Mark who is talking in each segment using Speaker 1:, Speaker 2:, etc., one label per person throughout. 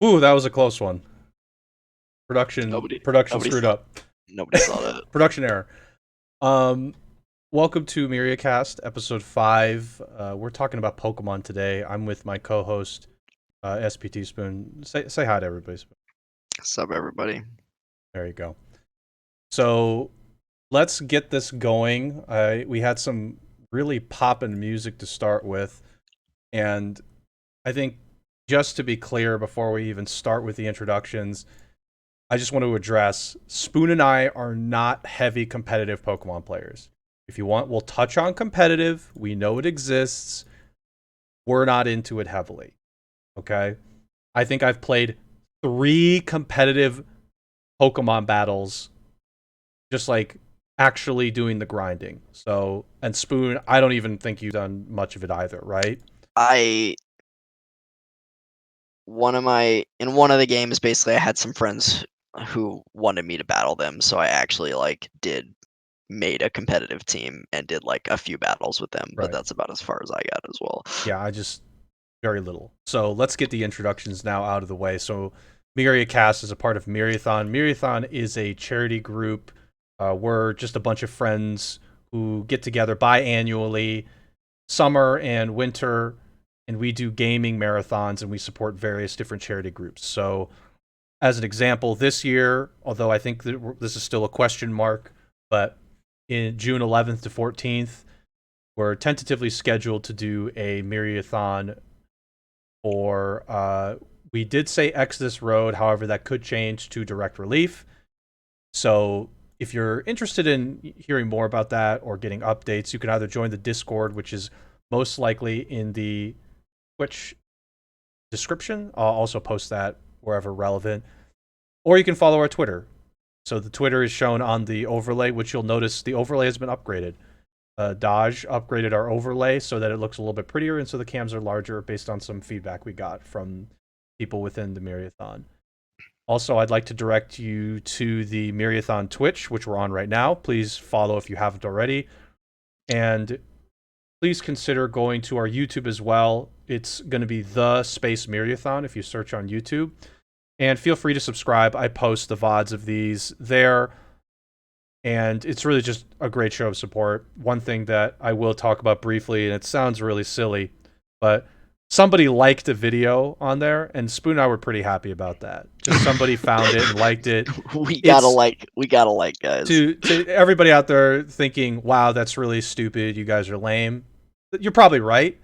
Speaker 1: Ooh, that was a close one. Production
Speaker 2: Nobody,
Speaker 1: production
Speaker 2: nobody
Speaker 1: screwed
Speaker 2: saw,
Speaker 1: up.
Speaker 2: nobody saw that.
Speaker 1: Production error. Um, Welcome to Myriacast, episode 5. We're talking about Pokemon today. I'm with my co-host, SPT Spoon. Say hi to everybody. Spoon.
Speaker 2: Sup, everybody?
Speaker 1: There you go. So let's get this going. We had some really poppin' music to start with, and I think just to be clear before we even start with the introductions, I just want to address Spoon and I are not heavy competitive Pokemon players. If you want, we'll touch on competitive. We know it exists. We're not into it heavily. Okay. I think I've played 3 competitive Pokemon battles, just like actually doing the grinding. So, and Spoon, I don't even think you've done much of it either, right?
Speaker 2: I in one of the games, basically, I had some friends who wanted me to battle them, so I actually did made a competitive team and did like a few battles with them, but
Speaker 1: Right.
Speaker 2: that's about as far as I got as well.
Speaker 1: Yeah, I just very little. So let's get the introductions now out of the way. So Myriacast is a part of Myriathon. Myriathon is a charity group. We're just a bunch of friends who get together biannually, summer and winter, and we do gaming marathons and we support various different charity groups. So, as an example, this year, although I think that this is still a question mark, but in June 11th to 14th, we're tentatively scheduled to do a Myriathon or we did say Exodus Road, however, that could change to Direct Relief. So if you're interested in hearing more about that or getting updates, you can either join the Discord, which is most likely in the Twitch description. I'll also post that wherever relevant. Or you can follow our Twitter. So the Twitter is shown on the overlay, which you'll notice the overlay has been upgraded. Dodge upgraded our overlay so that it looks a little bit prettier, and so the cams are larger based on some feedback we got from people within the Myriathon. Also, I'd like to direct you to the Myriathon Twitch, which we're on right now. Please follow if you haven't already. And please consider going to our YouTube as well. It's going to be The Space Myriathon if you search on YouTube. And feel free to subscribe. I post the VODs of these there. And it's really just a great show of support. One thing that I will talk about briefly, and it sounds really silly, but somebody liked a video on there, and Spoon and I were pretty happy about that. Just somebody found it and liked it. It's
Speaker 2: We gotta like, guys.
Speaker 1: to everybody out there thinking, "Wow, that's really stupid. You guys are lame." You're probably right,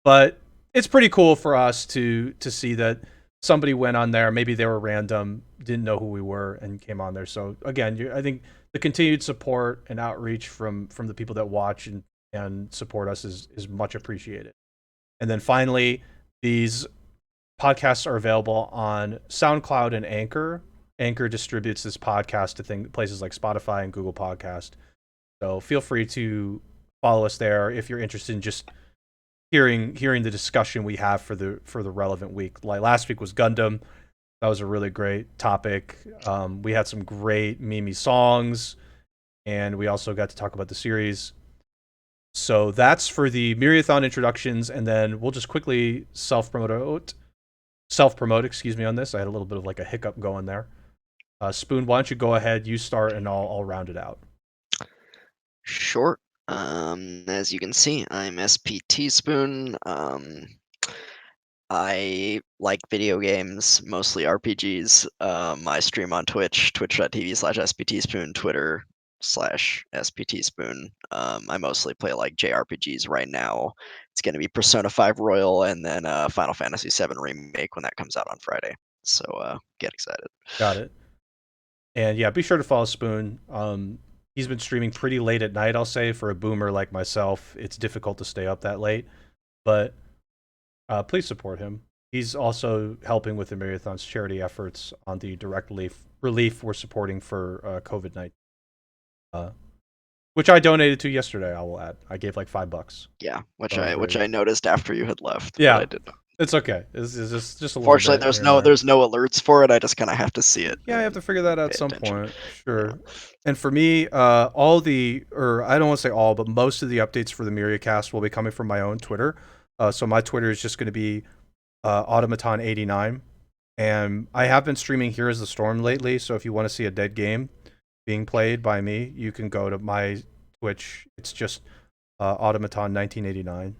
Speaker 1: but it's pretty cool for us to see that somebody went on there. Maybe they were random, didn't know who we were, and came on there. So again, I think the continued support and outreach from the people that watch and support us is much appreciated. And then finally, these podcasts are available on SoundCloud and Anchor. Anchor distributes this podcast to places like Spotify and Google Podcast. So feel free to follow us there if you're interested in just hearing the discussion we have for the relevant week. Like last week was Gundam. That was a really great topic. We had some great Mimi songs, and we also got to talk about the series. So that's for the Myriathon introductions, and then we'll just quickly self promote. Excuse me on this. I had a little bit of like a hiccup going there. Spoon, why don't you go ahead? You start, and I'll round it out.
Speaker 2: Short. As you can see, I'm SPT Spoon. I like video games, mostly RPGs. I stream on Twitch, twitch.tv/SPTSpoon, Twitter/SPTSpoon. I mostly play like JRPGs right now. It's going to be Persona 5 Royal and then Final Fantasy 7 Remake when that comes out on Friday. So get excited.
Speaker 1: Got it. And yeah, be sure to follow Spoon. He's been streaming pretty late at night. I'll say for a boomer like myself, it's difficult to stay up that late. But please support him. He's also helping with the Marathon's charity efforts on the direct relief we're supporting for COVID-19, uh, which I donated to yesterday. I will add. I gave like $5.
Speaker 2: Yeah, which
Speaker 1: So
Speaker 2: I noticed after you had left, but I
Speaker 1: yeah,
Speaker 2: did not.
Speaker 1: it's okay. It's just a little
Speaker 2: Fortunately,
Speaker 1: bit here and there.
Speaker 2: there's no alerts for it. I just kind of have to see it
Speaker 1: Yeah, I have
Speaker 2: and
Speaker 1: to figure that out
Speaker 2: pay
Speaker 1: at some
Speaker 2: attention.
Speaker 1: point.
Speaker 2: Yeah.
Speaker 1: Sure. And for me, or I don't want to say all, but most of the updates for the Myriacast will be coming from my own Twitter. So my Twitter is just going to be Automaton89. And I have been streaming Here is the Storm lately, so if you want to see a dead game being played by me, you can go to my Twitch. It's just Automaton 1989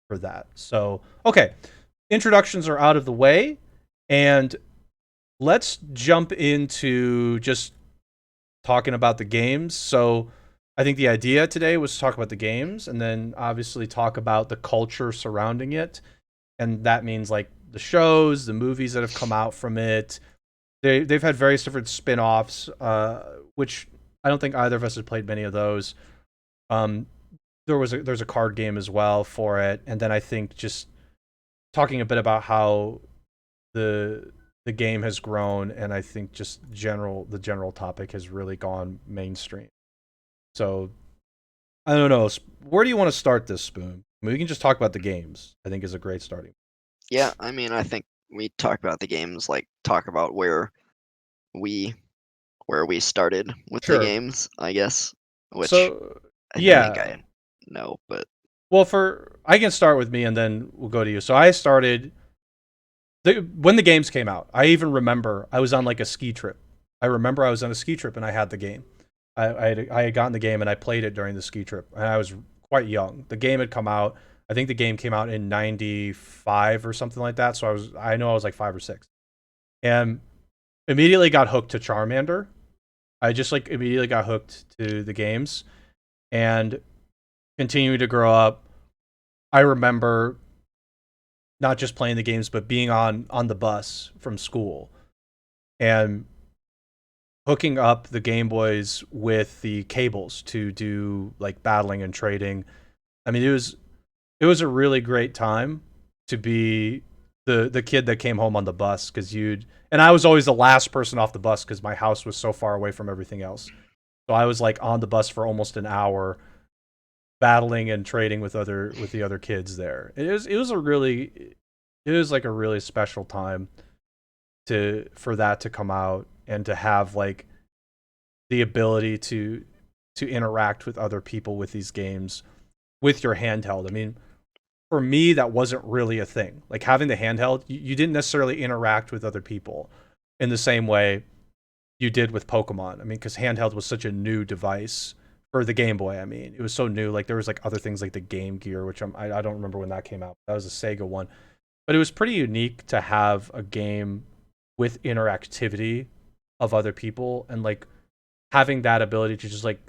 Speaker 1: for that. So, okay, introductions are out of the way, and let's jump into just talking about the games. So, I think the idea today was to talk about the games and then obviously talk about the culture surrounding it. And that means like the shows, the movies that have come out from it. They've had various different spin-offs, which I don't think either of us had played many of those. Um, there's a card game as well for it, and then I think just talking a bit about how the game has grown, and I think just the general topic has really gone mainstream. So I don't know. Where do you want to start this, Spoon? I mean, we can just talk about the games. I think is a great starting.
Speaker 2: Yeah, I mean, I think we talk about the games, like talk about we where we started with the
Speaker 1: Sure.
Speaker 2: games, I guess, which
Speaker 1: So
Speaker 2: I think
Speaker 1: yeah.
Speaker 2: I know, but
Speaker 1: Well, for I can start with me and then we'll go to you. So I started when the games came out. I even remember I was on like a ski trip. I remember I was on a ski trip and I had the game. I had gotten the game and I played it during the ski trip. And I was quite young. The game had come out. I think the game came out in '95 or something like that. So I know I was like 5 or 6, and immediately got hooked to Charmander. I just like immediately got hooked to the games and continuing to grow up. I remember not just playing the games, but being on the bus from school and hooking up the Game Boys with the cables to do like battling and trading. I mean, it was a really great time to be the kid that came home on the bus because you'd and I was always the last person off the bus because my house was so far away from everything else. So I was like on the bus for almost an hour battling and trading with the other kids there. It was like a really special time to for that to come out and to have like the ability to interact with other people with these games with your handheld. I mean, for me that wasn't really a thing. Like having the handheld, you didn't necessarily interact with other people in the same way you did with Pokemon. I mean, because handheld was such a new device for the Game Boy. I mean, it was so new. Like there was like other things like the Game Gear, which I don't remember when that came out. That was a Sega one, but it was pretty unique to have a game with interactivity of other people and like having that ability to just like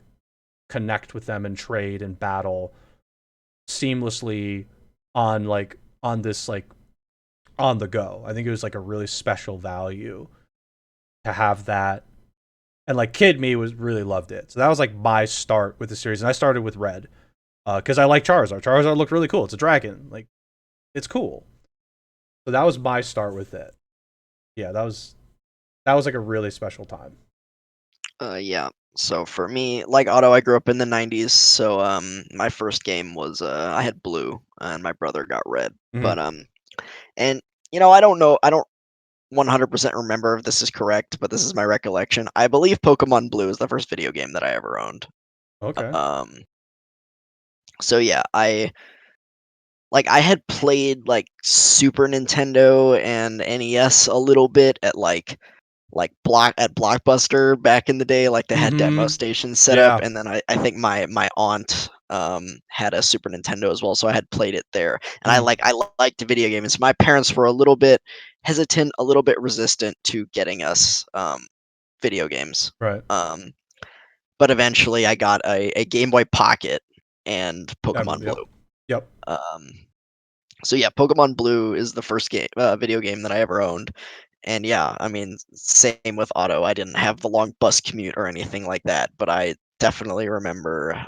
Speaker 1: connect with them and trade and battle seamlessly on like on this like on the go. I think it was like a really special value to have that. And like kid me was really loved it. So that was like my start with the series. And I started with Red. Because I like Charizard. Charizard looked really cool. It's a dragon. Like it's cool. So that was my start with it. Yeah, that was like a really special time.
Speaker 2: yeah. So for me, like Otto, I grew up in the '90s, so my first game was I had blue and my brother got red.
Speaker 1: Hmm.
Speaker 2: But and I don't 100% remember if this is correct, but this is my recollection. I believe Pokemon Blue is the first video game that I ever owned.
Speaker 1: Okay.
Speaker 2: Um, so yeah, I had played like Super Nintendo and NES a little bit at Blockbuster back in the day. Like they had demo
Speaker 1: Hmm.
Speaker 2: stations set up,
Speaker 1: Yeah.
Speaker 2: and then I think my aunt had a Super Nintendo as well, so I had played it there. And
Speaker 1: Mm.
Speaker 2: I liked video games. My parents were a little bit hesitant, a little bit resistant to getting us video games.
Speaker 1: Right.
Speaker 2: Um, but eventually I got a Game Boy Pocket and Pokemon
Speaker 1: Yep.
Speaker 2: Blue.
Speaker 1: Yep.
Speaker 2: Um, so yeah, Pokemon Blue is the first video game that I ever owned. And yeah, I mean, same with Otto. I didn't have the long bus commute or anything like that, but I definitely remember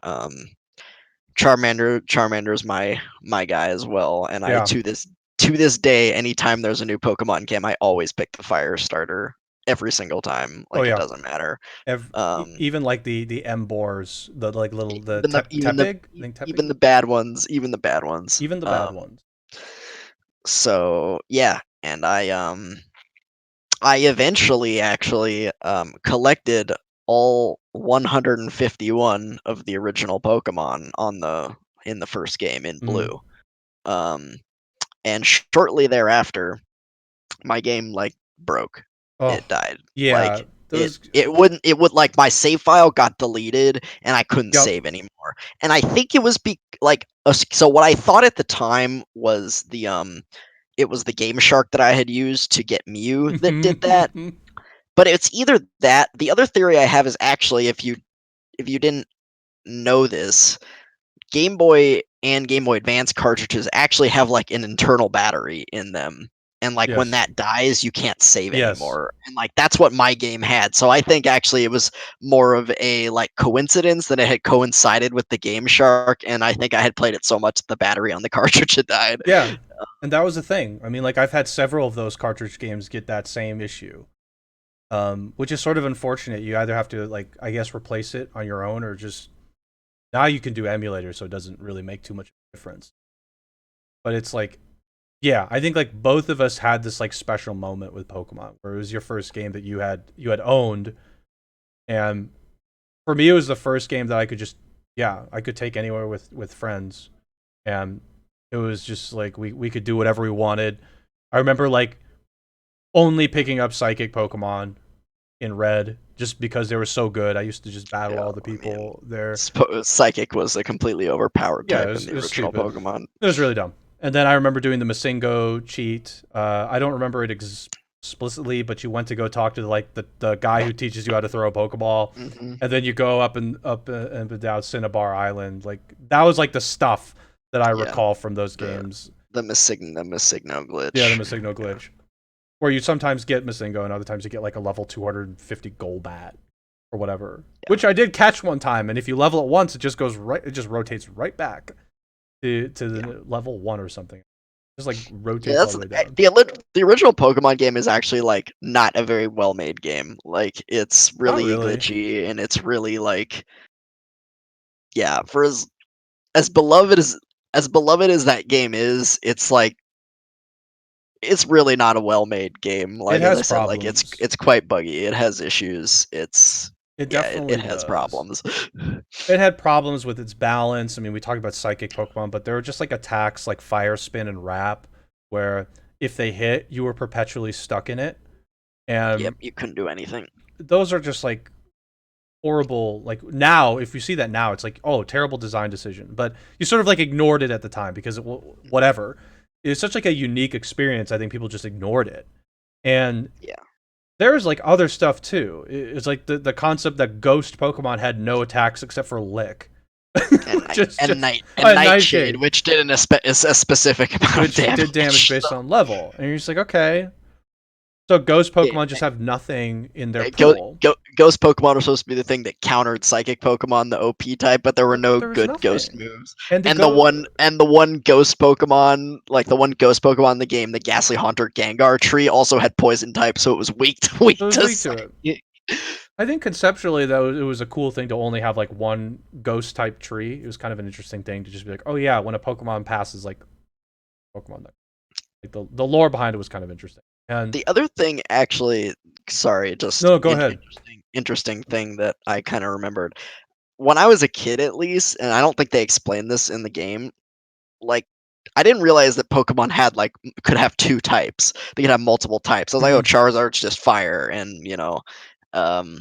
Speaker 2: Charmander. Charmander's my guy as well, and I
Speaker 1: Yeah.
Speaker 2: to this day, anytime there's a new Pokemon game, I always pick the fire starter every single time.
Speaker 1: Oh
Speaker 2: Like it
Speaker 1: yeah.
Speaker 2: doesn't matter. Um,
Speaker 1: Even like the Embors, the like little the Tepig, I think
Speaker 2: even
Speaker 1: Tepig,
Speaker 2: the bad ones, even the bad ones.
Speaker 1: even the bad ones.
Speaker 2: So yeah, and I eventually actually collected all 151 of the original Pokemon on the in the first game in
Speaker 1: Mm.
Speaker 2: Blue. Um, and shortly thereafter, my game like broke.
Speaker 1: Oh,
Speaker 2: It died.
Speaker 1: yeah.
Speaker 2: Like
Speaker 1: Those.
Speaker 2: it would like my save file got deleted and I couldn't
Speaker 1: Yep.
Speaker 2: save anymore. And I think it was so what I thought at the time was it was the Game Shark that I had used to get Mew that did that. But it's either that. The other theory I have is actually if you didn't know this, Game Boy and Game Boy Advance cartridges actually have like an internal battery in them. And like when
Speaker 1: Yes.
Speaker 2: that dies, you can't save
Speaker 1: Yes.
Speaker 2: anymore. And like that's what my game had. So I think actually it was more of a like coincidence that it had coincided with the Game Shark. And I think I had played it so much that the battery on the cartridge had died.
Speaker 1: Yeah. And that was the thing. I mean, like I've had several of those cartridge games get that same issue. Which is sort of unfortunate. You either have to like I guess replace it on your own or just now you can do emulators so it doesn't really make too much difference. But it's like yeah, I think like both of us had this like special moment with Pokemon where it was your first game that you had owned and for me it was the first game that I could just yeah, I could take anywhere with friends and it was just like we could do whatever we wanted. I remember like only picking up psychic Pokemon in red just because they were so good. I used to just battle
Speaker 2: Yeah,
Speaker 1: all the
Speaker 2: I mean,
Speaker 1: people there.
Speaker 2: Psychic was a completely overpowered
Speaker 1: Yeah,
Speaker 2: type in
Speaker 1: it
Speaker 2: the
Speaker 1: was
Speaker 2: original
Speaker 1: stupid.
Speaker 2: Pokemon.
Speaker 1: It was really dumb. And then I remember doing the Masingo cheat. I don't remember it explicitly, but you went to go talk to like the guy who teaches you how to throw a Pokeball,
Speaker 2: Hmm.
Speaker 1: and then you go up and down Cinnabar Island. Like that was like the stuff that I
Speaker 2: Yeah,
Speaker 1: recall from those
Speaker 2: the
Speaker 1: games.
Speaker 2: the Masigno
Speaker 1: Yeah, the
Speaker 2: glitch.
Speaker 1: Masigno glitch, where you sometimes get Masingo and other times you get like a level 250 Golbat or whatever.
Speaker 2: Yeah.
Speaker 1: Which I did catch one time, and if you level it once, it just goes right. It just rotates right back to
Speaker 2: Yeah.
Speaker 1: the level one or something. Just like
Speaker 2: Yeah,
Speaker 1: rotates all
Speaker 2: that's
Speaker 1: the way down.
Speaker 2: the original Pokemon game is actually like not a very well made game. Like it's
Speaker 1: Not
Speaker 2: really
Speaker 1: really.
Speaker 2: glitchy and it's really like yeah, for as beloved as beloved as that game is, it's like it's really not a well made game.
Speaker 1: It
Speaker 2: Like as I
Speaker 1: has
Speaker 2: said, like
Speaker 1: problems.
Speaker 2: it's quite buggy. It has issues. It's
Speaker 1: It
Speaker 2: yeah, it
Speaker 1: definitely
Speaker 2: has
Speaker 1: does.
Speaker 2: problems.
Speaker 1: It had problems with its balance. I mean, we talked about psychic Pokemon, but there were just like attacks like Fire Spin and Wrap, where if they hit, you were perpetually stuck in it.
Speaker 2: Yep,
Speaker 1: And
Speaker 2: you couldn't do anything.
Speaker 1: those are just like horrible. Like now, if you see that now, it's like, oh, terrible design decision. But you sort of like ignored it at the time because whatever. It's such like a unique experience. I think people just ignored it. And
Speaker 2: Yeah.
Speaker 1: there's like other stuff too. It's like the concept that ghost Pokemon had no attacks except for Lick. Just
Speaker 2: And
Speaker 1: a
Speaker 2: Nightshade,
Speaker 1: Nightshade,
Speaker 2: which did a specific amount of
Speaker 1: which did damage
Speaker 2: damage.
Speaker 1: based on level, and you're just like, okay, so ghost
Speaker 2: Yeah,
Speaker 1: Pokemon just have nothing in their pool,
Speaker 2: Ghost Pokemon were supposed to be the thing that countered Psychic Pokemon, the OP type, but there were
Speaker 1: but
Speaker 2: no
Speaker 1: there was
Speaker 2: good Ghost
Speaker 1: nothing.
Speaker 2: moves.
Speaker 1: And the
Speaker 2: And
Speaker 1: go,
Speaker 2: the one Ghost Pokemon, like the one Ghost Pokemon in the game, the Ghastly Haunter Gengar tree, also had Poison type, so it was
Speaker 1: it
Speaker 2: weak
Speaker 1: was
Speaker 2: to
Speaker 1: weak to it.
Speaker 2: Psychic.
Speaker 1: I think conceptually though, it was a cool thing to only have like one ghost type tree. It was kind of an interesting thing to just be like, oh yeah, when a Pokemon passes like Pokemon, like the lore behind it was kind of interesting. And
Speaker 2: The other thing, actually, sorry, just
Speaker 1: no, go ahead.
Speaker 2: interesting thing that I kind of remembered when I was a kid, at least, and I don't think they explained this in the game. Like, I didn't realize that Pokemon had like could have two types. They could have multiple types. I was like, oh,
Speaker 1: Mm-hmm.
Speaker 2: Charizard's just fire, and um,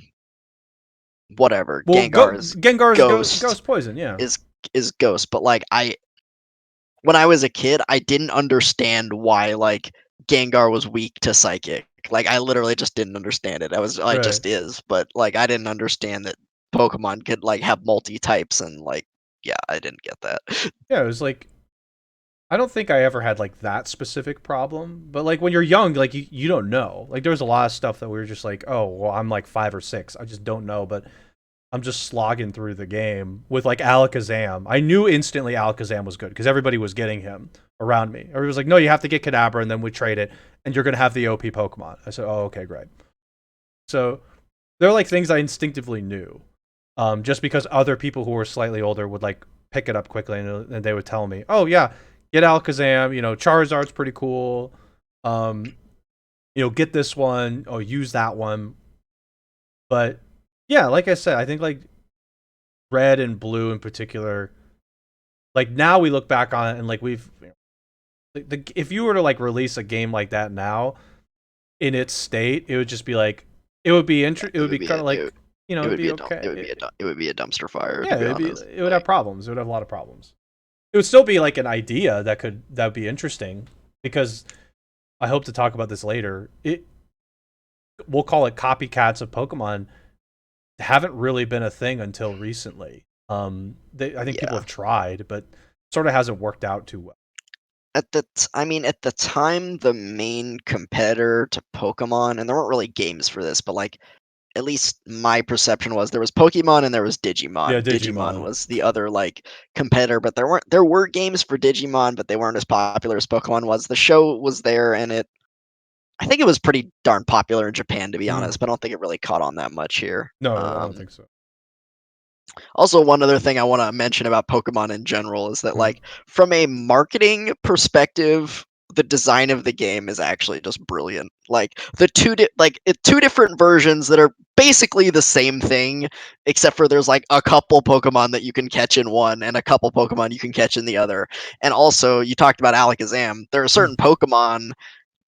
Speaker 2: whatever.
Speaker 1: Well,
Speaker 2: Gengar is
Speaker 1: Gengar's
Speaker 2: ghost
Speaker 1: ghost poison, yeah.
Speaker 2: is ghost. But like when I was a kid, I didn't understand why like Gengar was weak to Psychic. Like I literally just didn't understand it. I
Speaker 1: Right.
Speaker 2: just is, but like I didn't understand that Pokemon could like have multi types and like yeah, I didn't get that.
Speaker 1: Yeah, it was like I don't think I ever had like that specific problem, but like when you're young, like you don't know. Like there was a lot of stuff that we were just like, oh, well, I'm like 5 or 6, I just don't know. But I'm just slogging through the game with like Alakazam. I knew instantly Alakazam was good because everybody was getting him around me. Everybody was like, no, you have to get Kadabra and then we trade it, and you're gonna have the OP Pokemon. I said, oh, okay, great. So they're like things I instinctively knew, just because other people who were slightly older would like pick it up quickly and they would tell me, oh yeah, get Alakazam. You know, Charizard's pretty cool. Um, get this one. Oh, use that one. But yeah, like I said, I think like red and blue in particular. Like now we look back on it and like we've, if you were to like release a game like that now, in its state, it would just be like it would be
Speaker 2: Yeah,
Speaker 1: it would be kind of like
Speaker 2: it
Speaker 1: it'd
Speaker 2: would
Speaker 1: be
Speaker 2: be a dump.
Speaker 1: okay.
Speaker 2: It would be a dumpster fire, to
Speaker 1: Yeah,
Speaker 2: be honest.
Speaker 1: it would have problems. It would have a lot of problems. It would still be like an idea that would be interesting because I hope to talk about this later. It we'll call it copycats of Pokemon haven't really been a thing until recently. I think people
Speaker 2: Yeah.
Speaker 1: have tried, but sort of hasn't worked out too well.
Speaker 2: At the time, the main competitor to Pokemon, and there weren't really games for this, but like at least my perception was there was Pokemon and there was
Speaker 1: Yeah,
Speaker 2: Digimon. Digimon
Speaker 1: Digimon.
Speaker 2: was the other like competitor, but there were games for Digimon, but they weren't as popular as Pokemon was. The show was there, and it I think it was pretty darn popular in Japan, to be
Speaker 1: Mm.
Speaker 2: honest, but I don't think it really caught on that much here.
Speaker 1: No, I don't think so.
Speaker 2: Also, one other thing I want to mention about Pokemon in general is that,
Speaker 1: Mm.
Speaker 2: like, from a marketing perspective, the design of the game is actually just brilliant. Like two different versions that are basically the same thing, except for there's like a couple Pokemon that you can catch in one and a couple Pokemon you can catch in the other. And also, you talked about Alakazam. There are
Speaker 1: Mm.
Speaker 2: certain Pokemon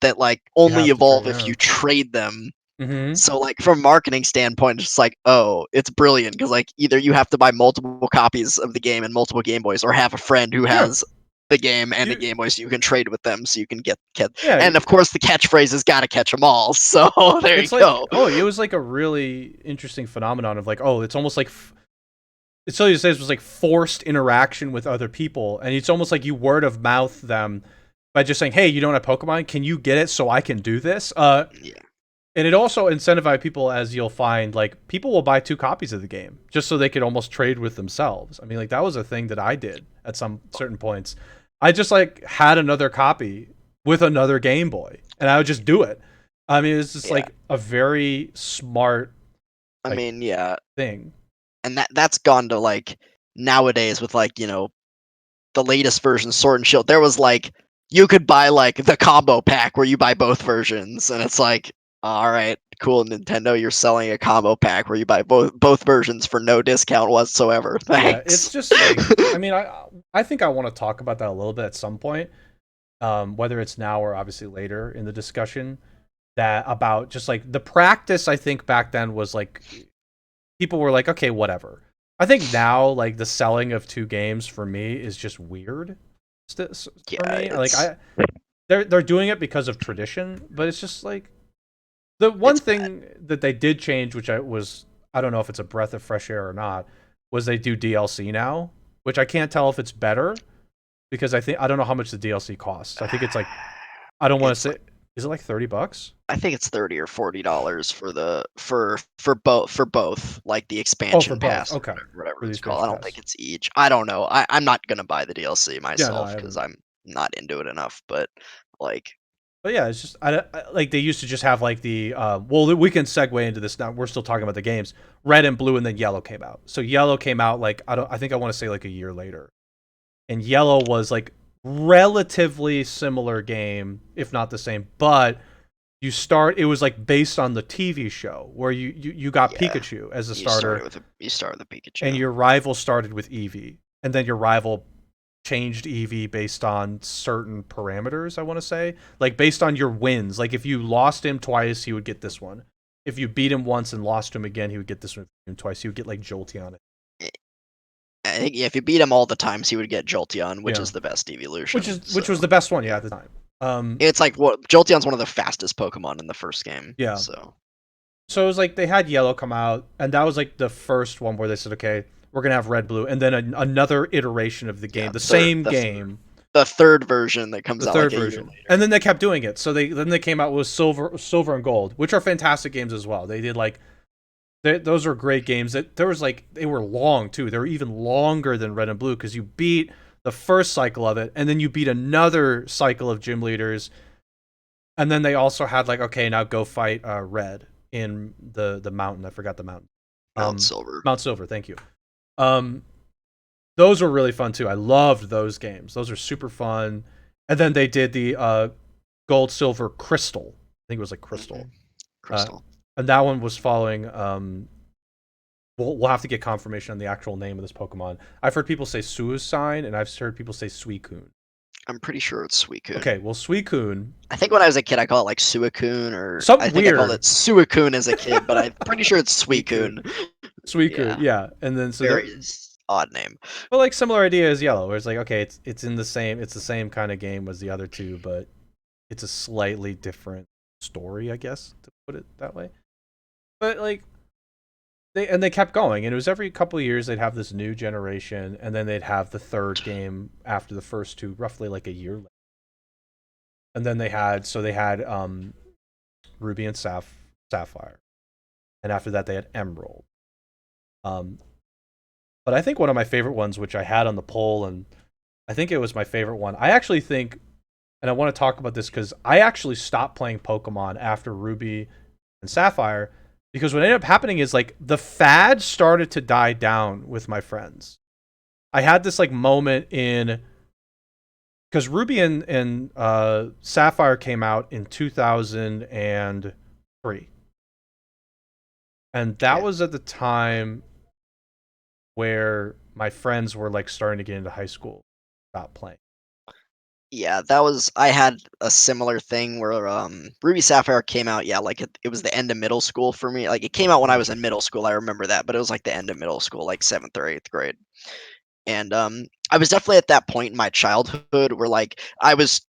Speaker 2: that like
Speaker 1: You
Speaker 2: only
Speaker 1: have to trade,
Speaker 2: evolve if
Speaker 1: yeah.
Speaker 2: you trade them.
Speaker 1: Mm-hmm.
Speaker 2: So, like, from a marketing standpoint, it's like, oh, it's brilliant because, like, either you have to buy multiple copies of the game and multiple Game Boys, or have a friend who
Speaker 1: Yeah.
Speaker 2: has the game and a
Speaker 1: You,
Speaker 2: Game Boy, so you can trade with them, so you can get.
Speaker 1: yeah,
Speaker 2: And of course, the catchphrase is "Gotta catch them all." So there you
Speaker 1: it's like
Speaker 2: go.
Speaker 1: oh, it was like a really interesting phenomenon of like oh, it's almost like it's so you say it was like forced interaction with other people, and it's almost like you word of mouth them by just saying, "Hey, you don't have Pokemon? Can you get it so I can do this?"
Speaker 2: Yeah,
Speaker 1: And it also incentivized people, as you'll find, like people will buy 2 copies of the game just so they could almost trade with themselves. I mean, like that was a thing that I did at some certain points. I just like had another copy with another Game Boy, and I would just do it. I mean, it's just
Speaker 2: yeah.
Speaker 1: like a very smart
Speaker 2: I
Speaker 1: like
Speaker 2: mean, yeah,
Speaker 1: thing.
Speaker 2: and that's gone to like nowadays with like the latest version, Sword and Shield. There was like you could buy like the combo pack where you buy both versions, and it's like, all right, cool, Nintendo, you're selling a combo pack where you buy both versions for no discount whatsoever.
Speaker 1: Yeah, it's
Speaker 2: Thanks.
Speaker 1: just like I mean, I think I want to talk about that a little bit at some point, whether it's now or obviously later in the discussion. That about just like the practice. I think back then was like people were like, okay, whatever. I think now, like the selling of 2 games for me is just weird. For
Speaker 2: Yeah,
Speaker 1: me, like they're doing it because of tradition, but it's just like the one
Speaker 2: it's bad.
Speaker 1: thing that they did change, which I don't know if it's a breath of fresh air or not, was they do DLC now, which I can't tell if it's better because I don't know how much the DLC costs. I think it's like I don't want to
Speaker 2: It's
Speaker 1: say
Speaker 2: like
Speaker 1: is it like $30?
Speaker 2: I think it's $30 or $40 for the for both, like the
Speaker 1: Oh, for
Speaker 2: expansion
Speaker 1: both.
Speaker 2: pass,
Speaker 1: Okay,
Speaker 2: whatever
Speaker 1: for the
Speaker 2: it's called. I
Speaker 1: expansion
Speaker 2: don't think
Speaker 1: pass.
Speaker 2: it's each. I don't know. I'm not gonna buy the DLC
Speaker 1: Yeah, no, I
Speaker 2: myself because
Speaker 1: haven't.
Speaker 2: I'm not into it enough. But like,
Speaker 1: But yeah, it's just like they used to just have like the well, we can segue into this now. We're still talking about the games. Red and blue, and then yellow came out. So yellow came out like I think I want to say like a year later, and yellow was like relatively similar game, if not the same. But it was like based on the TV show where you got
Speaker 2: yeah,
Speaker 1: Pikachu as a starter,
Speaker 2: you start with a
Speaker 1: and
Speaker 2: Pikachu.
Speaker 1: your rival started with Eevee, and then your rival changed Eevee based on certain parameters, I want to say. Like based on your wins. Like if you lost him twice, he would get this one. If you beat him once and lost him again, he would get this one twice. He would get like Jolteon.
Speaker 2: I think yeah, if you beat him all the times, he would get Jolteon, which
Speaker 1: Yeah.
Speaker 2: is the best evolution.
Speaker 1: Which was
Speaker 2: So
Speaker 1: the best one, yeah, at the time.
Speaker 2: it's like what Jolteon's one of the fastest Pokemon in the first game.
Speaker 1: Yeah.
Speaker 2: So
Speaker 1: So it was like they had yellow come out, and that was like the first one where they said, okay, we're gonna have red, blue, and then another iteration of the game,
Speaker 2: yeah,
Speaker 1: the same game,
Speaker 2: the third version that comes
Speaker 1: the
Speaker 2: out like
Speaker 1: third
Speaker 2: a year
Speaker 1: version, and then they kept doing it. So they came out with silver and gold, which are fantastic games as well. They did like those are great games. That there was like they were long too. They were even longer than red and blue because you beat the first cycle of it, and then you beat another cycle of gym leaders, and then they also had like okay, now go fight red in the mountain. I forgot the mountain.
Speaker 2: Mount Silver.
Speaker 1: Mount Silver. Thank you. Um, those were really fun too. I loved those games. Those are super fun. And then they did the gold, silver, crystal. I think it was like crystal.
Speaker 2: Mhm.
Speaker 1: Uh,
Speaker 2: Crystal.
Speaker 1: and that one was following. We'll have to get confirmation on the actual name of this Pokemon. I've heard people say Suicide, and I've heard people say Suicune.
Speaker 2: I'm pretty sure it's Suicune.
Speaker 1: Okay, well, Suicune,
Speaker 2: I think when I was a kid, I call it like Suicune, or I
Speaker 1: something
Speaker 2: think I called it
Speaker 1: weird.
Speaker 2: Suicune as a kid, but I'm pretty sure it's
Speaker 1: Suicune,
Speaker 2: Suicune.
Speaker 1: Suicune,
Speaker 2: Yeah,
Speaker 1: yeah. And then so there,
Speaker 2: very odd name.
Speaker 1: but like similar idea as Yellow, where it's like okay, it's in the same, it's the same kind of game as the other two, but it's a slightly different story, I guess, to put it that way. But like they kept going, and it was every couple of years they'd have this new generation, and then they'd have the third game after the first two, roughly like a year later. And then they had Ruby and Sapphire, and after that they had Emerald. Um, but I think one of my favorite ones, which I had on the poll, and I think it was my favorite one. I actually think, and I want to talk about this because I actually stopped playing Pokemon after Ruby and Sapphire because what ended up happening is like the fad started to die down with my friends. I had this like moment in because Ruby and Sapphire came out in 2003, and that
Speaker 2: Okay.
Speaker 1: was at the time where my friends were like starting to get into high school, stop playing.
Speaker 2: Yeah, that was I had a similar thing where Ruby Sapphire came out, yeah, like it was the end of middle school for me. Like it came out when I was in middle school, I remember that, but it was like the end of middle school, like 7th or 8th grade. And I was definitely at that point in my childhood where like I was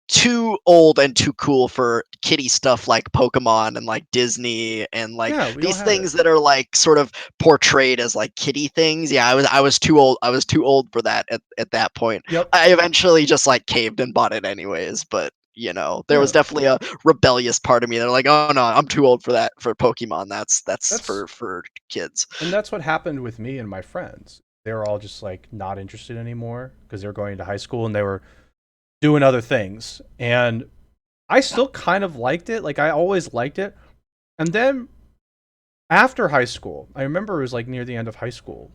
Speaker 2: too old and too cool for kiddie stuff like Pokemon and like Disney and like
Speaker 1: Yeah, we all
Speaker 2: these
Speaker 1: had it.
Speaker 2: things that are like sort of portrayed as like kiddie things. Yeah, I was too old. I was too old for that at that point.
Speaker 1: Yep.
Speaker 2: I eventually just like caved and bought it anyways, but there was
Speaker 1: Yeah.
Speaker 2: definitely a rebellious part of me that like, oh no, I'm too old for that for Pokemon. That's
Speaker 1: That's
Speaker 2: for kids.
Speaker 1: and that's what happened with me and my friends. They were all just like not interested anymore because they were going to high school and they were doing other things. And I still kind of liked it. Like I always liked it. And then after high school, I remember it was like near the end of high school,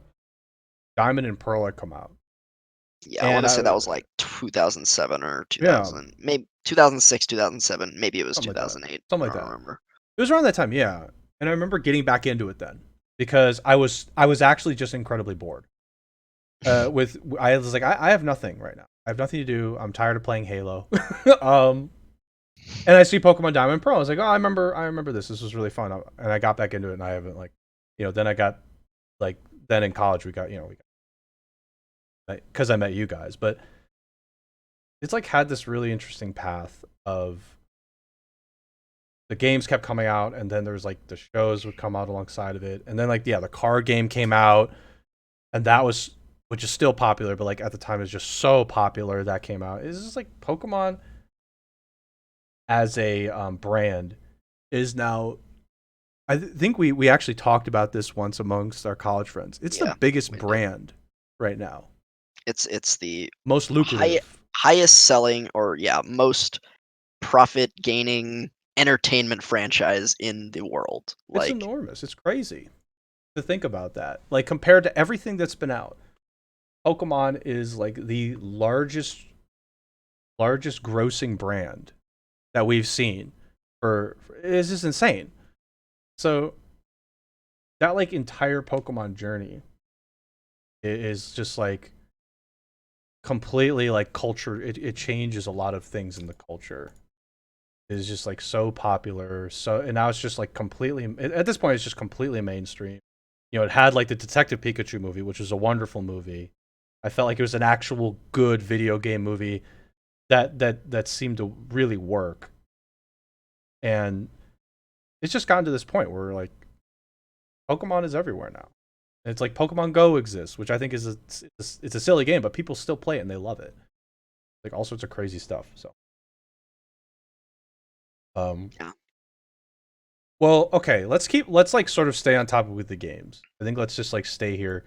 Speaker 1: Diamond and Pearl had come out.
Speaker 2: Yeah, I want
Speaker 1: And
Speaker 2: to
Speaker 1: I
Speaker 2: say that was like 2007 or
Speaker 1: yeah,
Speaker 2: 2000, maybe 2006, 2007, maybe it was
Speaker 1: something like that.
Speaker 2: 2008.
Speaker 1: Something
Speaker 2: I
Speaker 1: like
Speaker 2: don't
Speaker 1: that.
Speaker 2: remember.
Speaker 1: It was around that time, yeah. And I remember getting back into it then because I was actually just incredibly bored. With I was like I have nothing right now. I have nothing to do. I'm tired of playing Halo. um, and I see Pokemon Diamond and Pearl. I was like, oh, I remember this. This was really fun. And I got back into it, and I haven't like, then I got like then in college we got we got because I met you guys, but it's like had this really interesting path of the games kept coming out, and then there's like the shows would come out alongside of it, and then like yeah, the card game came out, and that was which is still popular, but like at the time it's just so popular that came out. It's just like Pokemon as a brand is now. Think we actually talked about this once amongst our college friends. It's the
Speaker 2: Yeah,
Speaker 1: biggest
Speaker 2: we did.
Speaker 1: brand right now,
Speaker 2: It's the
Speaker 1: most
Speaker 2: high,
Speaker 1: lucrative.
Speaker 2: highest selling or yeah, most profit gaining entertainment franchise in the world.
Speaker 1: It's
Speaker 2: Like
Speaker 1: enormous. It's crazy to think about that. Like compared to everything that's been out, Pokemon is like the largest grossing brand that we've seen for it's just insane. So that like entire Pokemon journey is just like completely like culture. It changes a lot of things in the culture. It is just like so popular. So and now it's just like completely at this point it's just completely mainstream. It had like the Detective Pikachu movie, which was a wonderful movie. I felt like it was an actual good video game movie that seemed to really work. And it's just gotten to this point where like Pokemon is everywhere now. And it's like Pokemon Go exists, which I think is it's a silly game, but people still play it and they love it. Like all sorts of crazy stuff. So, um,
Speaker 2: yeah,
Speaker 1: well, okay, let's like sort of stay on topic with the games. I think let's just like stay here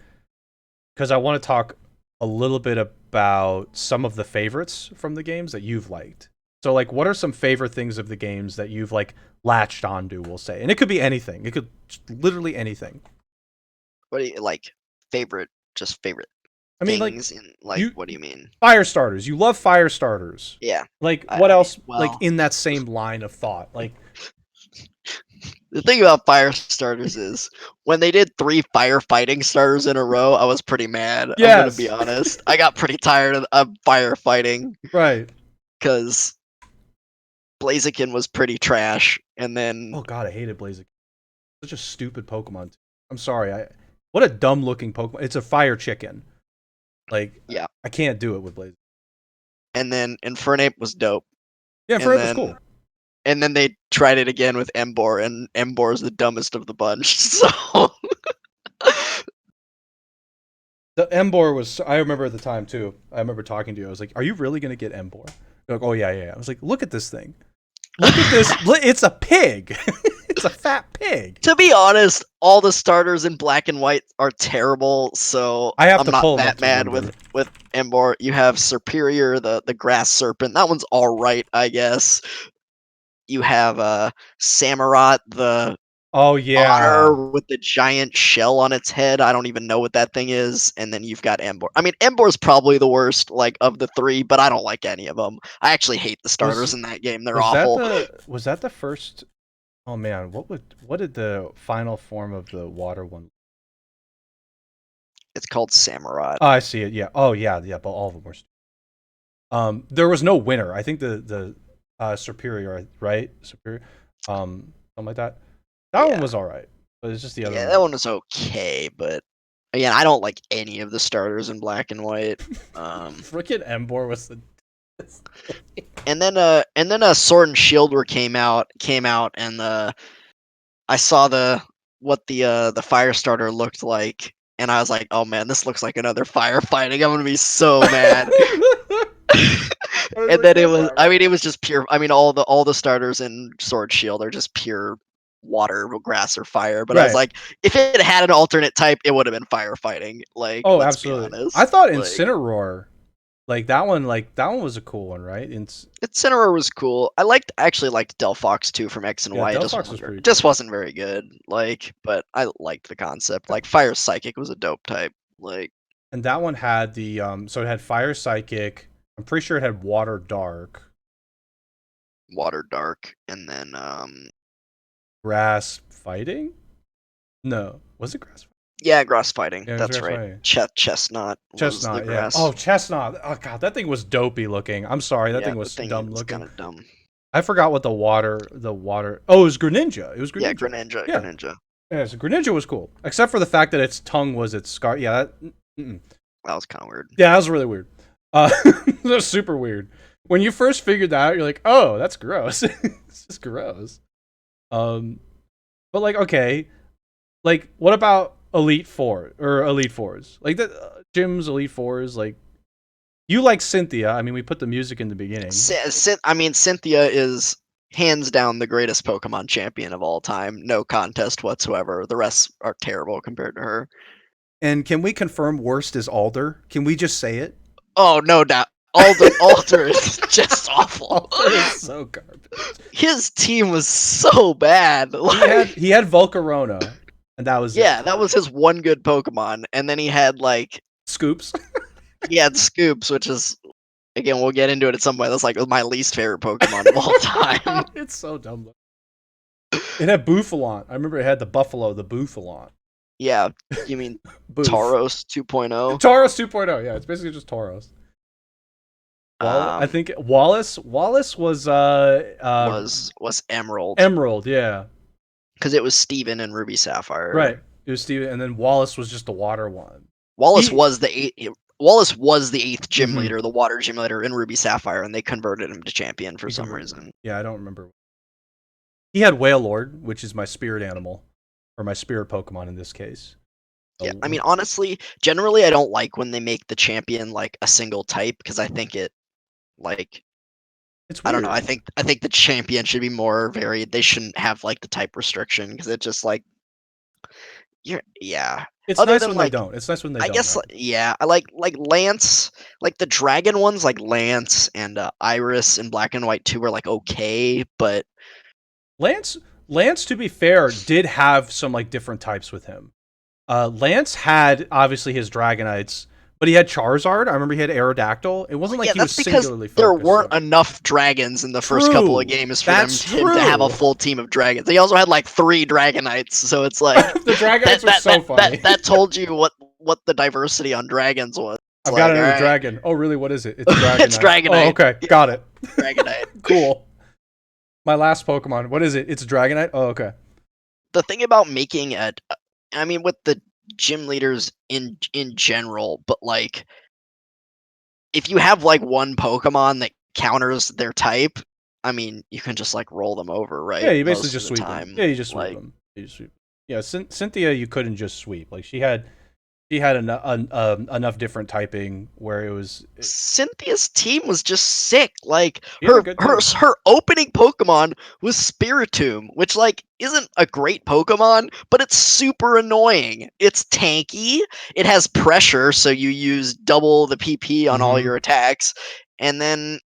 Speaker 1: because I want to talk a little bit about some of the favorites from the games that you've liked. So, like, what are some favorite things of the games that you've like latched onto? We'll say, and it could be anything. It could literally anything.
Speaker 2: what do you like? Favorite, just favorite
Speaker 1: I mean, like
Speaker 2: things in like
Speaker 1: you
Speaker 2: what do you mean?
Speaker 1: fire starters. You love fire starters.
Speaker 2: Yeah,
Speaker 1: Like,
Speaker 2: I,
Speaker 1: what
Speaker 2: I
Speaker 1: else? Like
Speaker 2: well,
Speaker 1: in that same line of thought, like
Speaker 2: The thing about fire starters is when they did 3 firefighting starters in a row, I was pretty mad. I'm gonna be
Speaker 1: Yes,
Speaker 2: honest. I got pretty tired of firefighting
Speaker 1: right.
Speaker 2: because Blaziken was pretty trash, and then
Speaker 1: Oh god, I hated Blaziken. Such a stupid Pokemon. I'm sorry. What a dumb looking Pokemon. It's a fire chicken. Like
Speaker 2: yeah,
Speaker 1: I can't do it with Blaziken.
Speaker 2: and then Infernape was dope,
Speaker 1: Yeah,
Speaker 2: and
Speaker 1: Infernape was
Speaker 2: then
Speaker 1: cool.
Speaker 2: and then they tried it again with Embor, and Embor is the dumbest of the bunch. So
Speaker 1: The Embor was. I remember at the time too. I remember talking to you. I was like, "Are you really gonna get Embor?" You're like, "Oh yeah, yeah." I was like, "Look at this thing. Look at this. It's a pig. It's a fat pig."
Speaker 2: to be honest, all the starters in black and white are terrible, so
Speaker 1: I have
Speaker 2: I'm
Speaker 1: to
Speaker 2: not
Speaker 1: pull them up
Speaker 2: that
Speaker 1: to
Speaker 2: mad
Speaker 1: remember.
Speaker 2: with Embor. You have Superior, the grass serpent. That one's all right, I guess. You have Samurott, the
Speaker 1: Oh yeah.
Speaker 2: otter with the giant shell on its head. I don't even know what that thing is. And then you've got Embor. I mean, Embor's probably the worst, like of the three, but I don't like any of them. I actually hate the
Speaker 1: Was
Speaker 2: starters in that game. They're
Speaker 1: was that
Speaker 2: awful.
Speaker 1: the first? Oh man, what did the final form of the water one?
Speaker 2: It's called Samurott.
Speaker 1: Oh, I see it. Yeah. Oh yeah, yeah. But all of them were. There was no winner. I think the superior, right? Superior, something like that. That one
Speaker 2: Yeah,
Speaker 1: was all right, but it's just the other
Speaker 2: yeah,
Speaker 1: one.
Speaker 2: that one was okay, but again, I don't like any of the starters in black and white.
Speaker 1: Frickin' Embor was the.
Speaker 2: And then Sword and Shield were came out, and I saw what the fire starter looked like, and I was like, oh man, this looks like another firefighting. I'm gonna be so mad.
Speaker 1: I was
Speaker 2: And
Speaker 1: like,
Speaker 2: then it
Speaker 1: that's
Speaker 2: was,
Speaker 1: all
Speaker 2: I
Speaker 1: right.
Speaker 2: mean, it was just pure. I mean, all the starters in Sword Shield are just pure water, grass, or fire. But I was
Speaker 1: Right.
Speaker 2: like, if it had an alternate type, it would have been firefighting. Like,
Speaker 1: Oh,
Speaker 2: let's be
Speaker 1: absolutely. I
Speaker 2: honest.
Speaker 1: thought
Speaker 2: Like,
Speaker 1: Incineroar, like that one was a cool one, right?
Speaker 2: Incineroar was cool. I actually liked Delphox too from X and
Speaker 1: Yeah,
Speaker 2: Y.
Speaker 1: Delphox was pretty
Speaker 2: It just
Speaker 1: cool.
Speaker 2: wasn't very good. Like, but I liked the concept. Like, Fire Psychic was a dope type. Like,
Speaker 1: And that one had the so it had Fire Psychic. I'm pretty sure it had Water Dark,
Speaker 2: Water Dark, and then
Speaker 1: Grass Fighting. No, was it Grass?
Speaker 2: yeah, grass fighting.
Speaker 1: Yeah, it was
Speaker 2: That's
Speaker 1: Grass
Speaker 2: right.
Speaker 1: Fighting.
Speaker 2: Chestnut was the
Speaker 1: Chestnut, yeah.
Speaker 2: grass.
Speaker 1: Oh, Chestnut. Oh god, that thing was dopey looking. I'm sorry, that
Speaker 2: Yeah,
Speaker 1: thing
Speaker 2: the
Speaker 1: was
Speaker 2: thing
Speaker 1: dumb
Speaker 2: is
Speaker 1: looking.
Speaker 2: kind of dumb.
Speaker 1: I forgot what the water. Oh, it was Greninja. It was
Speaker 2: Yeah,
Speaker 1: Greninja.
Speaker 2: Greninja,
Speaker 1: Yeah,
Speaker 2: Greninja.
Speaker 1: yeah. So Greninja was cool, except for the fact that its tongue was its scar. Yeah, mm-mm.
Speaker 2: That was kind of weird.
Speaker 1: Yeah, that was really weird. That was super weird. When you first figured that out, you're like, oh, that's gross. It's just gross. Um, but like, okay, like, what about Elite Four or Elite Fours? Like the Jim's Elite Fours. Like, you like Cynthia? I mean, we put the music in the beginning.
Speaker 2: I mean, Cynthia is hands down the greatest Pokemon champion of all time. No contest whatsoever. The rest are terrible compared to her.
Speaker 1: And can we confirm worst is Alder? Can we just say it?
Speaker 2: Oh, no doubt. Alder is just awful.
Speaker 1: Alder is so garbage.
Speaker 2: His team was so bad. Like,
Speaker 1: He had Volcarona, and that was it.
Speaker 2: yeah, that was his one good Pokemon, and then he had like
Speaker 1: Scoops.
Speaker 2: he had Scoops, which is again we'll get into it at some point. That's like my least favorite Pokemon of all time.
Speaker 1: It's so dumb. It had Bouffalant. I remember it had the buffalo, the Bouffalant.
Speaker 2: Yeah, you mean
Speaker 1: Boof.
Speaker 2: Tauros 2.0?
Speaker 1: Tauros 2.0. Yeah, it's basically just Tauros. I
Speaker 2: Um,
Speaker 1: think Wallace was
Speaker 2: was Emerald
Speaker 1: Emerald. Yeah,
Speaker 2: because it was Steven and Ruby Sapphire.
Speaker 1: right. It was Steven, and then Wallace was just the water one.
Speaker 2: Wallace
Speaker 1: He.
Speaker 2: was the eighth. Wallace was the eighth gym
Speaker 1: Mhm.
Speaker 2: leader, the water gym leader in Ruby Sapphire, and they converted him to champion for
Speaker 1: He
Speaker 2: some
Speaker 1: converted.
Speaker 2: reason.
Speaker 1: Yeah, I don't remember. He had Wailord, which is my spirit animal, or my spirit Pokemon in this case.
Speaker 2: Yeah,
Speaker 1: So,
Speaker 2: I mean, honestly, generally, I don't like when they make the champion like a single type because I think it like
Speaker 1: it's
Speaker 2: I don't know.
Speaker 1: weird.
Speaker 2: I think the champion should be more varied. They shouldn't have like the type restriction because it just like yeah.
Speaker 1: It's
Speaker 2: Other
Speaker 1: nice
Speaker 2: than
Speaker 1: when they
Speaker 2: like
Speaker 1: don't. It's nice when they
Speaker 2: I
Speaker 1: don't
Speaker 2: guess
Speaker 1: though.
Speaker 2: yeah, I like Lance, like the dragon ones like Lance and Iris in Black and White 2 were like okay, but
Speaker 1: Lance, Lance, to be fair, did have some like different types with him. Lance had obviously his Dragonites, But he had Charizard. I remember he had Aerodactyl. It
Speaker 2: Well,
Speaker 1: wasn't like
Speaker 2: yeah,
Speaker 1: he was
Speaker 2: that's because
Speaker 1: singularly
Speaker 2: there
Speaker 1: focused.
Speaker 2: weren't
Speaker 1: So.
Speaker 2: enough dragons in the first couple of
Speaker 1: True.
Speaker 2: games for
Speaker 1: That's
Speaker 2: him to have a
Speaker 1: true.
Speaker 2: full team of dragons. He also had like 3 Dragonites, so it's like
Speaker 1: The Dragonites are so funny.
Speaker 2: that told you what the diversity on dragons was. It's
Speaker 1: I've got
Speaker 2: like, all
Speaker 1: another
Speaker 2: right,
Speaker 1: dragon. Oh, really? What is it? It's
Speaker 2: it's
Speaker 1: Dragonite. Oh,
Speaker 2: Dragonite.
Speaker 1: okay.
Speaker 2: Yeah,
Speaker 1: Got it.
Speaker 2: Dragonite.
Speaker 1: Cool. My last Pokemon. What is it? It's Dragonite? Oh, okay.
Speaker 2: The thing about making I mean, with the gym leaders in general, but like if you have like one Pokemon that counters their type, I mean, you can just like roll them over,
Speaker 1: Yeah,
Speaker 2: right?
Speaker 1: you basically
Speaker 2: Most of
Speaker 1: just
Speaker 2: the
Speaker 1: sweep them.
Speaker 2: time,
Speaker 1: Yeah, you just sweep
Speaker 2: like
Speaker 1: them. You just sweep. Yeah, Cynthia, you couldn't just sweep. Like she had enough different typing where it was.
Speaker 2: Cynthia's team was just sick. Like
Speaker 1: She had a good team.
Speaker 2: her opening Pokemon was Spiritomb, which like isn't a great Pokemon, but it's super annoying. It's tanky. It has pressure, so you use double the PP on all
Speaker 1: Mm-hmm.
Speaker 2: your attacks, and then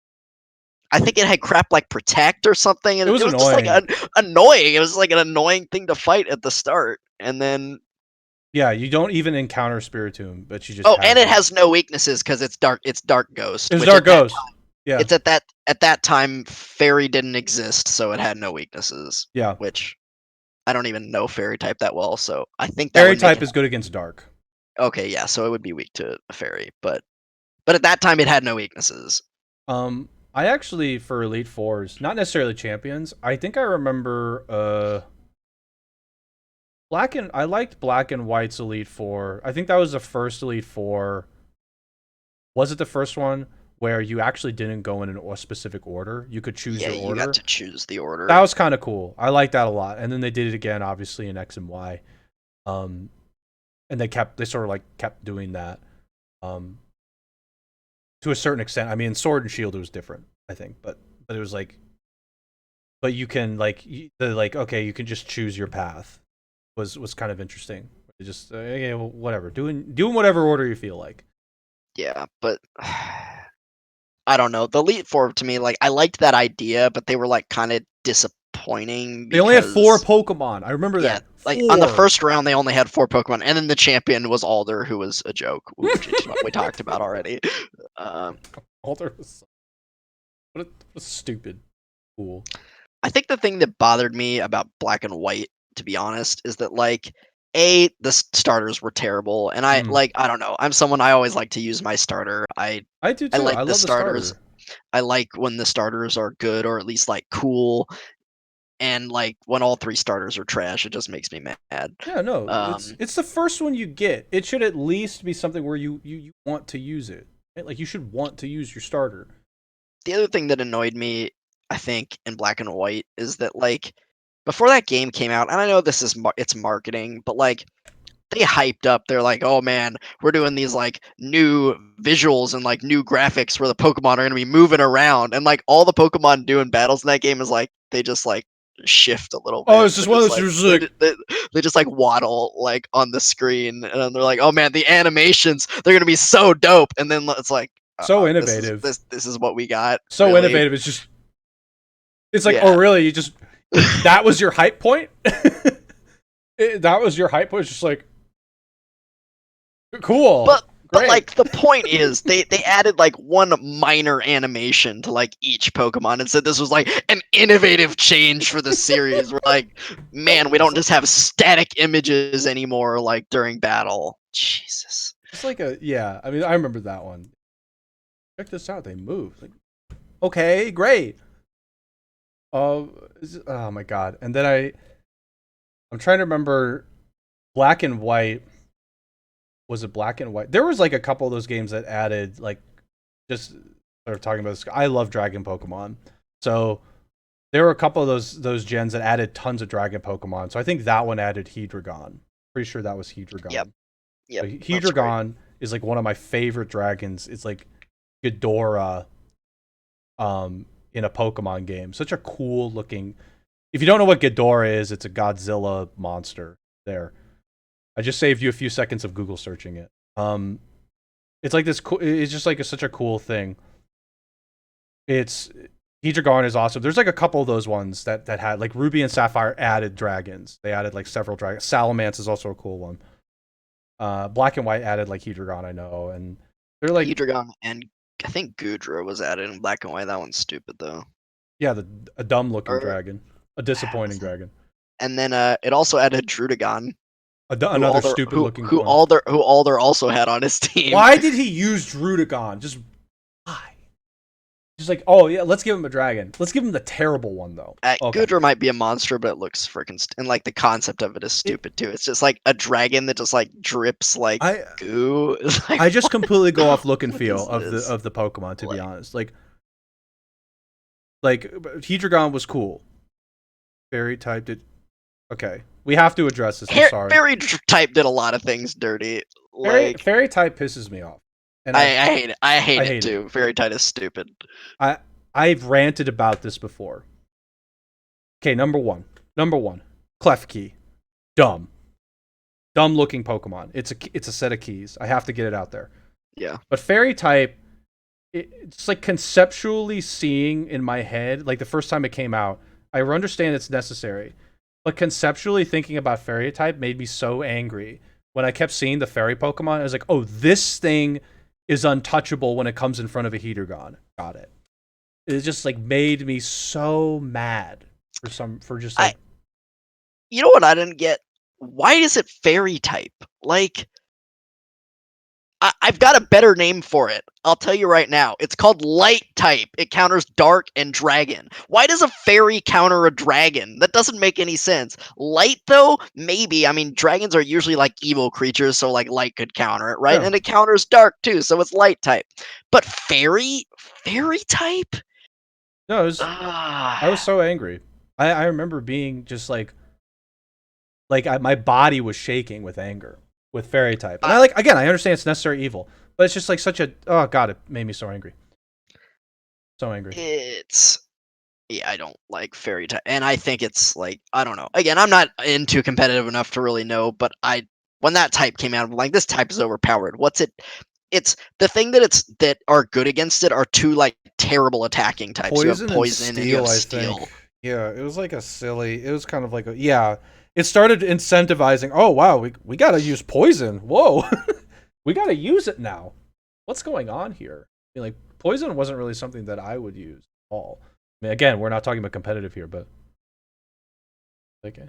Speaker 2: I think it had crap like Protect or something,
Speaker 1: It
Speaker 2: and
Speaker 1: was
Speaker 2: it was just like
Speaker 1: annoying.
Speaker 2: annoying. It was like an annoying thing to fight at the start, and then
Speaker 1: Yeah, you don't even encounter Spiritomb, but she just
Speaker 2: oh, and
Speaker 1: has
Speaker 2: it
Speaker 1: it.
Speaker 2: has no weaknesses because it's dark. It's Dark Ghost,
Speaker 1: It was
Speaker 2: which
Speaker 1: Dark
Speaker 2: at that
Speaker 1: Ghost. Yeah,
Speaker 2: it's at that time Fairy didn't exist, so it had no weaknesses.
Speaker 1: yeah.
Speaker 2: Which I don't even know Fairy type that well, so I think that
Speaker 1: Fairy
Speaker 2: would make
Speaker 1: type
Speaker 2: it
Speaker 1: is good against Dark.
Speaker 2: okay. Yeah, so it would be weak to a Fairy, but at that time it had no weaknesses.
Speaker 1: I actually for Elite Fours, not necessarily champions. I think I remember I liked Black and White's Elite Four. I think that was the first Elite Four. Was it the first one where you actually didn't go in a specific order? You could choose
Speaker 2: Yeah,
Speaker 1: your
Speaker 2: you got
Speaker 1: order.
Speaker 2: to choose the
Speaker 1: That
Speaker 2: order.
Speaker 1: was kind of cool. I like that a lot. And then they did it again, obviously in X and Y. Um, and they sort of like kept doing that. Um, to a certain extent. I mean, Sword and Shield it was different, I think, but it was like, but you can like okay, you can just choose your path. Was kind of interesting. Just okay, well, whatever, doing whatever order you feel like.
Speaker 2: Yeah, but I don't know. The Elite Four to me, like I liked that idea, but they were like kind of disappointing
Speaker 1: They only had four
Speaker 2: because
Speaker 1: Pokemon. I remember
Speaker 2: yeah,
Speaker 1: that
Speaker 2: like on the
Speaker 1: 4.
Speaker 2: first round they only had 4 Pokemon, and then the champion was Alder, who was a joke, which we talked about already. Um,
Speaker 1: Alter was what a stupid fool.
Speaker 2: I think the thing that bothered me about Black and White, to be honest, is that like the starters were terrible, and
Speaker 1: Mm.
Speaker 2: I don't know. I'm someone I always like to use my starter.
Speaker 1: I do
Speaker 2: I
Speaker 1: too.
Speaker 2: like
Speaker 1: I
Speaker 2: the
Speaker 1: love the
Speaker 2: starters.
Speaker 1: starter.
Speaker 2: I like when the starters are good or at least like cool, and like when all 3 starters are trash, it just makes me mad.
Speaker 1: Yeah, no,
Speaker 2: Um,
Speaker 1: it's the first one you get. It should at least be something where you want to use it. Right? Like you should want to use your starter.
Speaker 2: the other thing that annoyed me, I think, in Black and White is that like before that game came out, and I know this is it's marketing, but like they hyped up. They're like, "Oh man, we're doing these like new visuals and like new graphics where the Pokemon are going to be moving around." And like all the Pokemon do in battles in that game is like they just like shift a little
Speaker 1: Oh,
Speaker 2: bit.
Speaker 1: it's just one of those just like
Speaker 2: They just like waddle like on the screen, and they're like, "Oh man, the animations they're going to be so dope." And then it's like,
Speaker 1: so innovative.
Speaker 2: this is what we got,
Speaker 1: So
Speaker 2: really?
Speaker 1: innovative. It's like, oh
Speaker 2: Yeah.
Speaker 1: really? You just that was your hype point? That was your hype point? It's just like cool.
Speaker 2: But
Speaker 1: Great.
Speaker 2: like the point is they added like one minor animation to like each Pokemon and said this was like an innovative change for the series. We're like, man, we don't just have static images anymore like during battle. Jesus.
Speaker 1: It's like yeah. I mean, I remember that one. Check this out. They moved. Like, okay, great. Oh my god. And then I'm trying to remember Black and White. Was it Black and White? There was like a couple of those games that added like just sort of talking about this. I love Dragon Pokemon. So there were a couple of those gens that added tons of Dragon Pokemon. So I think that one added Hedragon. Pretty sure that was Hedragon.
Speaker 2: Yep.
Speaker 1: So
Speaker 2: Yep.
Speaker 1: Hedragon is like one of my favorite dragons. It's like Ghidorah in a Pokemon game. Such a cool looking. If you don't know what Ghidorah is, it's a Godzilla monster. There. I just saved you a few seconds of Google searching it. It's like this. It's just like such a cool thing. It's Hedragon is awesome. There's like a couple of those ones that had like Ruby and Sapphire added dragons. They added like several dragons. Salamence is also a cool one. Black and White added like Hedragon, I know, and they're like,
Speaker 2: Hedragon and I think Gudra was added in black and white. That one's stupid though.
Speaker 1: yeah, a dumb looking
Speaker 2: Or
Speaker 1: dragon, a disappointing dragon,
Speaker 2: and then it also added Drudagon, who
Speaker 1: another stupid looking one.
Speaker 2: Alder also had on his team.
Speaker 1: Why did he use Drudagon? Just why? Just like, oh yeah, let's give him a dragon. Let's give him the terrible one though. Okay.
Speaker 2: Gudra might be a monster, but it looks freaking and like the concept of it is stupid too. It's just like a dragon that just like drips like goo. Like,
Speaker 1: I just completely go off look and
Speaker 2: what
Speaker 1: feel
Speaker 2: is
Speaker 1: of the Pokemon, to be honest. Like Hedragon was cool. Fairy type did okay. We have to address this. I'm sorry.
Speaker 2: Fairy type did a lot of things dirty. Like
Speaker 1: Fairy type pisses me off. And
Speaker 2: I hate it. I hate it too. Fairy type is stupid.
Speaker 1: I've ranted about this before. Okay, number one, Klefki, dumb looking Pokemon. It's a set of keys. I have to get it out there.
Speaker 2: Yeah.
Speaker 1: But Fairy type, it's like conceptually seeing in my head, like the first time it came out, I understand it's necessary, but conceptually thinking about Fairy type made me so angry when I kept seeing the Fairy Pokemon. I was like, oh, this thing is untouchable when it comes in front of a Heatergon. Got it. It just like made me so mad for just like.
Speaker 2: You know what I didn't get? Why is it Fairy type? Like, I've got a better name for it. I'll tell you right now. It's called Light type. It counters Dark and Dragon. Why does a Fairy counter a Dragon? That doesn't make any sense. Light, though, maybe. I mean, dragons are usually like evil creatures, so like Light could counter it, right? Yeah. And it counters Dark, too, so it's Light type. But Fairy type?
Speaker 1: No, I was so angry. I remember being just like my body was shaking with anger with Fairy type. And I understand it's necessary evil, but it's just like such a, oh god, it made me so angry. So angry.
Speaker 2: I don't like Fairy type, and I think it's like, I don't know. Again, I'm not into competitive enough to really know, but when that type came out, I'm like, this type is overpowered. What's it? It's the thing that are good against it are two like terrible attacking types.
Speaker 1: Poison,
Speaker 2: you have poison
Speaker 1: and steel,
Speaker 2: and you have
Speaker 1: steel. I think. Yeah, it was like it was kind of like it started incentivizing, oh wow, we gotta use poison. Whoa. We gotta use it now. What's going on here? I mean, like, poison wasn't really something that I would use at all. I mean, again, we're not talking about competitive here, but okay.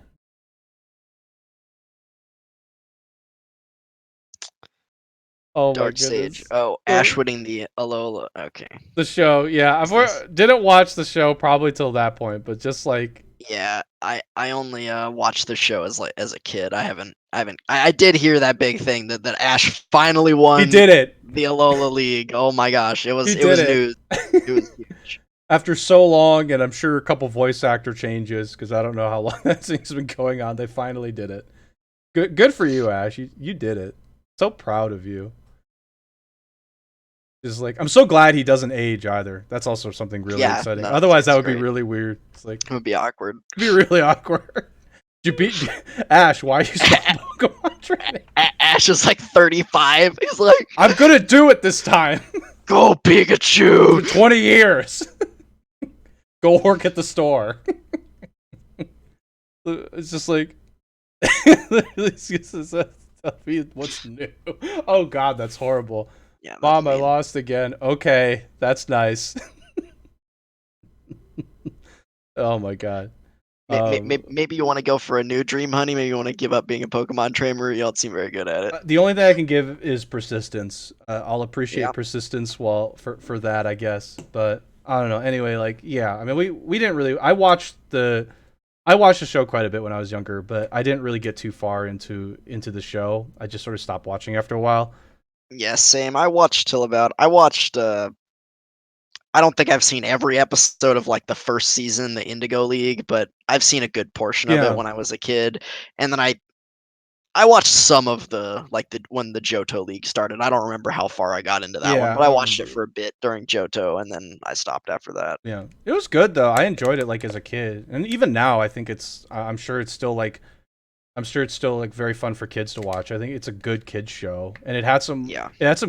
Speaker 1: Oh
Speaker 2: Dark
Speaker 1: my goodness.
Speaker 2: Sage. Oh, Ash winning the Alola. Okay.
Speaker 1: The show, yeah. Didn't watch the show probably till that point, but just like.
Speaker 2: Yeah, I only watched the show as a kid. I did hear that big thing that Ash finally won.
Speaker 1: He did it.
Speaker 2: The Alola League. Oh my gosh, it was news. It was huge.
Speaker 1: After so long, and I'm sure a couple voice actor changes, because I don't know how long that thing's been going on, they finally did it. Good for you, Ash. You did it. So proud of you. Is like, I'm so glad he doesn't age either. That's also something really exciting. Otherwise, that would be really weird. It's like,
Speaker 2: it would be awkward.
Speaker 1: It'd be really awkward. You beat Ash. Why are you stop Pokemon training?
Speaker 2: Ash is like 35. He's like,
Speaker 1: I'm gonna do it this time.
Speaker 2: Go Pikachu.
Speaker 1: For 20 years. Go work at the store. It's just like, tell me what's new. Oh God, that's horrible. Yeah, Mom, I lost again. Okay, that's nice. Oh my god.
Speaker 2: Maybe you want to go for a new dream, honey. Maybe you want to give up being a Pokemon trainer. You don't seem very good at it.
Speaker 1: The only thing I can give is persistence. I'll appreciate persistence for that, I guess. But I don't know. Anyway, like, yeah. I mean, we didn't really. I watched the show quite a bit when I was younger, but I didn't really get too far into the show. I just sort of stopped watching after a while.
Speaker 2: Yeah, same. I watched I don't think I've seen every episode of like the first season, the Indigo League, but I've seen a good portion of it when I was a kid. And then I watched some of when the Johto League started. I don't remember how far I got into that one, but I watched it for a bit during Johto, and then I stopped after that.
Speaker 1: Yeah, it was good though. I enjoyed it like as a kid, and even now, I think I'm sure it's still like very fun for kids to watch. I think it's a good kids show, and it had some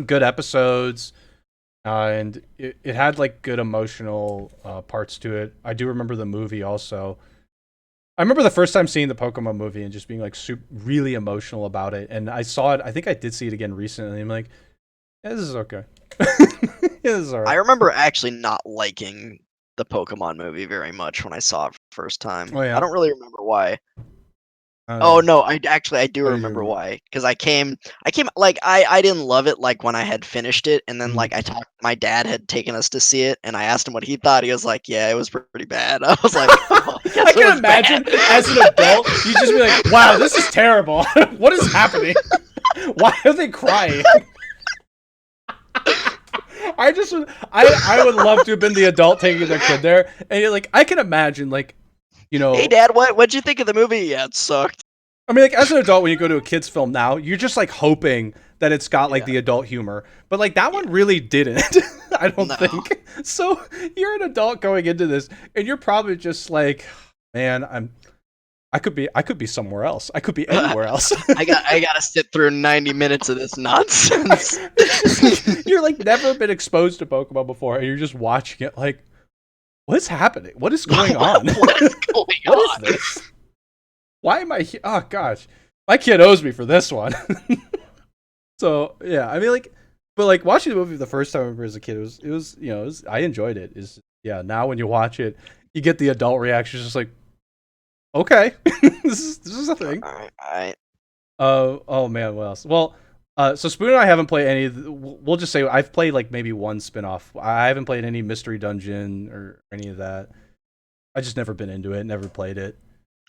Speaker 1: good episodes, and it had like good emotional parts to it. I do remember the movie also. I remember the first time seeing the Pokemon movie and just being like really emotional about it. And I saw it. I think I did see it again recently. And I'm like, yeah, this is okay. Yeah, this is
Speaker 2: I
Speaker 1: alright.
Speaker 2: remember actually not liking the Pokemon movie very much when I saw it first time.
Speaker 1: Oh
Speaker 2: I
Speaker 1: yeah.
Speaker 2: don't really remember why.
Speaker 1: I don't
Speaker 2: Oh
Speaker 1: know.
Speaker 2: no, I do
Speaker 1: I do
Speaker 2: remember
Speaker 1: remember.
Speaker 2: why. Because I came like I didn't love it like when I had finished it, and then
Speaker 1: Mhm.
Speaker 2: like I talked, my dad had taken us to see it, and I asked him what he thought. He was like, "Yeah, it was pretty bad." I was like, "Oh, I
Speaker 1: I
Speaker 2: guess it
Speaker 1: can
Speaker 2: was bad."
Speaker 1: imagine as an adult, you just be like, "Wow, this is terrible. What is happening? Why are they crying?" I just I would love to have been the adult taking their kid there, and you're like I can imagine like you
Speaker 2: Hey,
Speaker 1: know
Speaker 2: Dad, what'd you think of the movie? Yeah, it sucked.
Speaker 1: I mean like as an adult when you go to a kids film now you're just like hoping that it's got like
Speaker 2: Yeah,
Speaker 1: the adult humor, but like that one
Speaker 2: yeah.
Speaker 1: really didn't. I don't
Speaker 2: No.
Speaker 1: think so. You're an adult going into this, and you're probably just like, man, I could be somewhere else. I could be anywhere else.
Speaker 2: I gotta sit through 90 minutes of this nonsense.
Speaker 1: It's just like you're like never been exposed to Pokemon before, and you're just watching it like, what's happening? What is going on?
Speaker 2: What is going
Speaker 1: What is
Speaker 2: on?
Speaker 1: this? Why am I here? Oh gosh, my kid owes me for this one. So yeah, I mean like, but like watching the movie the first time I remember as a kid, it was you know I enjoyed it. Is yeah, now when you watch it, you get the adult reaction, just like okay, this is a thing.
Speaker 2: Alright.
Speaker 1: Oh man, what else? Well, so Spoon and I haven't played any. We'll just say I've played like maybe one spinoff. I haven't played any Mystery Dungeon or any of that. I just never been into it. Never played it.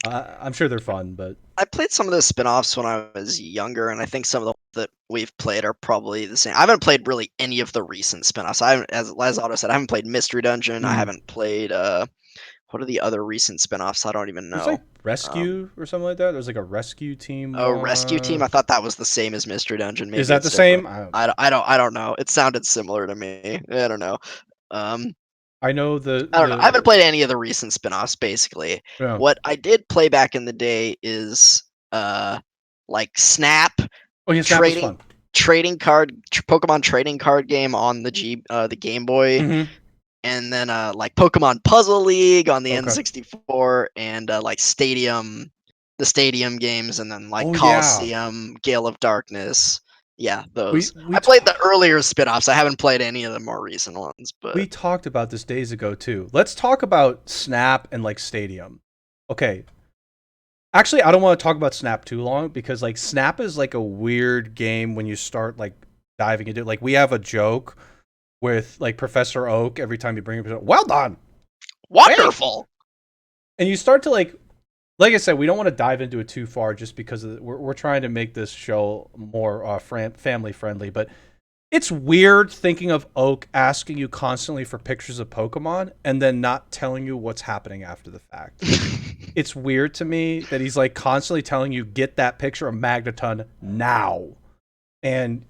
Speaker 1: I'm sure they're fun, but
Speaker 2: I played some of the spin-offs when I was younger, and I think some of the ones that we've played are probably the same. I haven't played really any of the recent spin-offs. I haven't, as Otto said, I haven't played Mystery Dungeon. I
Speaker 1: mm,
Speaker 2: haven't played what are the other recent spin-offs? I don't even
Speaker 1: there's like
Speaker 2: know. Um,
Speaker 1: Rescue or something like that. There's like a Rescue Team
Speaker 2: oh, Rescue Team.
Speaker 1: one.
Speaker 2: I thought that was the same as Mystery Dungeon.
Speaker 1: Is
Speaker 2: Maybe
Speaker 1: that the
Speaker 2: it's different.
Speaker 1: same? I don't know.
Speaker 2: I don't know. It sounded similar to me. I don't know. Um,
Speaker 1: I know
Speaker 2: I don't know. I haven't played any of the recent spin-offs, basically.
Speaker 1: yeah.
Speaker 2: What I did play back in the day is like Snap,
Speaker 1: Oh yeah, Snap was
Speaker 2: trading
Speaker 1: fun.
Speaker 2: Pokemon trading card game on the Game Boy,
Speaker 1: Mm-hmm.
Speaker 2: and then like Pokemon Puzzle League on the
Speaker 1: Okay.
Speaker 2: N64, and like the Stadium games, and then like
Speaker 1: Oh yeah.
Speaker 2: Coliseum, Gale of Darkness. Yeah,
Speaker 1: We
Speaker 2: those.
Speaker 1: we
Speaker 2: I played
Speaker 1: ta-
Speaker 2: the earlier spin-offs. I haven't played any of the more recent ones,
Speaker 1: we
Speaker 2: but
Speaker 1: talked about this days ago too. Let's talk about Snap and like Stadium. Okay. Actually, I don't want to talk about Snap too long because like Snap is like a weird game when you start like diving into it. Like we have a joke with like Professor Oak every time you bring up well done. Wait.
Speaker 2: wonderful.
Speaker 1: And you start to like I said, we don't want to dive into it too far just because we're trying to make this show more family friendly, but it's weird thinking of Oak asking you constantly for pictures of Pokemon and then not telling you what's happening after the fact. It's weird to me that he's like constantly telling you get that picture of Magneton now, and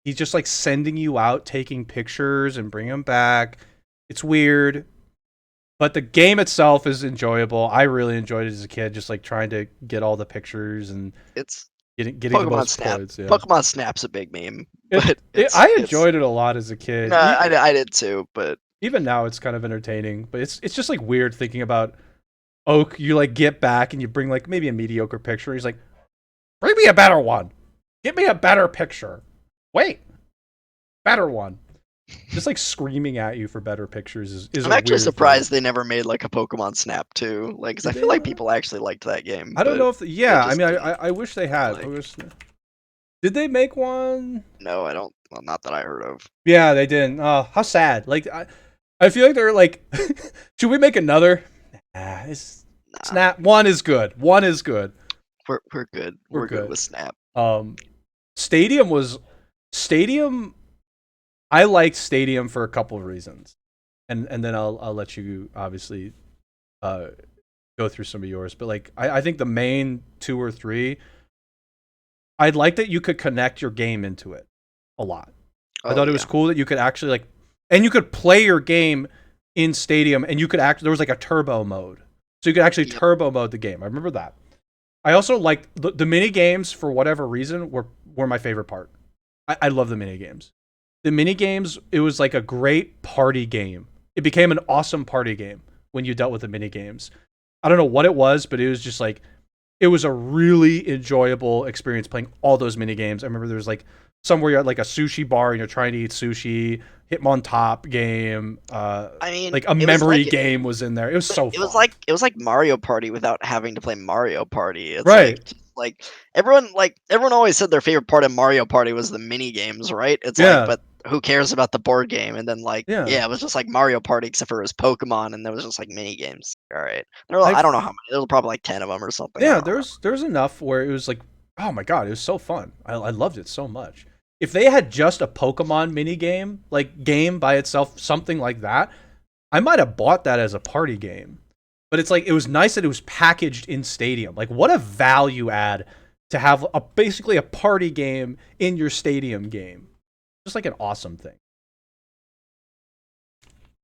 Speaker 1: he's just like sending you out taking pictures and bring them back. It's weird, but the game itself is enjoyable. I really enjoyed it as a kid, just like trying to get all the pictures and
Speaker 2: It's
Speaker 1: getting the
Speaker 2: Pokemon
Speaker 1: most
Speaker 2: Snap.
Speaker 1: points. Yeah,
Speaker 2: Pokemon Snap's a big meme, but
Speaker 1: I
Speaker 2: it's
Speaker 1: enjoyed it a lot as a kid.
Speaker 2: I did too, but
Speaker 1: Even now, it's kind of entertaining, but it's just like weird thinking about Oak. You like get back and you bring like maybe a mediocre picture. He's like, bring me a better one. Get me a better picture. Wait, better one. Just like screaming at you for better pictures is
Speaker 2: I'm
Speaker 1: a
Speaker 2: actually
Speaker 1: weird thing.
Speaker 2: surprised they never made like a Pokemon Snap too. Like, 'cause
Speaker 1: Did
Speaker 2: I
Speaker 1: they
Speaker 2: feel like
Speaker 1: not?
Speaker 2: people actually liked that game,
Speaker 1: I don't
Speaker 2: but
Speaker 1: know if
Speaker 2: they
Speaker 1: yeah. I
Speaker 2: just
Speaker 1: mean,
Speaker 2: didn't.
Speaker 1: I wish they had. I
Speaker 2: Like,
Speaker 1: wish. Did they make one?
Speaker 2: no, I don't. Well, not that I heard of.
Speaker 1: Yeah, they didn't. Oh, how sad. Like I feel like they're like, should we make another? Nah, it's
Speaker 2: Nah,
Speaker 1: Snap. One is good. One is good.
Speaker 2: we're good.
Speaker 1: We're
Speaker 2: We're good
Speaker 1: good.
Speaker 2: with Snap.
Speaker 1: Um, Stadium was Stadium. I liked Stadium for a couple of reasons, and then I'll let you obviously uh go through some of yours. But like I think the main two or three, I like that you could connect your game into it a lot. I
Speaker 2: Oh
Speaker 1: thought it was
Speaker 2: yeah.
Speaker 1: cool that you could actually like, and you could play your game in Stadium, and you could act. There was like a turbo mode, so you could actually
Speaker 2: Yep.
Speaker 1: turbo mode the game. I remember that. I also liked the mini games for whatever reason were my favorite part. I love the mini games. The mini games, it was like a great party game. It became an awesome party game when you dealt with the mini games. I don't know what it was, but it was just like it was a really enjoyable experience playing all those mini games. I remember there was like somewhere you're at like a sushi bar and you're trying to eat sushi. Hitmontop game,
Speaker 2: I mean,
Speaker 1: like a
Speaker 2: it was
Speaker 1: memory
Speaker 2: like
Speaker 1: game was in there. It was so
Speaker 2: it was
Speaker 1: fun.
Speaker 2: like it was like Mario Party without having to play Mario Party. It's
Speaker 1: Right?
Speaker 2: like everyone always said their favorite part of Mario Party was the mini games, right? It's like,
Speaker 1: Yeah,
Speaker 2: but who cares about the board game? And then like,
Speaker 1: yeah.
Speaker 2: yeah, it was just like Mario Party except for it was Pokemon, and there was just like mini games. All right, I don't know how
Speaker 1: I've
Speaker 2: many. There was probably like 10 of them or something. I
Speaker 1: yeah.
Speaker 2: don't remember.
Speaker 1: There's enough where it was like, oh my god, it was so fun. I loved it so much. If they had just a Pokemon mini game, like game by itself, something like that, I might have bought that as a party game. But it's like it was nice that it was packaged in Stadium. Like what a value add to have a basically a party game in your Stadium game. Just like an awesome thing.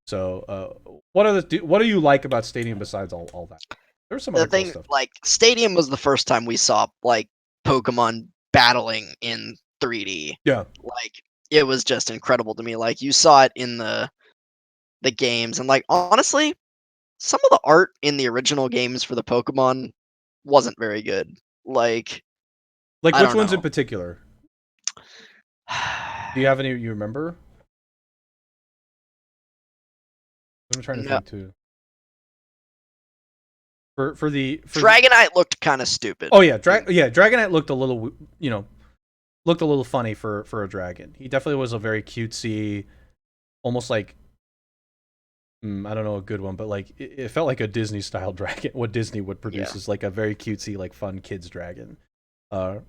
Speaker 1: So, what do you like about Stadium besides all that? There's some
Speaker 2: The
Speaker 1: other cool
Speaker 2: thing,
Speaker 1: stuff.
Speaker 2: like, Stadium was the first time we saw like Pokemon battling in 3D.
Speaker 1: Yeah,
Speaker 2: Like, it was just incredible to me. Like, you saw it in the games, and like honestly, some of the art in the original games for the Pokemon wasn't very good. Like,
Speaker 1: like
Speaker 2: I
Speaker 1: which
Speaker 2: don't
Speaker 1: ones in
Speaker 2: know.
Speaker 1: particular? Do you have any you remember? I'm trying to
Speaker 2: No,
Speaker 1: think too. For the
Speaker 2: Dragonite looked kind of stupid.
Speaker 1: oh yeah,
Speaker 2: In,
Speaker 1: Dragonite looked a little looked a little funny for a dragon. He definitely was a very cutesy, almost like I don't know a good one, but like it felt like a Disney style dragon. What Disney would
Speaker 2: yeah,
Speaker 1: produce is like a very cutesy, like fun kids dragon. Uh,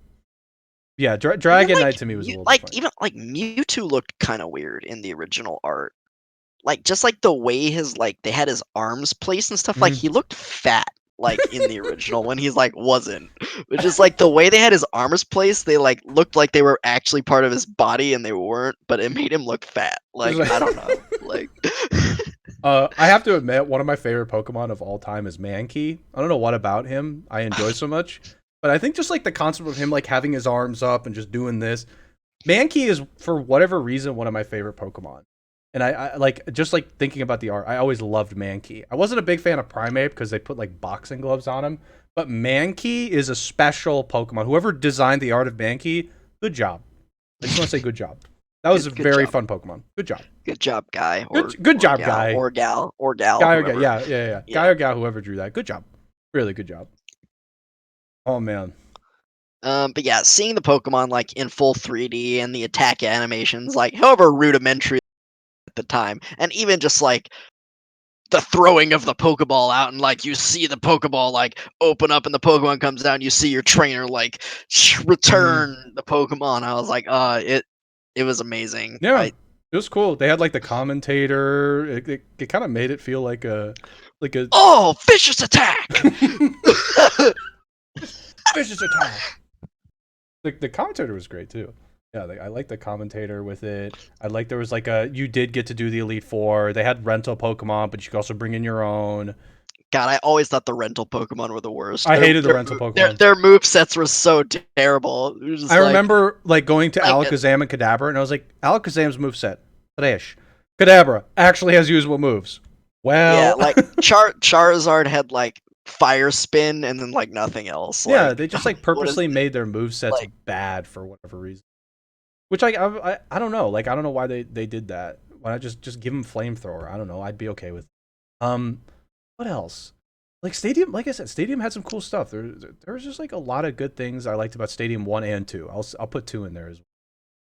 Speaker 1: yeah,
Speaker 2: even
Speaker 1: Dragonite to me was a little bit funny.
Speaker 2: even like Mewtwo looked kind of weird in the original art. Like, just, like, the way they had his arms placed and stuff, like,
Speaker 1: Mhm.
Speaker 2: he looked fat, like, in the original when he's, like, wasn't. But just, like, the way they had his arms placed, they, like, looked like they were actually part of his body and they weren't, but it made him look fat. Like, I don't know, like
Speaker 1: I have to admit, one of my favorite Pokemon of all time is Mankey. I don't know what about him I enjoy so much, but I think just like the concept of him like having his arms up and just doing this. Mankey is for whatever reason one of my favorite Pokemon. And I like just like thinking about the art. I always loved Mankey. I wasn't a big fan of Primeape because they put like boxing gloves on him, but Mankey is a special Pokemon. Whoever designed the art of Mankey, good job. I just want to say good job. That was a
Speaker 2: good
Speaker 1: very
Speaker 2: job.
Speaker 1: fun Pokemon. Good job.
Speaker 2: Good job, guy,
Speaker 1: Good job, guy.
Speaker 2: or gal,
Speaker 1: Guy or gal,
Speaker 2: whoever.
Speaker 1: yeah. Guy
Speaker 2: Yeah.
Speaker 1: or gal, whoever drew that. Good job. Really good job. Oh man.
Speaker 2: But yeah, seeing the Pokemon, like, in full 3D and the attack animations, like, however rudimentary at the time, and even just, like, the throwing of the Pokeball out and like you see the Pokeball like open up and the Pokemon comes out and you see your trainer like
Speaker 1: Mm.
Speaker 2: return the Pokemon. I was like, it was amazing.
Speaker 1: Yeah, it was cool. They had like the commentator. It kind of made it feel like a
Speaker 2: Oh, vicious attack!
Speaker 1: vicious attack. The commentator was great too. Yeah, I like the commentator with it. I like there was like a you did get to do the Elite Four. They had rental Pokemon, but you could also bring in your own.
Speaker 2: God, I always thought the rental Pokemon were the worst.
Speaker 1: I hated the rental Pokemon.
Speaker 2: Their move sets were so terrible. It was
Speaker 1: I
Speaker 2: just
Speaker 1: remember like going to
Speaker 2: like
Speaker 1: Alakazam and Kadabra, and I was like, Alakazam's moveset, trash. Kadabra actually has usable moves.
Speaker 2: yeah,
Speaker 1: Well,
Speaker 2: like Charizard had like fire spin and then like nothing else.
Speaker 1: yeah,
Speaker 2: Like
Speaker 1: they just like
Speaker 2: what is
Speaker 1: purposely made their movesets
Speaker 2: like
Speaker 1: bad for whatever reason. Which I don't know. Like I don't know why they did that. Why not just give him flamethrower? I don't know. I'd be okay with. Um, what else? Like Stadium, like I said, Stadium had some cool stuff. There was just like a lot of good things I liked about Stadium 1 and 2. I'll put 2 in there as well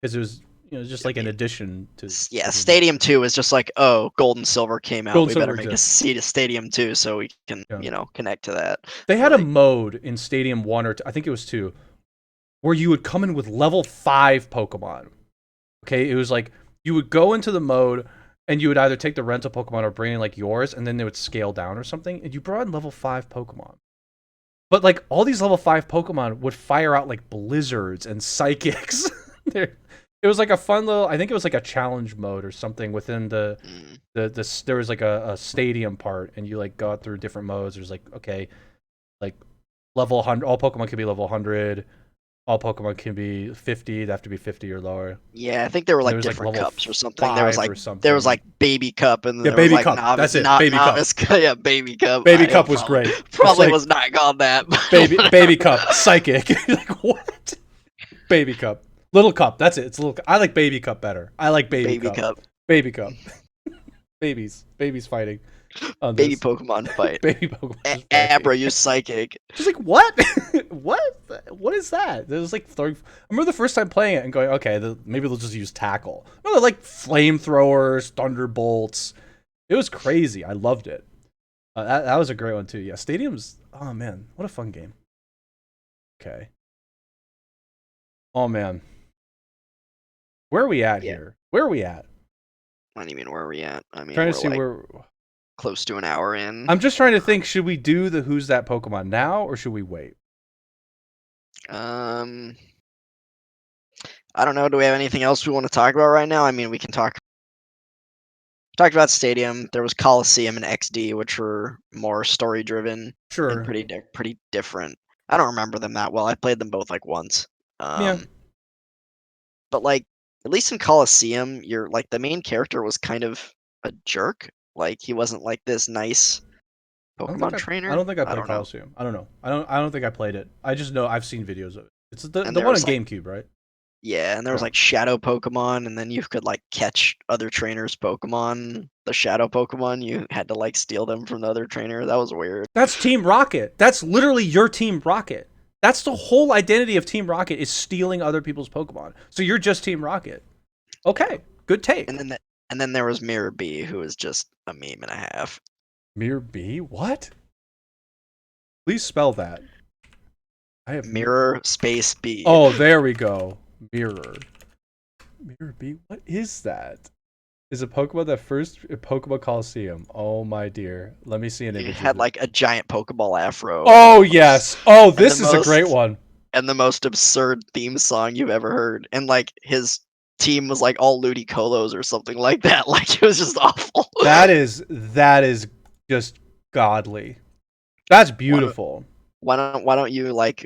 Speaker 1: because it was just like an addition to
Speaker 2: yeah,
Speaker 1: the
Speaker 2: Stadium 2 is just like, oh, Gold and Silver came out.
Speaker 1: Gold
Speaker 2: We
Speaker 1: Silver
Speaker 2: better make a
Speaker 1: exists.
Speaker 2: seed of Stadium 2 so we can,
Speaker 1: Yeah.
Speaker 2: connect to that.
Speaker 1: They had a
Speaker 2: Like,
Speaker 1: mode in Stadium 1 or 2, I think it was 2, where you would come in with level 5 Pokemon. Okay, it was like you would go into the mode and you would either take the rental Pokemon or bring in like yours, and then they would scale down or something, and you brought in level 5 Pokemon. But like all these level 5 Pokemon would fire out like blizzards and psychics. It was like a fun little. I think it was like a challenge mode or something within
Speaker 2: mm,
Speaker 1: there was like a stadium part, and you like got through different modes. There's like okay, like level 100. All Pokemon could be level 100. all Pokemon can be 50. They have to be 50 or lower.
Speaker 2: Yeah, I think there were
Speaker 1: And there
Speaker 2: like
Speaker 1: was like
Speaker 2: different
Speaker 1: level
Speaker 2: cups or something.
Speaker 1: five or
Speaker 2: There was
Speaker 1: something.
Speaker 2: like baby cup, and then
Speaker 1: Yeah,
Speaker 2: there was
Speaker 1: Baby
Speaker 2: like
Speaker 1: Cup.
Speaker 2: novice,
Speaker 1: That's it. Baby Cup.
Speaker 2: novice. Yeah, baby cup.
Speaker 1: Baby
Speaker 2: It
Speaker 1: Cup was
Speaker 2: probably
Speaker 1: great. It's
Speaker 2: probably
Speaker 1: like
Speaker 2: was not called that.
Speaker 1: Baby Cup Psychic. Like what? Baby Cup. Little Cup. That's it. It's a little. I like Baby Cup better. I like Baby
Speaker 2: Baby
Speaker 1: Cup.
Speaker 2: cup.
Speaker 1: Baby Cup. Babies fighting on
Speaker 2: Baby
Speaker 1: this.
Speaker 2: Pokemon fight.
Speaker 1: Baby Pokemon just fighting.
Speaker 2: Abra, use psychic.
Speaker 1: Just like what? What is that? There's like throwing. I remember the first time playing it and going, okay, maybe they'll just use tackle. No, they're like flamethrowers, thunderbolts. It was crazy. I loved it. That was a great one too. Yeah, Stadium's. Oh man, what a fun game. Okay. Oh man, where are we at
Speaker 2: Yeah.
Speaker 1: here? Where are we at?
Speaker 2: What do you mean? Where are we at? I mean,
Speaker 1: Trying
Speaker 2: we're
Speaker 1: to see
Speaker 2: like
Speaker 1: where.
Speaker 2: close to an hour in.
Speaker 1: I'm just trying to think. Should we do the Who's That Pokemon now, or should we wait?
Speaker 2: Um, I don't know. Do we have anything else we want to talk about right now? I mean, we can talk. Talked about Stadium. There was Coliseum and XD, which were more story driven and
Speaker 1: Sure.
Speaker 2: pretty different. I don't remember them that well. I played them both like once.
Speaker 1: Yeah.
Speaker 2: But like at least in Coliseum, you're like the main character was kind of a jerk. Like he wasn't like this nice Pokemon
Speaker 1: I
Speaker 2: trainer.
Speaker 1: don't think I
Speaker 2: I
Speaker 1: played
Speaker 2: don't know.
Speaker 1: Coliseum. I don't know. I don't think I played it. I just know I've seen videos of it. It's
Speaker 2: And
Speaker 1: the
Speaker 2: there
Speaker 1: one on
Speaker 2: was like
Speaker 1: GameCube, right?
Speaker 2: yeah, and there was
Speaker 1: Yeah.
Speaker 2: like shadow Pokemon, and then you could like catch other trainers' Pokemon. The shadow Pokemon, you had to like steal them from the other trainer. That was weird.
Speaker 1: That's Team Rocket. That's literally your Team Rocket. That's the whole identity of Team Rocket is stealing other people's Pokemon. So you're just Team Rocket. Okay, good take.
Speaker 2: And then there was Mirror B, who was just a meme and a half.
Speaker 1: Mirror B? What? Please spell that. I have
Speaker 2: Mirror space B.
Speaker 1: Oh, there we go. Mirror. Mirror B? What is that? Is a Pokemon that first Pokemon Coliseum. Oh my dear. Let me see an
Speaker 2: It
Speaker 1: image
Speaker 2: had
Speaker 1: of it.
Speaker 2: like a giant Pokeball afro.
Speaker 1: Oh yes. Oh,
Speaker 2: And the
Speaker 1: this is a great
Speaker 2: most
Speaker 1: one.
Speaker 2: and the most absurd theme song you've ever heard. And like his team was like all Ludicolo's or something like that. Like it was just awful.
Speaker 1: That is just godly. That's beautiful.
Speaker 2: Why don't you like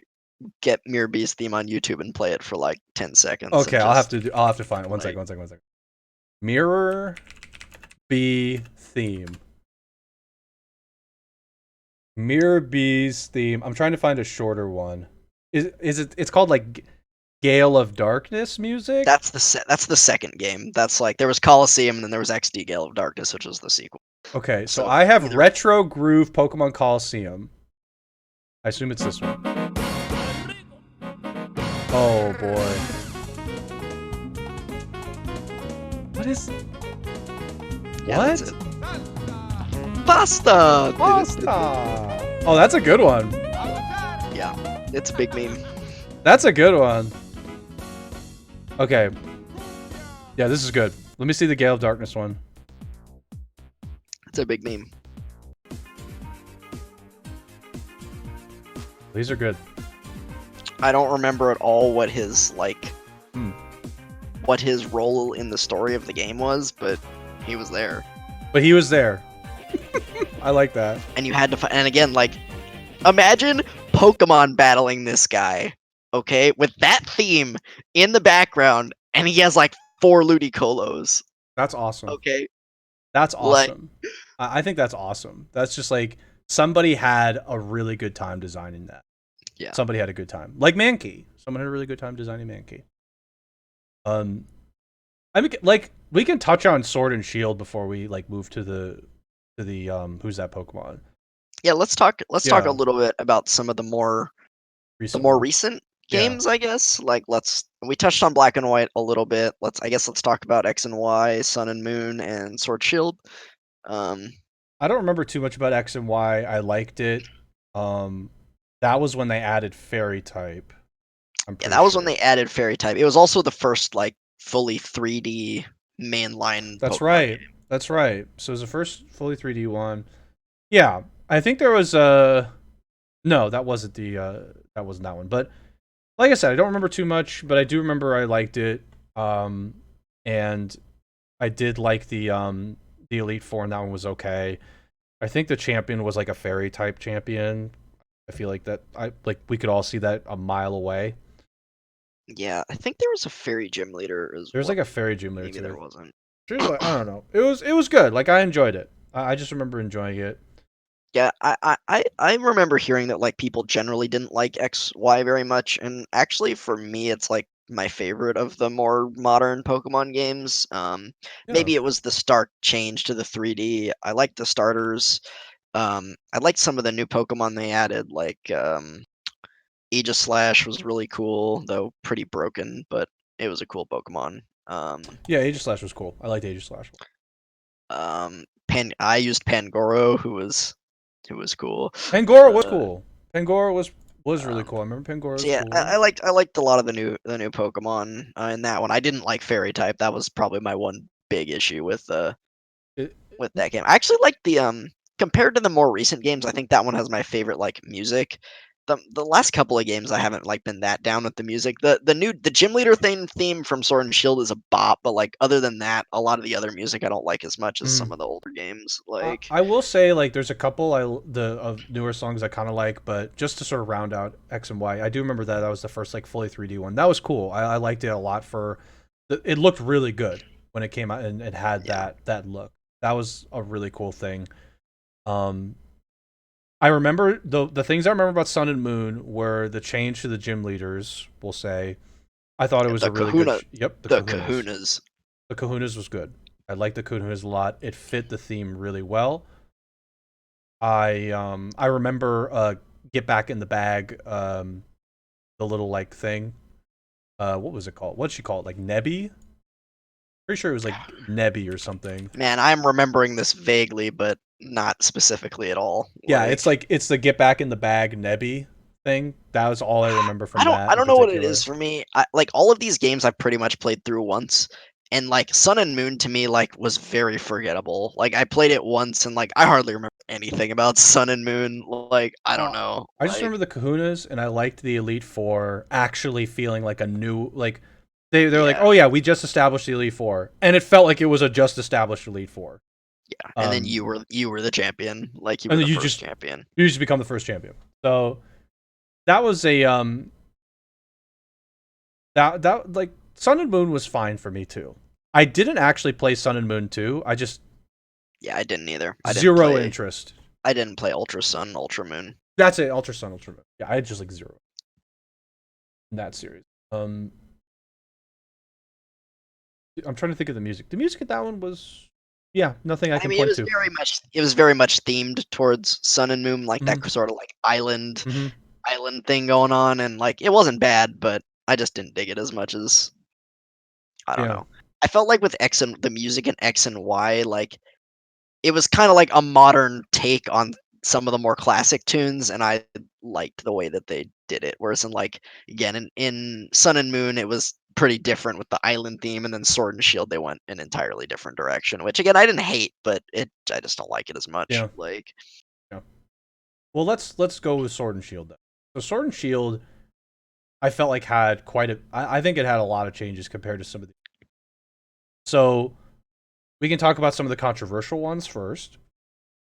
Speaker 2: get Mirror B's theme on YouTube and play it for like 10 seconds?
Speaker 1: Okay,
Speaker 2: and
Speaker 1: I'll have
Speaker 2: just,
Speaker 1: to I'll have to find it. One
Speaker 2: like,
Speaker 1: second. One second. Mirror B theme. Mirror B's theme. I'm trying to find a shorter one. Is it? It's called like Gale of Darkness music.
Speaker 2: that's the second game. That's like there was Coliseum and then there was XD Gale of Darkness, which was the sequel.
Speaker 1: Okay, so
Speaker 2: So
Speaker 1: I have
Speaker 2: either
Speaker 1: Retro Groove Pokemon Coliseum. I assume it's this one. Oh boy. What is?
Speaker 2: yeah,
Speaker 1: What?
Speaker 2: that's it. Pasta.
Speaker 1: Pasta. Oh, that's a good one.
Speaker 2: Yeah, it's a big meme.
Speaker 1: That's a good one. Okay. Yeah, this is good. Let me see the Gale of Darkness one.
Speaker 2: It's a big meme.
Speaker 1: These are good.
Speaker 2: I don't remember at all what his like
Speaker 1: Hmm.
Speaker 2: what his role in the story of the game was, but he was there.
Speaker 1: But he was there. I like that.
Speaker 2: And you had to find, and again, like imagine Pokemon battling this guy, okay, with that theme in the background, and he has like 4 Ludicolo's.
Speaker 1: That's awesome.
Speaker 2: Okay.
Speaker 1: That's
Speaker 2: Like-
Speaker 1: awesome. I think that's awesome. That's just like somebody had a really good time designing that.
Speaker 2: Yeah.
Speaker 1: Somebody had a good time. Like Mankey. Someone had a really good time designing Mankey. I mean, like we can touch on Sword and Shield before we like move to the Who's That Pokemon?
Speaker 2: Yeah, let's talk
Speaker 1: Yeah.
Speaker 2: a little bit about some of the more
Speaker 1: Recently.
Speaker 2: recent
Speaker 1: Yeah.
Speaker 2: games, I guess. Like we touched on Black and White a little bit. Let's talk about X and Y, Sun and Moon, and Sword Shield.
Speaker 1: I don't remember too much about X and Y. I liked it. That was when they added Fairy type.
Speaker 2: Yeah, that was when they added Fairy type. It was also the first like fully 3D mainline.
Speaker 1: That's
Speaker 2: Pokemon
Speaker 1: right.
Speaker 2: game.
Speaker 1: That's right. So it was the first fully 3D one. Yeah, I think there was a. No, that wasn't that one. But like I said, I don't remember too much, but I do remember I liked it. And I did like the Elite Four, and that one was okay. I think the champion was like a fairy type champion. I feel like that we could all see that a mile away.
Speaker 2: Yeah, I think there was a fairy gym leader as
Speaker 1: There's
Speaker 2: well.
Speaker 1: like a fairy gym leader
Speaker 2: Maybe there
Speaker 1: too.
Speaker 2: wasn't.
Speaker 1: She was like, I don't know. It was good. Like I enjoyed it. I just remember enjoying it.
Speaker 2: Yeah, I remember hearing that like people generally didn't like XY very much, and actually for me it's like my favorite of the more modern Pokemon games.
Speaker 1: Yeah.
Speaker 2: Maybe it was the stark change to the 3D. I liked the starters. I liked some of the new Pokemon they added, like Aegislash was really cool, though pretty broken, but it was a cool Pokemon.
Speaker 1: Yeah, Aegislash was cool. I liked Aegislash.
Speaker 2: I used Pangoro, who was cool.
Speaker 1: Pangoro was
Speaker 2: Uh,
Speaker 1: cool. Pangoro was really
Speaker 2: um,
Speaker 1: cool. I remember Pangoro
Speaker 2: so
Speaker 1: was
Speaker 2: yeah,
Speaker 1: cool.
Speaker 2: I liked a lot of the new Pokemon in that one. I didn't like Fairy type. That was probably my one big issue
Speaker 1: It,
Speaker 2: with that game. I actually like the compared to the more recent games, I think that one has my favorite like music. The last couple of games I haven't like been that down with the music. The gym leader theme from Sword and Shield is a bop, but like other than that, a lot of the other music I don't like as much as some
Speaker 1: mm,
Speaker 2: of the older games.
Speaker 1: I,
Speaker 2: Like
Speaker 1: I will say like there's a couple the of newer songs I kind of like, but just to sort of round out X and Y, I do remember that was the first like fully 3D one. That was cool. I liked it a lot for it looked really good when it came out and it had
Speaker 2: yeah,
Speaker 1: that look. That was a really cool thing. Um, I remember the things I remember about Sun and Moon were the change to the gym leaders. We'll say I thought it was
Speaker 2: the
Speaker 1: a really good.
Speaker 2: Kahuna,
Speaker 1: Yep, the
Speaker 2: the
Speaker 1: Kahunas.
Speaker 2: Kahunas.
Speaker 1: The Kahunas was good. I liked the Kahunas a lot. It fit the theme really well. I remember get back in the bag the little like thing. What was it called? What'd she call it? Like Nebby? Pretty sure it was like Nebby or something.
Speaker 2: Man, I'm remembering this vaguely, but not specifically at all.
Speaker 1: Yeah, it's
Speaker 2: Like
Speaker 1: like it's the get back in the bag Nebby thing. That was all I remember
Speaker 2: I
Speaker 1: from
Speaker 2: don't
Speaker 1: that
Speaker 2: I
Speaker 1: in
Speaker 2: don't know what it is
Speaker 1: particular.
Speaker 2: for me. Like all of these games I've pretty much played through once. And like Sun and Moon to me like was very forgettable. Like I played it once and like I hardly remember anything about Sun and Moon. Like I don't
Speaker 1: Uh,
Speaker 2: know.
Speaker 1: I just
Speaker 2: Like
Speaker 1: remember the Kahunas, and I liked the Elite Four actually feeling like a new like they're like,
Speaker 2: yeah,
Speaker 1: oh yeah, we just established the Elite Four, and it felt like it was a just established Elite Four.
Speaker 2: yeah. And then
Speaker 1: Um,
Speaker 2: you were the champion. Like you were
Speaker 1: and then
Speaker 2: the first champion.
Speaker 1: you just become the first champion. So that was a that like Sun and Moon was fine for me too. I didn't actually play Sun and Moon 2. I just
Speaker 2: Yeah, I didn't either.
Speaker 1: zero interest.
Speaker 2: I didn't play Ultra Sun, Ultra Moon.
Speaker 1: That's it, Ultra Sun, Ultra Moon. Yeah, I had just like zero in that series. Um, I'm trying to think of the music. The music at that one was, yeah, nothing I
Speaker 2: I
Speaker 1: can
Speaker 2: mean, it
Speaker 1: point
Speaker 2: was
Speaker 1: to.
Speaker 2: very much themed towards Sun and Moon, like
Speaker 1: Hmm.
Speaker 2: that sort of like
Speaker 1: Hmm.
Speaker 2: island thing going on, and like it wasn't bad, but I just didn't dig it as much as I don't
Speaker 1: Yeah,
Speaker 2: know. I felt like with X and the music in X and Y, like it was kind of like a modern take on some of the more classic tunes, and I liked the way that they did it. Whereas in like again in Sun and Moon, it was pretty different with the island theme, and then Sword and Shield they went an entirely different direction. Which again I didn't hate, but it I just don't like it as much.
Speaker 1: yeah,
Speaker 2: Like
Speaker 1: yeah. Well, let's go with Sword and Shield then. So Sword and Shield, I felt like had quite a. I think it had a lot of changes compared to some of the. So we can talk about some of the controversial ones first.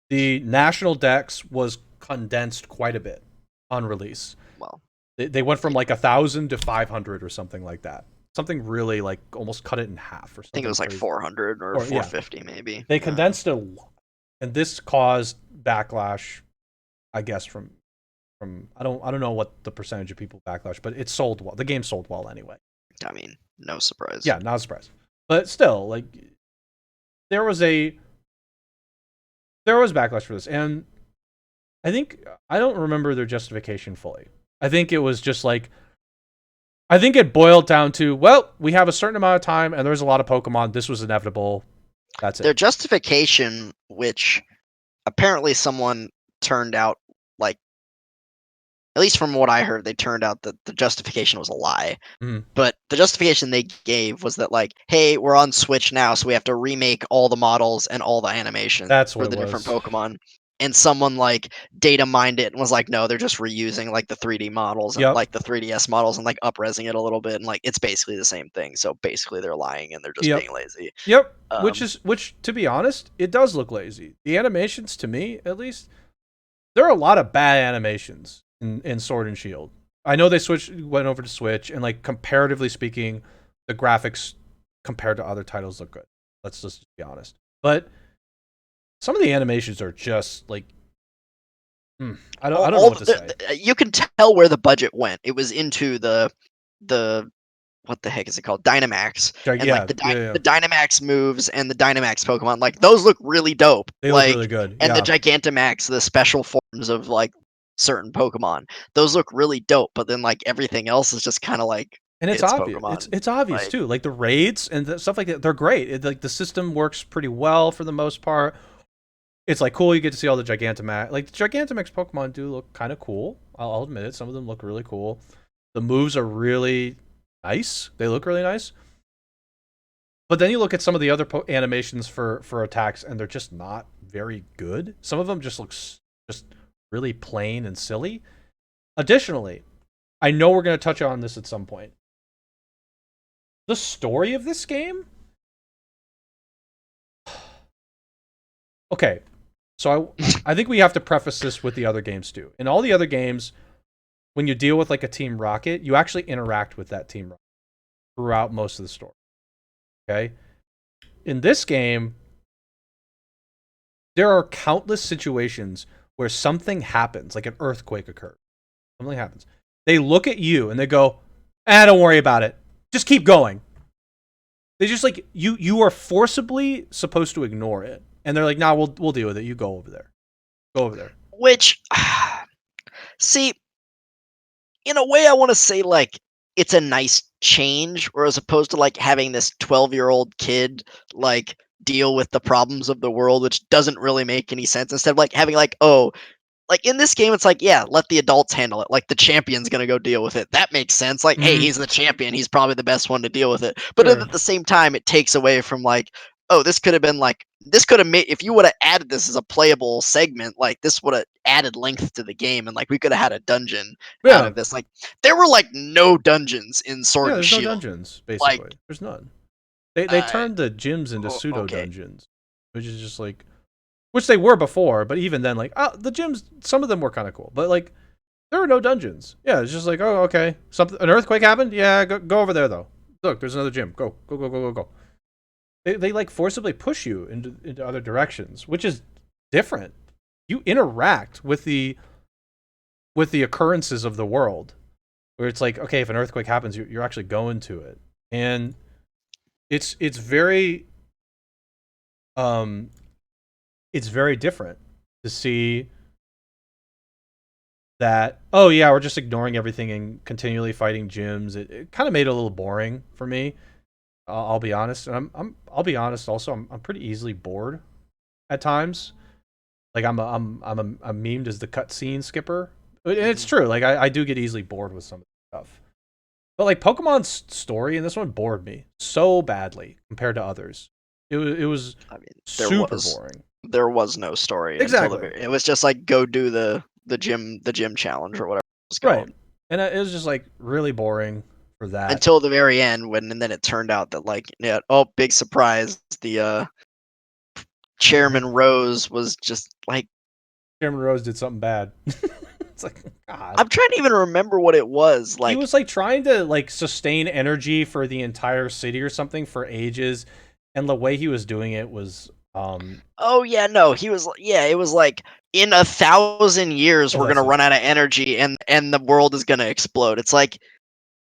Speaker 1: The national dex was condensed quite a bit on release.
Speaker 2: well,
Speaker 1: They went from
Speaker 2: yeah,
Speaker 1: like 1,000 to 500 or something like that. Something really like almost cut it in half or
Speaker 2: I think it
Speaker 1: something
Speaker 2: was like
Speaker 1: crazy.
Speaker 2: 400 or
Speaker 1: Or yeah,
Speaker 2: 450 maybe.
Speaker 1: they condensed it a lot, and this caused backlash. I guess from I don't know what the percentage of people backlash, but it sold well. The game sold well anyway.
Speaker 2: I mean, no surprise.
Speaker 1: Yeah, not a surprise. But still, like there was a there was backlash for this, and I think I don't remember their justification fully. I think it was just like I think it boiled down to, well, we have a certain amount of time and there's a lot of Pokemon. This was inevitable. That's
Speaker 2: Their
Speaker 1: it.
Speaker 2: justification, which apparently someone turned out like at least from what I heard, they turned out that the justification was a lie.
Speaker 1: Mm,
Speaker 2: But the justification they gave was that like, hey, we're on Switch now, so we have to remake all the models and all the animation
Speaker 1: that's what
Speaker 2: for
Speaker 1: it
Speaker 2: the different
Speaker 1: was.
Speaker 2: Pokemon. And someone like data mined it and was like, no, they're just reusing like the 3D models and
Speaker 1: Yep.
Speaker 2: like the 3DS models and like upresing it a little bit and like it's basically the same thing. So basically they're lying and they're just
Speaker 1: Yep.
Speaker 2: being lazy.
Speaker 1: Yep.
Speaker 2: Um,
Speaker 1: Which to be honest, it does look lazy. The animations to me, at least, there are a lot of bad animations in Sword and Shield. I know they went over to Switch, and like comparatively speaking, the graphics compared to other titles look good. Let's just be honest. But some of the animations are just like, I don't know what to say.
Speaker 2: You can tell where the budget went. It was into the what the heck is it called? Dynamax. And like
Speaker 1: Yeah, yeah, yeah.
Speaker 2: the Dynamax moves and the Dynamax Pokemon, like those look really dope.
Speaker 1: They look
Speaker 2: Like,
Speaker 1: really good.
Speaker 2: and the
Speaker 1: Yeah,
Speaker 2: Gigantamax, the special forms of like certain Pokemon, those look really dope. But then like everything else is just kind of like
Speaker 1: and it's
Speaker 2: it's
Speaker 1: obvious.
Speaker 2: Pokemon.
Speaker 1: It's obvious
Speaker 2: Like
Speaker 1: too. Like the raids and stuff like that, they're great. Like the system works pretty well for the most part. It's like cool. You get to see all the Gigantamax. Like the Gigantamax Pokemon do look kind of cool. I'll admit it. Some of them look really cool. The moves are really nice. They look really nice. But then you look at some of the other animations for attacks, and they're just not very good. Some of them just looks just really plain and silly. Additionally, I know we're going to touch on this at some point. The story of this game. Okay, so I think we have to preface this with the other games too. In all the other games, when you deal with like a Team Rocket, you actually interact with that Team Rocket throughout most of the story. Okay? In this game, there are countless situations where something happens, like an earthquake occurs. Something happens. They look at you and they go, don't worry about it. Just keep going. They just like you are forcibly supposed to ignore it. And they're like, nah, we'll deal with it. You go over there. Go over there.
Speaker 2: which see, in a way I want to say like it's a nice change, or as opposed to like having this 12-year-old kid like deal with the problems of the world, which doesn't really make any sense. Instead of like having like, oh, like in this game, it's like, yeah, let the adults handle it. Like the champion's gonna go deal with it. That makes sense. Like, hey, he's the champion. He's probably the best one to deal with it. But
Speaker 1: Sure.
Speaker 2: at the same time, it takes away from like, oh, this could have been like, this could have made, if you would have added this as a playable segment, like this would have added length to the game, and like we could have had a dungeon out
Speaker 1: Yeah.
Speaker 2: of this. Like there were like no dungeons in Sword
Speaker 1: Yeah,
Speaker 2: and
Speaker 1: there's no
Speaker 2: Shield.
Speaker 1: dungeons,
Speaker 2: Like,
Speaker 1: basically. There's none. They turned the gyms into pseudo
Speaker 2: okay,
Speaker 1: dungeons, which is just like, which they were before, but even then, like, the gyms, some of them were kind of cool, but like, there are no dungeons. Yeah, it's just like, oh, okay, an earthquake happened. Yeah, go over there though. Look, there's another gym. Go. They like forcibly push you into other directions, which is different. You interact with the occurrences of the world, where it's like, okay, if an earthquake happens, you're actually going to it, and it's very um it's very different to see that, oh yeah, we're just ignoring everything and continually fighting gyms. It kind of made it a little boring for me. I'll be honest, and I'll be honest also. I'm pretty easily bored at times. Like I'm memed as the cutscene skipper, and it's true. Like I do get easily bored with some of the stuff. But like Pokemon's story in this one bored me so badly compared to others. It was
Speaker 2: I mean,
Speaker 1: super boring.
Speaker 2: there was no story
Speaker 1: Exactly.
Speaker 2: until it was just like go do the gym challenge or whatever it was
Speaker 1: Right.
Speaker 2: called.
Speaker 1: And it was just like really boring for that.
Speaker 2: Until the very end, when and then it turned out that like, yeah, oh, big surprise, the Chairman Rose was just like,
Speaker 1: Cameron Rose did something bad. It's like, God.
Speaker 2: I'm trying to even remember what it was.
Speaker 1: He
Speaker 2: Like,
Speaker 1: was like trying to like sustain energy for the entire city or something for ages, and the way he was doing it was
Speaker 2: oh yeah, no, he was, yeah, it was like in 1,000 years
Speaker 1: oh,
Speaker 2: we're
Speaker 1: that's
Speaker 2: gonna
Speaker 1: it.
Speaker 2: run out of energy and the world is gonna explode. It's like,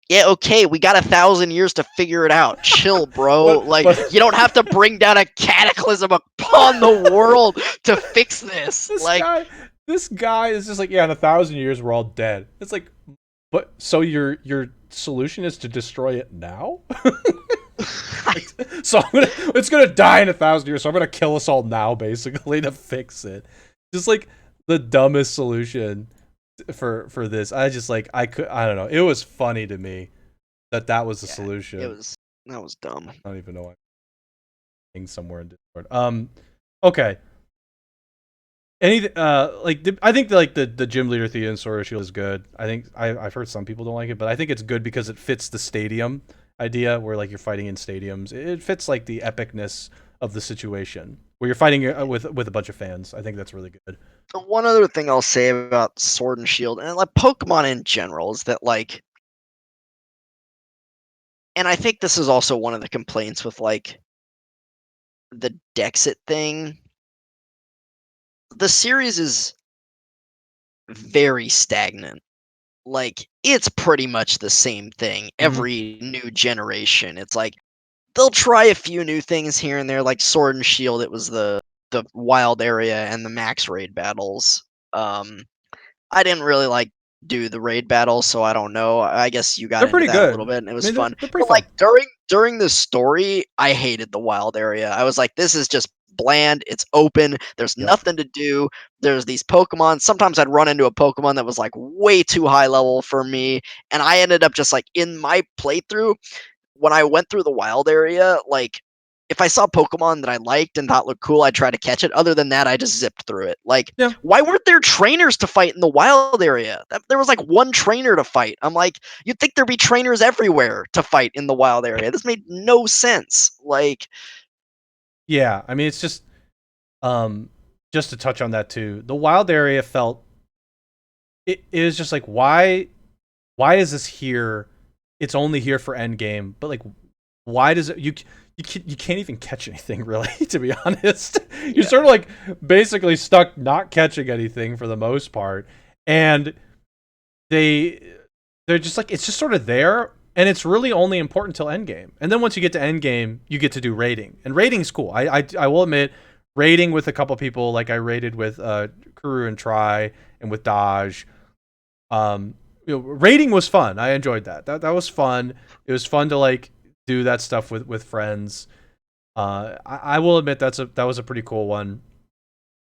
Speaker 2: yeah, okay, we got 1,000 years to figure it out. Chill, bro. Like,
Speaker 1: but
Speaker 2: you don't have to bring down a cataclysm upon the world to fix this.
Speaker 1: this
Speaker 2: Like,
Speaker 1: guy this guy is just like, yeah, in 1,000 years we're all dead. It's like, but so your solution is to destroy it now? So it's gonna die in 1,000 years, so I'm gonna kill us all now basically to fix it. Just like the dumbest solution for this. I just like, I don't know, it was funny to me that was the
Speaker 2: yeah,
Speaker 1: solution.
Speaker 2: that was dumb.
Speaker 1: I don't even know why. Thing somewhere in Discord. Okay. Any I think the gym leader Thea in Sword Shield is good. I think I've heard some people don't like it, but I think it's good because it fits the stadium idea where like you're fighting in stadiums. It fits like the epicness of the situation where you're fighting with a bunch of fans. I think that's really good.
Speaker 2: The one other thing I'll say about Sword and Shield and like Pokemon in general is that like, and I think this is also one of the complaints with like the Dexit thing. The series is very stagnant. Like it's pretty much the same thing
Speaker 1: Hmm.
Speaker 2: every new generation. It's like they'll try a few new things here and there, like Sword and Shield. It was the wild area and the max raid battles. I didn't really like do the raid battles, so I don't know. I guess you got
Speaker 1: They're
Speaker 2: into
Speaker 1: pretty
Speaker 2: that a
Speaker 1: good.
Speaker 2: little bit, and it
Speaker 1: I
Speaker 2: was
Speaker 1: mean,
Speaker 2: fun.
Speaker 1: they're pretty
Speaker 2: But like
Speaker 1: fun.
Speaker 2: during the story, I hated the wild area. I was like, this is just bland. It's open. There's
Speaker 1: Yep.
Speaker 2: nothing to do. There's these Pokemon. Sometimes I'd run into a Pokemon that was like way too high level for me, and I ended up just like in my playthrough when I went through the wild area, like if I saw Pokemon that I liked and thought looked cool, I'd try to catch it. Other than that, I just zipped through it. Like,
Speaker 1: Yeah.
Speaker 2: why weren't there trainers to fight in the wild area? There was like one trainer to fight. I'm like, you'd think there'd be trainers everywhere to fight in the wild area. This made no sense. Like,
Speaker 1: Yeah. I mean, it's um just to touch on that too. The wild area felt it was just like why is this here? It's only here for endgame, but like why does it you can't even catch anything really, to be honest. You're
Speaker 2: yeah,
Speaker 1: sort of like basically stuck not catching anything for the most part. And they they're just like it's just sort of there, and it's really only important till endgame. And then once you get to endgame, you get to do raiding, and raiding's cool. I will admit, raiding with a couple people, like I raided with Kuru and Try and with Dodge. Raiding was fun. I enjoyed that. That was fun. It was fun to like do that stuff with friends. I will admit that was a pretty cool one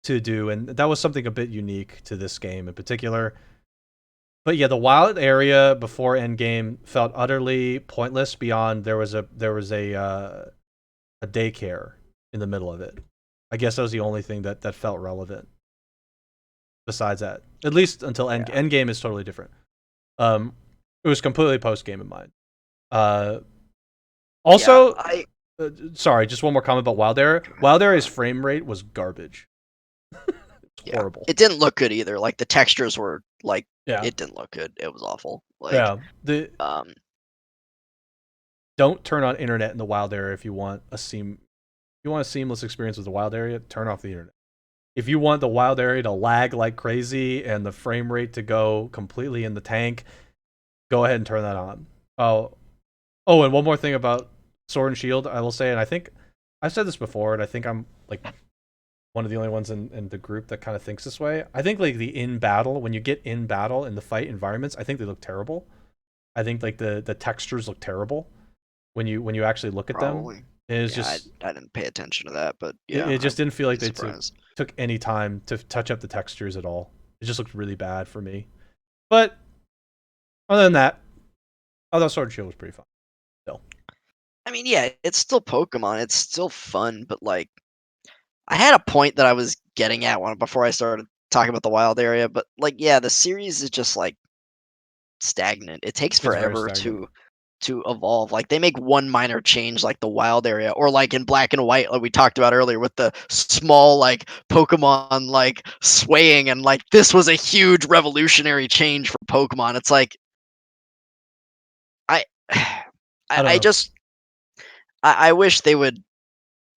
Speaker 1: to do, and that was something a bit unique to this game in particular. But yeah, the wild area before Endgame felt utterly pointless. Beyond there was a daycare in the middle of it. I guess that was the only thing that felt relevant. Besides that, at least until
Speaker 2: yeah,
Speaker 1: Endgame is totally different. Um, it was completely post game in mind. Uh,
Speaker 2: yeah.
Speaker 1: also, sorry, just one more comment about Wild Area. Wild Area's frame rate was garbage. It's
Speaker 2: Yeah,
Speaker 1: horrible.
Speaker 2: it didn't look good either. Like the textures were like
Speaker 1: Yeah,
Speaker 2: it didn't look good. It was awful. Like,
Speaker 1: yeah. The
Speaker 2: um,
Speaker 1: Don't turn on internet in the Wild Area if you want you want a seamless experience with the Wild Area. Turn off the internet. If you want the Wild Area to lag like crazy and the frame rate to go completely in the tank, go ahead and turn that on. Oh, and one more thing about Sword and Shield, I will say, and I think I've said this before, and I think I'm like one of the only ones in the group that kind of thinks this way. I think like the in battle, when you get in battle in the fight environments, I think they look terrible. I think like the textures look terrible when you actually look at them.
Speaker 2: probably.
Speaker 1: It's
Speaker 2: Yeah,
Speaker 1: just
Speaker 2: I didn't pay attention to that, but
Speaker 1: it,
Speaker 2: yeah,
Speaker 1: it
Speaker 2: I'd
Speaker 1: just didn't feel like
Speaker 2: be
Speaker 1: they
Speaker 2: surprised.
Speaker 1: took any time to touch up the textures at all. It just looked really bad for me. But other than that, I thought Sword and Shield was pretty fun. Still,
Speaker 2: I mean, yeah, it's still Pokemon. It's still fun, but like I had a point that I was getting at one before I started talking about the wild area, but like yeah, the series is just like stagnant. It takes
Speaker 1: it's very
Speaker 2: forever
Speaker 1: stagnant.
Speaker 2: to evolve. Like they make one minor change like the wild area or like in black and white like we talked about earlier with the small like Pokemon like swaying and like this was a huge revolutionary change for Pokemon. It's like I
Speaker 1: I don't
Speaker 2: I
Speaker 1: know.
Speaker 2: just I wish they would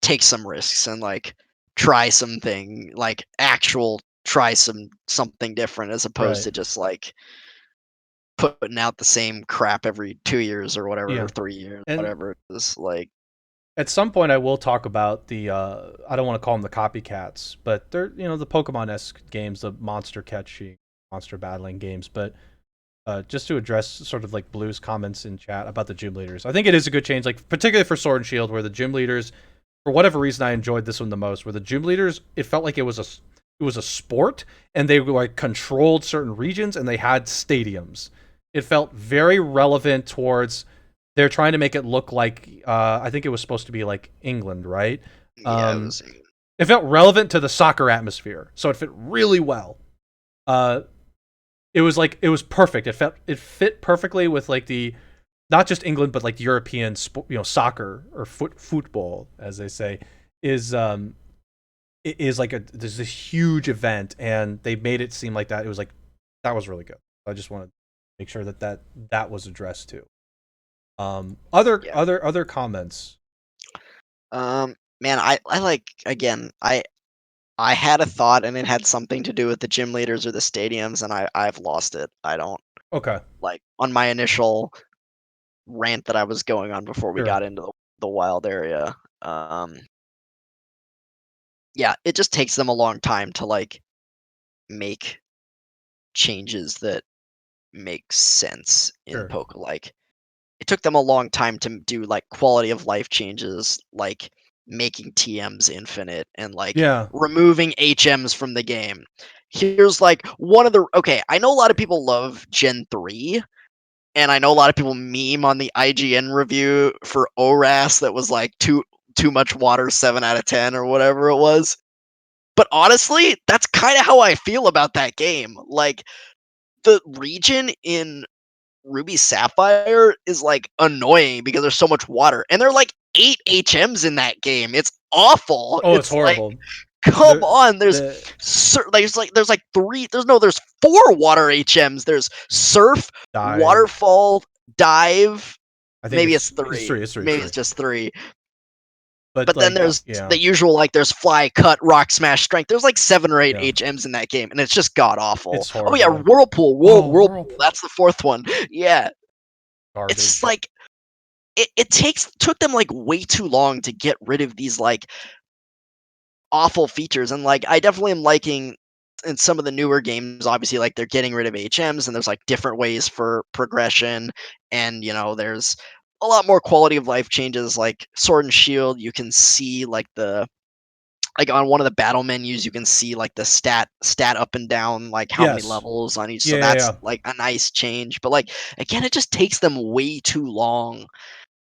Speaker 2: take some risks and like try something like actual try something different as opposed
Speaker 1: Right.
Speaker 2: to just like putting out the same crap every 2 years or whatever, or
Speaker 1: Yeah.
Speaker 2: 3 years,
Speaker 1: And
Speaker 2: whatever it is. Like,
Speaker 1: at some point, I will talk about the. I don't want to call them the copycats, but they're the Pokemon esque games, the monster catching, monster battling games. But just to address sort of like Blue's comments in chat about the gym leaders, I think it is a good change, like particularly for Sword and Shield, where the gym leaders, for whatever reason, I enjoyed this one the most. Where the gym leaders, it felt like it was a sport, and they like controlled certain regions, and they had stadiums. It felt very relevant towards. They're trying to make it look like I think it was supposed to be like England, right?
Speaker 2: yeah, it
Speaker 1: Um,
Speaker 2: was.
Speaker 1: it felt relevant to the soccer atmosphere, so it fit really well. Uh, it was perfect. It fit perfectly with like the not just England but like European soccer or football as they say is is like there's this huge event, and they made it seem like that. It was like that was really good. I just want to make sure that was addressed too.
Speaker 2: Yeah.
Speaker 1: Other comments.
Speaker 2: Man, I like again. I had a thought, and it had something to do with the gym leaders or the stadiums, and I've lost it. I don't
Speaker 1: Okay,
Speaker 2: like on my initial rant that I was going on before we
Speaker 1: sure,
Speaker 2: got into the wild area. Um, yeah, it just takes them a long time to like make changes that make sense in
Speaker 1: sure.
Speaker 2: poker. Like it took them a long time to do like quality of life changes, like making TMs infinite and like
Speaker 1: Yeah,
Speaker 2: removing HMs from the game. Here's like one of the okay, I know a lot of people love Gen 3, and I know a lot of people meme on the IGN review for ORAS that was like too much water, 7 out of 10 or whatever it was. But honestly, that's kind of how I feel about that game. Like the region in Ruby Sapphire is like annoying because there's so much water, and there are like 8 HMs in that game. It's awful.
Speaker 1: oh, it's
Speaker 2: It's like,
Speaker 1: horrible.
Speaker 2: come
Speaker 1: The
Speaker 2: on.
Speaker 1: the
Speaker 2: There's like three. There's 4 water HMs. There's surf,
Speaker 1: dive.
Speaker 2: waterfall, dive.
Speaker 1: I think
Speaker 2: Maybe it's
Speaker 1: it's
Speaker 2: three.
Speaker 1: three. It's three. It's
Speaker 2: Maybe
Speaker 1: three.
Speaker 2: it's just three.
Speaker 1: But
Speaker 2: But then
Speaker 1: like,
Speaker 2: there's
Speaker 1: yeah,
Speaker 2: the usual, like there's fly, cut, rock, smash, strength. There's like 7 or 8
Speaker 1: yeah,
Speaker 2: HMs in that game, and it's just god awful.
Speaker 1: it's
Speaker 2: Oh yeah,
Speaker 1: horrible.
Speaker 2: whirlpool,
Speaker 1: Oh,
Speaker 2: whirlpool.
Speaker 1: whirlpool,
Speaker 2: That's the fourth one. Yeah, it's just
Speaker 1: garbage.
Speaker 2: like it took them like way too long to get rid of these like awful features, and like I definitely am liking in some of the newer games, obviously, like they're getting rid of HMs and there's like different ways for progression, and there's a lot more quality of life changes. Like Sword and Shield, you can see like the like on one of the battle menus, you can see like the stat up and down, like how many
Speaker 1: Yes.
Speaker 2: levels on each.
Speaker 1: Yeah,
Speaker 2: So
Speaker 1: yeah,
Speaker 2: that's
Speaker 1: yeah.
Speaker 2: like a nice change. But like again, it just takes them way too long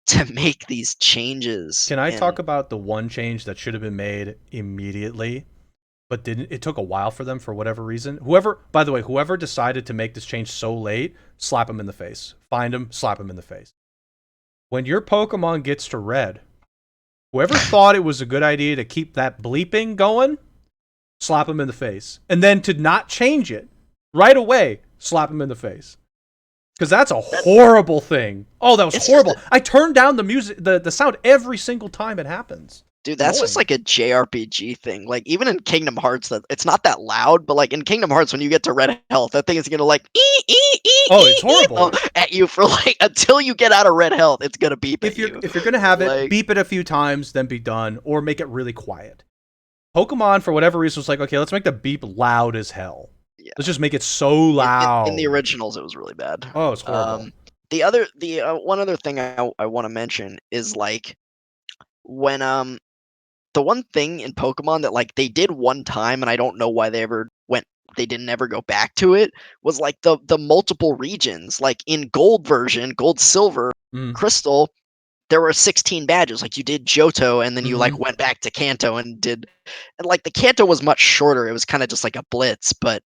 Speaker 2: to make these changes.
Speaker 1: Can I
Speaker 2: And
Speaker 1: talk about the one change that should have been made immediately, but didn't? It took a while for them for whatever reason. Whoever, by the way, whoever decided to make this change so late, slap him in the face. Find him, slap him in the face. When your Pokemon gets to red, whoever thought it was a good idea to keep that bleeping going, slap him in the face. And then to not change it right away, slap him in the face. Because that's a
Speaker 2: that
Speaker 1: horrible thing. Oh, that was
Speaker 2: it's just
Speaker 1: horrible. I turn down the music, the sound every single time it happens.
Speaker 2: dude,
Speaker 1: It's
Speaker 2: that's just
Speaker 1: annoying.
Speaker 2: like a JRPG thing. Like even in Kingdom Hearts, that it's not that loud, but like in Kingdom Hearts, when you get to red health, that thing is gonna like
Speaker 1: Oh, it's horrible.
Speaker 2: at you for like until you get out of red health. It's gonna beep at you.
Speaker 1: If you're gonna have it,
Speaker 2: Like
Speaker 1: beep it a few times, then be done, or make it really quiet. Pokemon, for whatever reason, was like, okay, let's make the beep loud as hell.
Speaker 2: yeah,
Speaker 1: Let's just make it so
Speaker 2: in the
Speaker 1: loud.
Speaker 2: originals, it was really bad.
Speaker 1: Oh, it's horrible.
Speaker 2: Um, the one other thing I want to mention is like when the one thing in Pokemon that like they did one time, and I don't know why they didn't ever go back to it, was like the multiple regions. Like in gold version, gold, silver,
Speaker 1: Mm.
Speaker 2: crystal, there were 16 badges. Like you did Johto, and then you
Speaker 1: Mm-hmm.
Speaker 2: like went back to Kanto and did, and like the Kanto was much shorter. It was kind of just like a blitz, but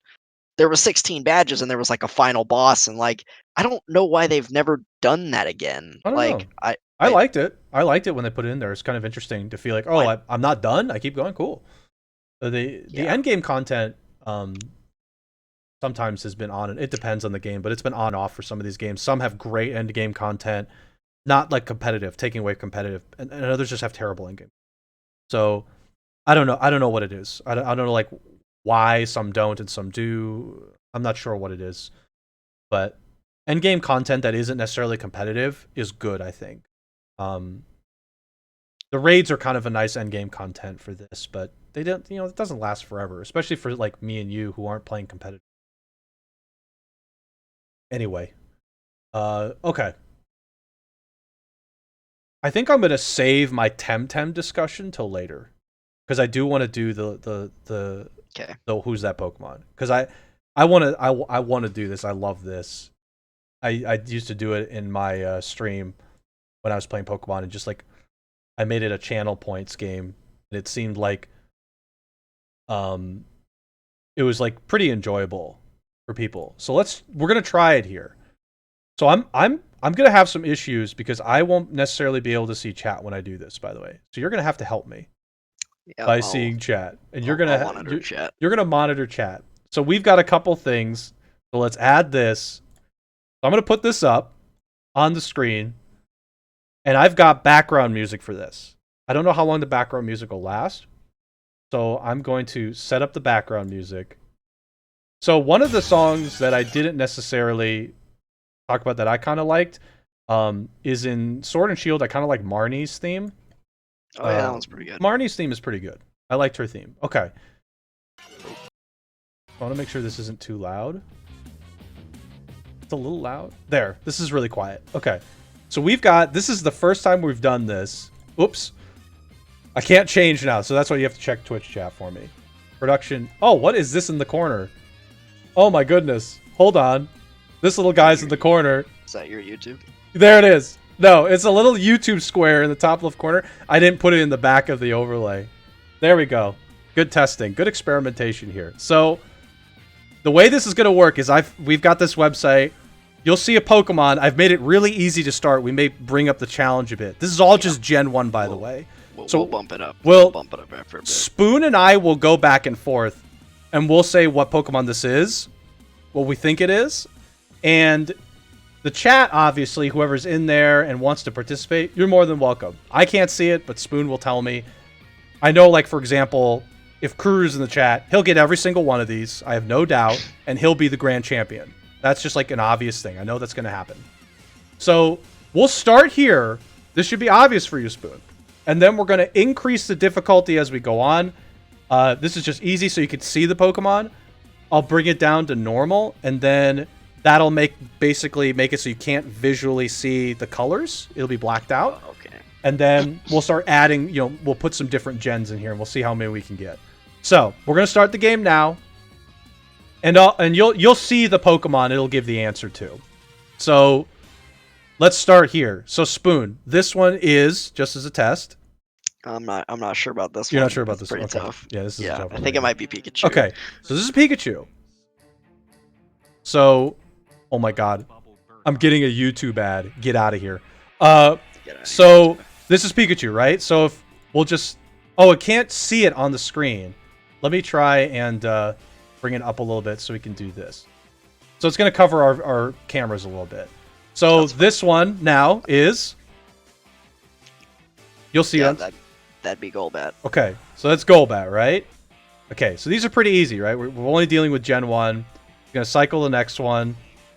Speaker 2: there was 16 badges and there was like a final boss, and like I don't know why they've never done that again.
Speaker 1: I don't
Speaker 2: Like
Speaker 1: know.
Speaker 2: I
Speaker 1: I
Speaker 2: I
Speaker 1: liked it. I liked it when they put it in there. It's kind of interesting to feel like, oh,
Speaker 2: I
Speaker 1: I'm not done. I keep going. Cool. The
Speaker 2: yeah.
Speaker 1: end game content sometimes has been on. It depends on the game, but it's been on and off for some of these games. Some have great end game content, not like competitive, taking away competitive, and others just have terrible end game. So I don't know. I don't know what it is. I don't know like why some don't and some do. I'm not sure what it is, but end game content that isn't necessarily competitive is good. I think. Um, the raids are kind of a nice end game content for this, but they don't. It doesn't last forever, especially for like me and you who aren't playing competitive. Anyway, okay. I think I'm gonna save my Temtem discussion till later because I do want to do
Speaker 2: Okay.
Speaker 1: the who's that Pokemon because I want to I want to do this. I love this. I used to do it in my stream when I was playing Pokemon and just like I made it a channel points game and it seemed like um it was like pretty enjoyable for people. So we're gonna try it here. So I'm gonna have some issues because I won't necessarily be able to see chat when I do this. By the way, so you're gonna have to help me.
Speaker 2: Yeah,
Speaker 1: by seeing chat, and you're
Speaker 2: I'll
Speaker 1: gonna
Speaker 2: monitor chat.
Speaker 1: you're gonna monitor chat. So we've got a couple things. So let's add this. So I'm gonna put this up on the screen, and I've got background music for this. I don't know how long the background music will last, so I'm going to set up the background music. So one of the songs that I didn't necessarily talk about that I kind of liked is in Sword and Shield. I kind of like Marnie's theme.
Speaker 2: Oh yeah, that one's pretty good.
Speaker 1: Marnie's theme is pretty good. I liked her theme. Okay. I want to make sure this isn't too loud. It's a little loud. There. This is really quiet. Okay. So we've got... This is the first time we've done this. Oops. I can't change now, so that's why you have to check Twitch chat for me. Production. Oh, what is this in the corner? Oh my goodness. Hold on. This little guy's in the corner.
Speaker 2: Is that your YouTube?
Speaker 1: There it is. No, it's a little YouTube square in the top left corner. I didn't put it in the back of the overlay. There we go. Good testing. Good experimentation here. So, the way this is going to work is we've got this website. You'll see a Pokemon. I've made it really easy to start. We may bring up the challenge a bit. This is all just Gen 1, by the way.
Speaker 2: We'll bump it up.
Speaker 1: We'll
Speaker 2: bump it up after a bit.
Speaker 1: Spoon and I will go back and forth, and we'll say what Pokemon this is, what we think it is, and the chat, obviously, whoever's in there and wants to participate, you're more than welcome. I can't see it, but Spoon will tell me. I know, like, for example, if Kruger's in the chat, he'll get every single one of these, I have no doubt, and he'll be the grand champion. That's just, like, an obvious thing. I know that's going to happen. So, we'll start here. This should be obvious for you, Spoon. And then we're going to increase the difficulty as we go on. This is just easy so you can see the Pokemon. I'll bring it down to normal, and then that'll basically make it so you can't visually see the colors. It'll be blacked out.
Speaker 2: Okay.
Speaker 1: And then we'll start adding, we'll put some different gens in here, and we'll see how many we can get. So, we're going to start the game now. And you'll see the Pokemon it'll give the answer to. So, let's start here. So, Spoon, this one is, just as a test.
Speaker 2: I'm not sure about this one.
Speaker 1: You're not sure about this one?
Speaker 2: Pretty
Speaker 1: Okay.
Speaker 2: tough.
Speaker 1: Yeah, this is a tough one.
Speaker 2: I think it might be Pikachu.
Speaker 1: Okay, so this is Pikachu. So, oh my god. I'm getting a YouTube ad. Get out of here. So, this is Pikachu, right? So, if we'll just... Oh, it can't see it on the screen. Let me try and bring it up a little bit so we can do this. So, it's going to cover our cameras a little bit. So, this one now is... You'll see it.
Speaker 2: That'd be Golbat.
Speaker 1: Okay, so that's Golbat, right? Okay, so these are pretty easy, right? We're only dealing with Gen 1. We're going to cycle the next one.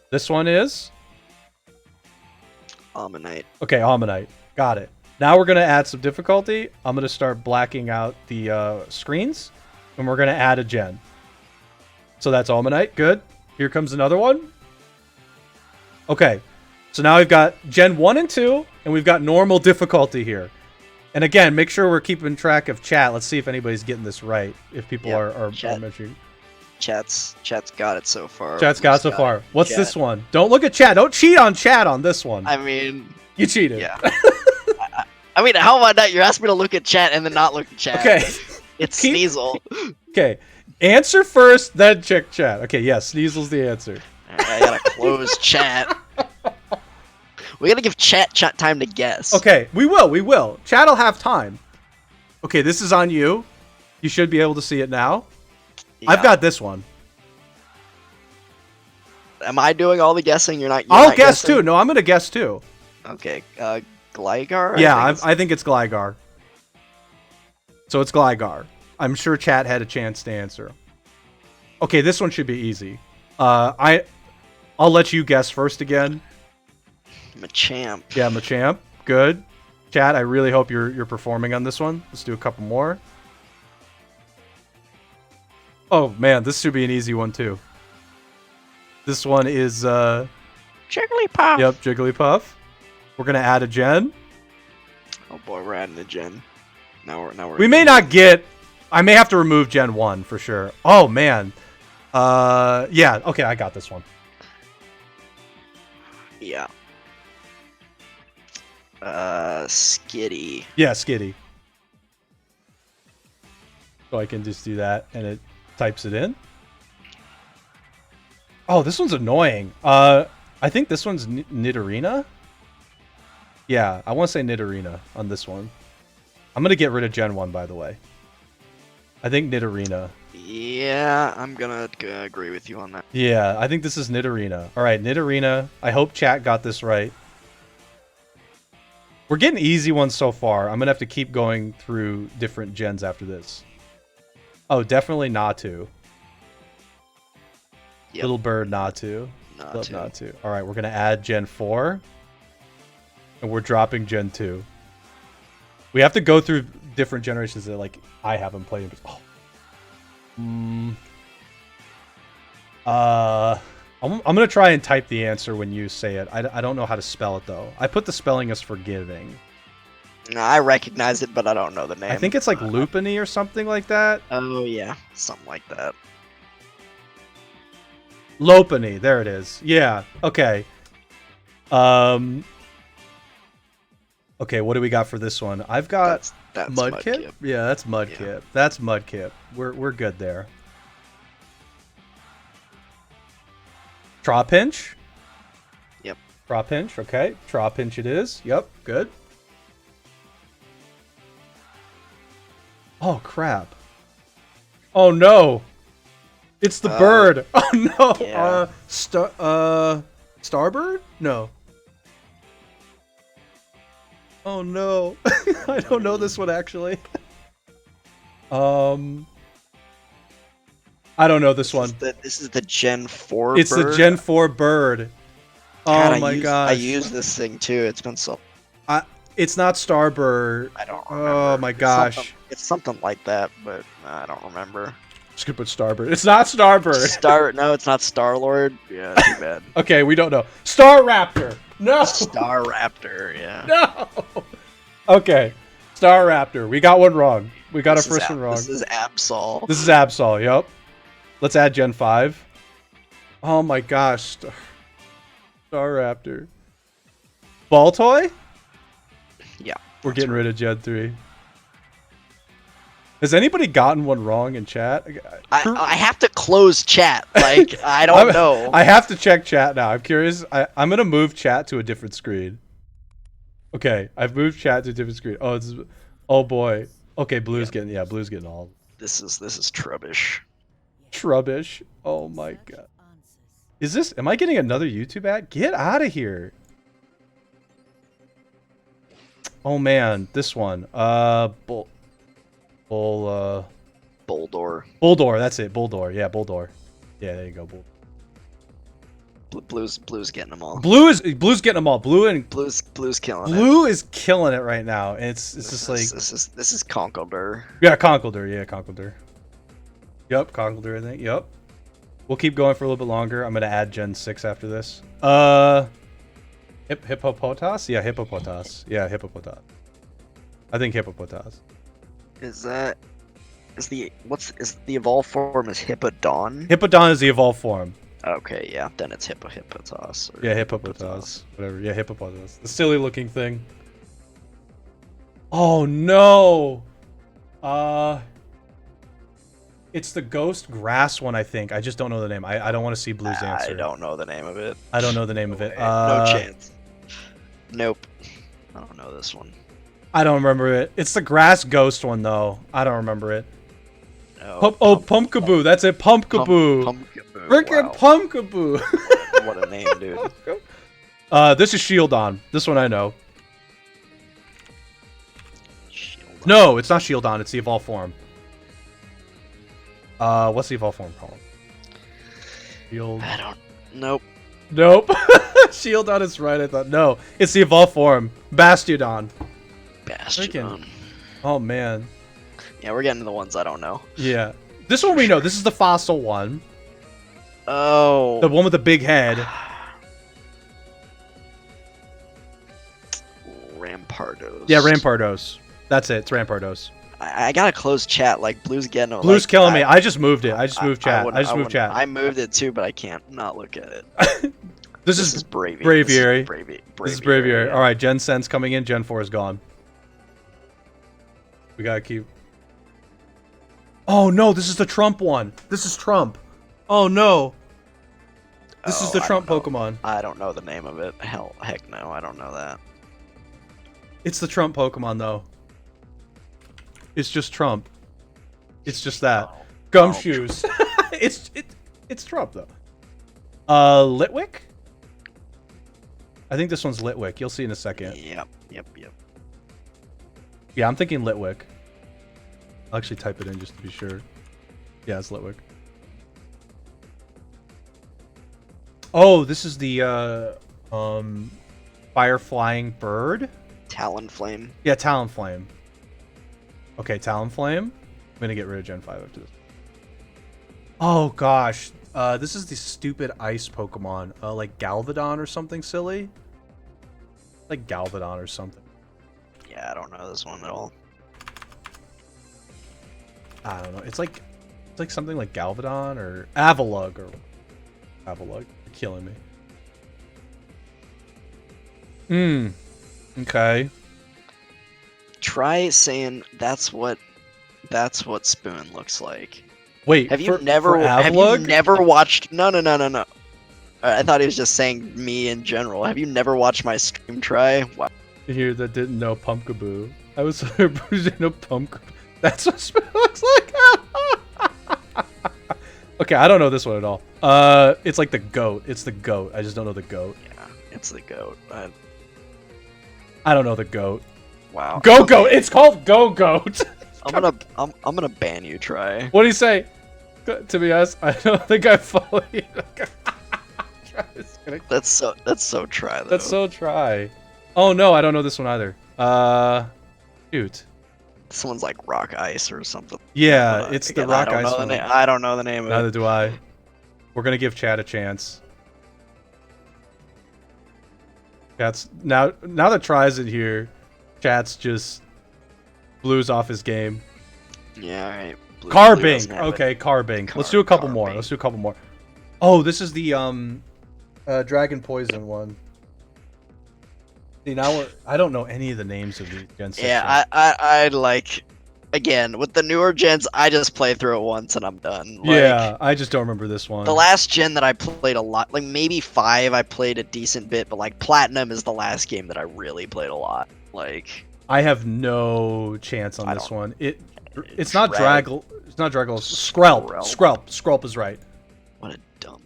Speaker 1: This one is?
Speaker 2: Ammonite.
Speaker 1: Okay, Ammonite. Got it. Now we're going to add some difficulty. I'm going to start blacking out the screens, and we're going to add a gen. So that's Ammonite. Good. Here comes another one. Okay, so now we've got Gen 1 and 2, and we've got normal difficulty here. And again, make sure we're keeping track of chat. Let's see if anybody's getting this right. If people are mentioning.
Speaker 2: Chat's got it so far.
Speaker 1: Chat's got it so far. What's this one? Don't look at chat. Don't cheat on chat on this one.
Speaker 2: I mean...
Speaker 1: You cheated.
Speaker 2: Yeah. I mean, how am I not? You're asking me to look at chat and then not look at chat. Okay. It's Sneasel.
Speaker 1: Okay. Answer first, then check chat. Okay, yes, Sneasel's the answer.
Speaker 2: Right, I gotta close chat. We gotta give chat time to guess.
Speaker 1: Okay, we will. Chat will have time. Okay, this is on you. You should be able to see it now. Yeah. I've got this one.
Speaker 2: Am I doing all the guessing? You're not
Speaker 1: I'll guess too. No, I'm gonna guess too.
Speaker 2: Okay, Gligar?
Speaker 1: Yeah, I think it's Gligar. So it's Gligar. I'm sure chat had a chance to answer. Okay, this one should be easy. I'll let you guess first again.
Speaker 2: Machamp.
Speaker 1: Yeah, Machamp. Good. Chat, I really hope you're performing on this one. Let's do a couple more. Oh, man, this should be an easy one, too. This one is,
Speaker 2: Jigglypuff.
Speaker 1: Yep, Jigglypuff. We're going to add a gen.
Speaker 2: Oh, boy, we're adding a gen. Now we're...
Speaker 1: We may not get... I may have to remove Gen 1, for sure. Oh, man. Yeah, okay, I got this one.
Speaker 2: Yeah. Skitty.
Speaker 1: Yeah, Skitty. So I can just do that, and it types it in. Oh, this one's annoying. I think this one's Nidorina? Yeah, I want to say Nidorina on this one. I'm going to get rid of Gen 1, by the way. I think Nidorina.
Speaker 2: Yeah, I'm gonna agree with you on that.
Speaker 1: Yeah, I think this is Nidorina. All right, Nidorina. I hope chat got this right. We're getting easy ones so far. I'm gonna have to keep going through different gens after this. Oh, definitely Natu.
Speaker 2: Yep.
Speaker 1: Little bird Natu. Love Natu. All right, we're gonna add Gen 4, and we're dropping Gen 2. We have to go through different generations that like I haven't played. Oh. I'm gonna try and type the answer when you say it. I don't know how to spell it though. I put the spelling as forgiving.
Speaker 2: No, I recognize it, but I don't know the name.
Speaker 1: I think it's like Lupini or something like that.
Speaker 2: Oh yeah, something like that.
Speaker 1: Lopini, there it is. Yeah. Okay. Okay, what do we got for this one? I've got
Speaker 2: that's
Speaker 1: Mudkip. Yeah, that's Mudkip. Yeah. That's Mudkip. We're good there. Trapinch.
Speaker 2: Yep.
Speaker 1: Trapinch. Okay. Trapinch it is. Yep. Good. Oh crap. Oh no. It's the bird. Oh no.
Speaker 2: Yeah.
Speaker 1: Starbird? No. Oh no. I don't know this one actually. I don't know this one.
Speaker 2: This is the Gen 4
Speaker 1: It's
Speaker 2: bird.
Speaker 1: the Gen 4 bird.
Speaker 2: God,
Speaker 1: oh my gosh.
Speaker 2: I use this thing too. It's been so...
Speaker 1: It's not Starbird.
Speaker 2: I don't remember.
Speaker 1: Oh my gosh.
Speaker 2: It's something like that, but I don't remember.
Speaker 1: Just gonna put Starbird. It's not Starbird.
Speaker 2: No, it's not Star-Lord. Yeah, too bad.
Speaker 1: Okay, we don't know. Staraptor. No.
Speaker 2: Staraptor, yeah.
Speaker 1: No. Okay. Staraptor. We got one wrong. We got our first one wrong.
Speaker 2: This is Absol.
Speaker 1: This is Absol, yep. Let's add Gen 5. Oh my gosh. Staraptor. Baltoy?
Speaker 2: Yeah.
Speaker 1: We're getting rid of Gen 3. Has anybody gotten one wrong in chat?
Speaker 2: I have to close chat. Like, I don't know.
Speaker 1: I have to check chat now. I'm curious. I'm going to move chat to a different screen. Okay, I've moved chat to a different screen. Oh boy. Okay, Blue's getting all.
Speaker 2: This is Trubbish.
Speaker 1: Trubbish. Oh my god. Am I getting another YouTube ad? Get out of here. Oh man, this one. Bulldor. Bulldor, that's it. Bulldor. Yeah, Bulldor. Yeah, there you go.
Speaker 2: Blue's getting them all.
Speaker 1: Blue's getting them all. Blue's
Speaker 2: killing it.
Speaker 1: Blue is killing it right now. And it's just like
Speaker 2: this is Conkeldurr.
Speaker 1: Yeah, Conkeldurr. Yeah, Conkeldurr. Yep, Conkeldurr, I think. Yep. We'll keep going for a little bit longer. I'm gonna add Gen 6 after this. Hippopotas? Yeah, Hippopotas. Yeah, Hippopotas. I think Hippopotas.
Speaker 2: Is the evolved form is Hippodon?
Speaker 1: Hippodon is the evolved form.
Speaker 2: Okay, yeah, then it's Hippopotas.
Speaker 1: Yeah, Hippopotas. Whatever. Yeah, Hippopotas. The silly looking thing. Oh no. It's the ghost grass one, I think. I just don't know the name. I don't want to see Blue's answer.
Speaker 2: I don't know the name of it.
Speaker 1: I don't know the name of it.
Speaker 2: No chance. Nope. I don't know this one.
Speaker 1: I don't remember it. It's the grass ghost one, though. I don't remember it.
Speaker 2: No,
Speaker 1: Pumpkaboo. That's it. Pumpkaboo.
Speaker 2: Pumpkaboo.
Speaker 1: Frickin'
Speaker 2: Wow.
Speaker 1: Pumpkaboo.
Speaker 2: What a name, dude.
Speaker 1: This is Shieldon. This one I know.
Speaker 2: Shieldon.
Speaker 1: No, it's not Shieldon. It's the evolved form. What's the evolved form called? Shield.
Speaker 2: I don't. Nope.
Speaker 1: Nope. Shieldon is right. I thought. No, it's the evolved form. Bastiodon.
Speaker 2: Bastion.
Speaker 1: Oh man.
Speaker 2: Yeah, we're getting to the ones I don't know.
Speaker 1: Yeah. This one we know. This is the fossil one.
Speaker 2: Oh.
Speaker 1: The one with the big head.
Speaker 2: Rampardos.
Speaker 1: Yeah, Rampardos. That's it. It's Rampardos.
Speaker 2: I gotta close chat. Like Blue's getting.
Speaker 1: Blue's killing me. I just moved it. I just moved chat. I just moved chat.
Speaker 2: I moved it too, but I can't not look at it.
Speaker 1: This is
Speaker 2: Braviary.
Speaker 1: This is Braviary. Yeah. All right, Gen Sen's coming in. Gen 4 is gone. We gotta keep. Oh no, this is the Trump one. This is Trump. Oh no. This is the Trump Pokemon.
Speaker 2: I don't know the name of it. Heck no, I don't know that.
Speaker 1: It's the Trump Pokemon though. It's just Trump. It's just that.
Speaker 2: Oh.
Speaker 1: Gumshoes. It's Trump though. Litwick? I think this one's Litwick. You'll see in a second.
Speaker 2: Yep.
Speaker 1: Yeah, I'm thinking Litwick. I'll actually type it in just to be sure. Yeah, it's Litwick. Oh, this is the fire flying bird?
Speaker 2: Talonflame.
Speaker 1: Yeah, Talonflame. Okay, Talonflame. I'm gonna get rid of Gen 5 after this. Oh gosh. This is the stupid ice Pokemon. Like Galvadon or something silly? Like Galvadon or something.
Speaker 2: Yeah, I don't know this one at all.
Speaker 1: I don't know. It's like something like Galvadon or Avalugg or Avalugg. You're killing me. Okay.
Speaker 2: Try saying that's what Spoon looks like.
Speaker 1: Wait,
Speaker 2: Have you
Speaker 1: for
Speaker 2: never
Speaker 1: Avalugg?
Speaker 2: watched? No. I thought he was just saying me in general. Have you never watched my stream? Try. Wow.
Speaker 1: Here that didn't know Pumpkaboo. I was bruising a Pumpkaboo. That's what Spoon looks like. Okay, I don't know this one at all. It's like the goat. It's the goat. I just don't know the goat.
Speaker 2: Yeah, it's the goat.
Speaker 1: I don't know the goat.
Speaker 2: Wow.
Speaker 1: Go goat. It's called Go Goat.
Speaker 2: I'm gonna ban you. Try.
Speaker 1: What do you say? To be honest, I don't think I follow you.
Speaker 2: That's so try though.
Speaker 1: That's so try. Oh no, I don't know this one either. Shoot.
Speaker 2: This one's like Rock Ice or something.
Speaker 1: Yeah, it's the Rock Ice one.
Speaker 2: I don't know the name of
Speaker 1: Neither
Speaker 2: it.
Speaker 1: do I. We're gonna give Chad a chance. Chat's now that Try's in here, Chat's just blues off his game.
Speaker 2: Yeah, alright.
Speaker 1: Carbink. Okay, Carbink. Let's do a couple more.
Speaker 2: Carbink.
Speaker 1: Let's do a couple more. Oh, this is the Dragon Poison one. See, now I don't know any of the names of these Gen 6.
Speaker 2: Yeah, I like, again, with the newer gens, I just play through it once and I'm done. Like,
Speaker 1: yeah, I just don't remember this one.
Speaker 2: the last gen that I played a lot, like maybe 5, I played a decent bit, but like Platinum is the last game that I really played a lot. Like,
Speaker 1: I have no chance on this one. It's not
Speaker 2: Drag-
Speaker 1: Draggle. It's not Draggle. Skrelp.
Speaker 2: Skrelp.
Speaker 1: Skrelp is right.
Speaker 2: what a dumb.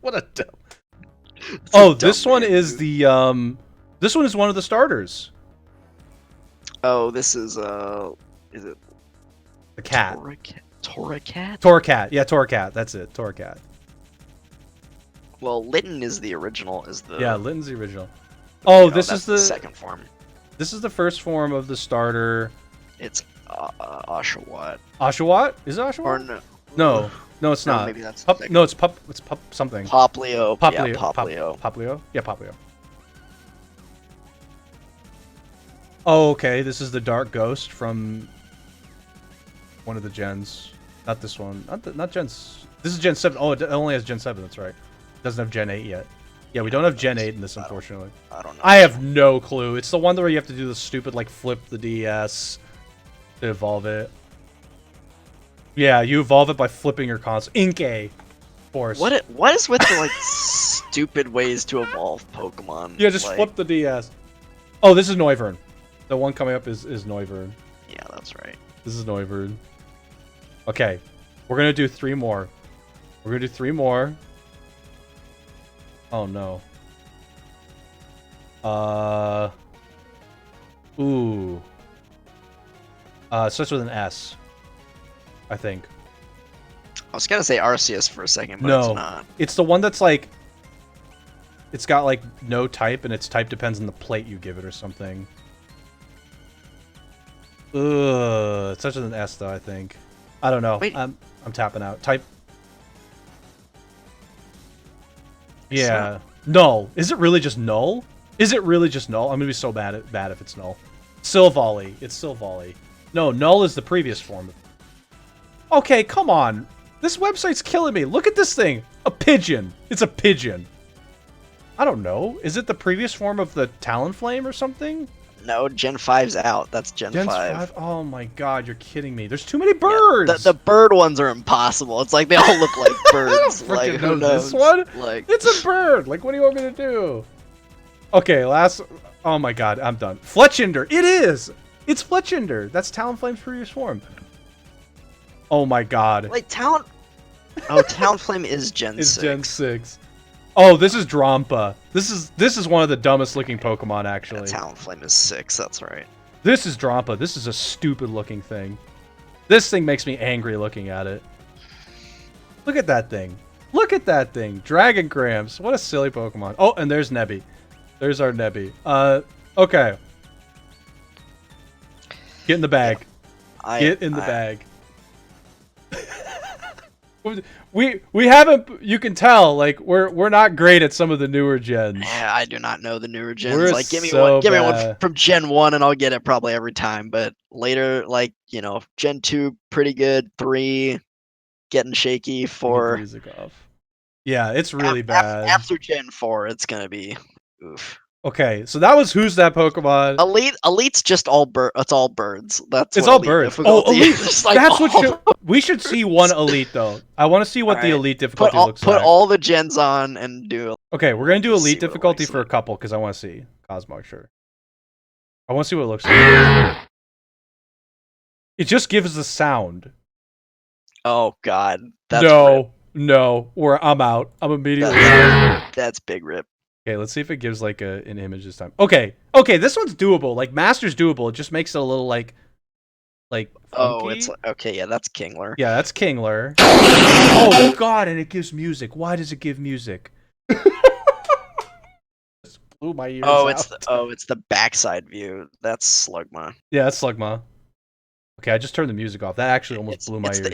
Speaker 1: What a dumb.
Speaker 2: It's a
Speaker 1: Oh,
Speaker 2: dumb
Speaker 1: this one
Speaker 2: name,
Speaker 1: is
Speaker 2: dude.
Speaker 1: the This one is one of the starters.
Speaker 2: Oh, this is it
Speaker 1: The cat.
Speaker 2: Torracat?
Speaker 1: Torracat. Yeah, Torracat. That's it. Torracat.
Speaker 2: Well, Litten is the original.
Speaker 1: Yeah, Litten's the original. Oh, this
Speaker 2: that's
Speaker 1: is the
Speaker 2: second form.
Speaker 1: This is the first form of the starter.
Speaker 2: It's Oshawott.
Speaker 1: Oshawott? Is it Oshawott?
Speaker 2: Or no?
Speaker 1: No, it's
Speaker 2: No,
Speaker 1: not.
Speaker 2: maybe that's
Speaker 1: Pup,
Speaker 2: the
Speaker 1: no, it's pup something.
Speaker 2: Poplio.
Speaker 1: Poplio.
Speaker 2: Yeah, Poplio.
Speaker 1: Poplio? Yeah, Poplio. Oh, okay. This is the Dark Ghost from one of the gens. Not this one. Not gens. This is Gen 7. Oh, it only has Gen 7. That's right. It doesn't have Gen 8 yet. Yeah, we don't have Gen 8 in this, unfortunately.
Speaker 2: I don't know.
Speaker 1: I have no clue. It's the one where you have to do the stupid, like, flip the DS to evolve it. Yeah, you evolve it by flipping your console. Inkay. Force.
Speaker 2: What is with the like stupid ways to evolve Pokemon?
Speaker 1: Yeah, just
Speaker 2: like,
Speaker 1: flip the DS. Oh, this is Noivern. The one coming up is Noivern.
Speaker 2: Yeah, that's right.
Speaker 1: This is Noivern. Okay, we're gonna do 3 more. We're gonna do 3 more. Oh no. Ooh. It starts with an S. I think.
Speaker 2: I was gonna say Arceus for a second, but
Speaker 1: No.
Speaker 2: it's not.
Speaker 1: It's the one that's like. It's got like no type, and its type depends on the plate you give it or something. Ugh. It starts with an S though, I think. I don't know.
Speaker 2: Wait.
Speaker 1: I'm tapping out. Type. Yeah. Null. Is it really just null? Is it really just null? I'm gonna be so bad if it's null. Silvally. It's Silvally. No, null is the previous form. Okay, come on. This website's killing me. Look at this thing. A pigeon. It's a pigeon. I don't know. Is it the previous form of the Talonflame or something?
Speaker 2: No, Gen 5's out. That's Gen 5.
Speaker 1: Oh my god, you're kidding me. There's too many birds.
Speaker 2: The bird ones are impossible. It's like they all look like birds.
Speaker 1: I don't
Speaker 2: Like
Speaker 1: freaking
Speaker 2: who
Speaker 1: know
Speaker 2: knows?
Speaker 1: this one.
Speaker 2: Like
Speaker 1: It's a bird. Like, what do you want me to do? Okay, last. Oh my god, I'm done. Fletchinder. It is. It's Fletchinder. That's Talonflame's previous form. Oh my god.
Speaker 2: Wait, Talonflame is Gen
Speaker 1: It's
Speaker 2: 6.
Speaker 1: Gen 6. Oh, this is Drampa. This is one of the dumbest looking Pokemon, actually.
Speaker 2: Yeah, Talonflame is 6, that's right.
Speaker 1: This is Drampa. This is a stupid looking thing. This thing makes me angry looking at it. Look at that thing. Look at that thing. Dragon Gramps. What a silly Pokemon. Oh, and there's Nebby. There's our Nebby. Okay. Get in the bag. Get in the bag. We haven't. You can tell, like we're not great at some of the newer gens.
Speaker 2: Yeah, I do not know the newer gens.
Speaker 1: We're
Speaker 2: Like, give me
Speaker 1: so
Speaker 2: one
Speaker 1: bad.
Speaker 2: from Gen 1 and I'll get it probably every time. But later, like, Gen 2 pretty good, 3 getting shaky, 4
Speaker 1: music off. Yeah, it's really bad.
Speaker 2: after Gen 4, it's gonna be oof.
Speaker 1: Okay, so that was Who's That Pokemon?
Speaker 2: Elite's just all it's all birds. That's
Speaker 1: It's
Speaker 2: what
Speaker 1: all
Speaker 2: elite
Speaker 1: birds.
Speaker 2: difficulty
Speaker 1: Oh, Elite.
Speaker 2: is. Like,
Speaker 1: That's what we should see one Elite though. I want to see what the
Speaker 2: Alright.
Speaker 1: Elite difficulty looks
Speaker 2: Put
Speaker 1: like.
Speaker 2: all the gens on and do.
Speaker 1: Okay, we're gonna do
Speaker 2: Let's
Speaker 1: Elite
Speaker 2: see what it
Speaker 1: difficulty
Speaker 2: looks
Speaker 1: for a
Speaker 2: like.
Speaker 1: couple because I want to see Cosmog. Sure. I want to see what it looks like. It just gives the sound.
Speaker 2: Oh God, that's
Speaker 1: No, I'm out. I'm immediately out.
Speaker 2: that's big rip.
Speaker 1: Okay, let's see if it gives like an image this time. Okay, this one's doable. Like Master's doable. It just makes it a little like funky.
Speaker 2: Oh, it's okay. Yeah, that's Kingler.
Speaker 1: Yeah, that's Kingler. Oh God, and it gives music. Why does it give music? Just blew my ears out.
Speaker 2: It's the backside view. That's Slugma.
Speaker 1: Yeah, that's Slugma. Okay, I just turned the music off. That actually almost blew my ears out.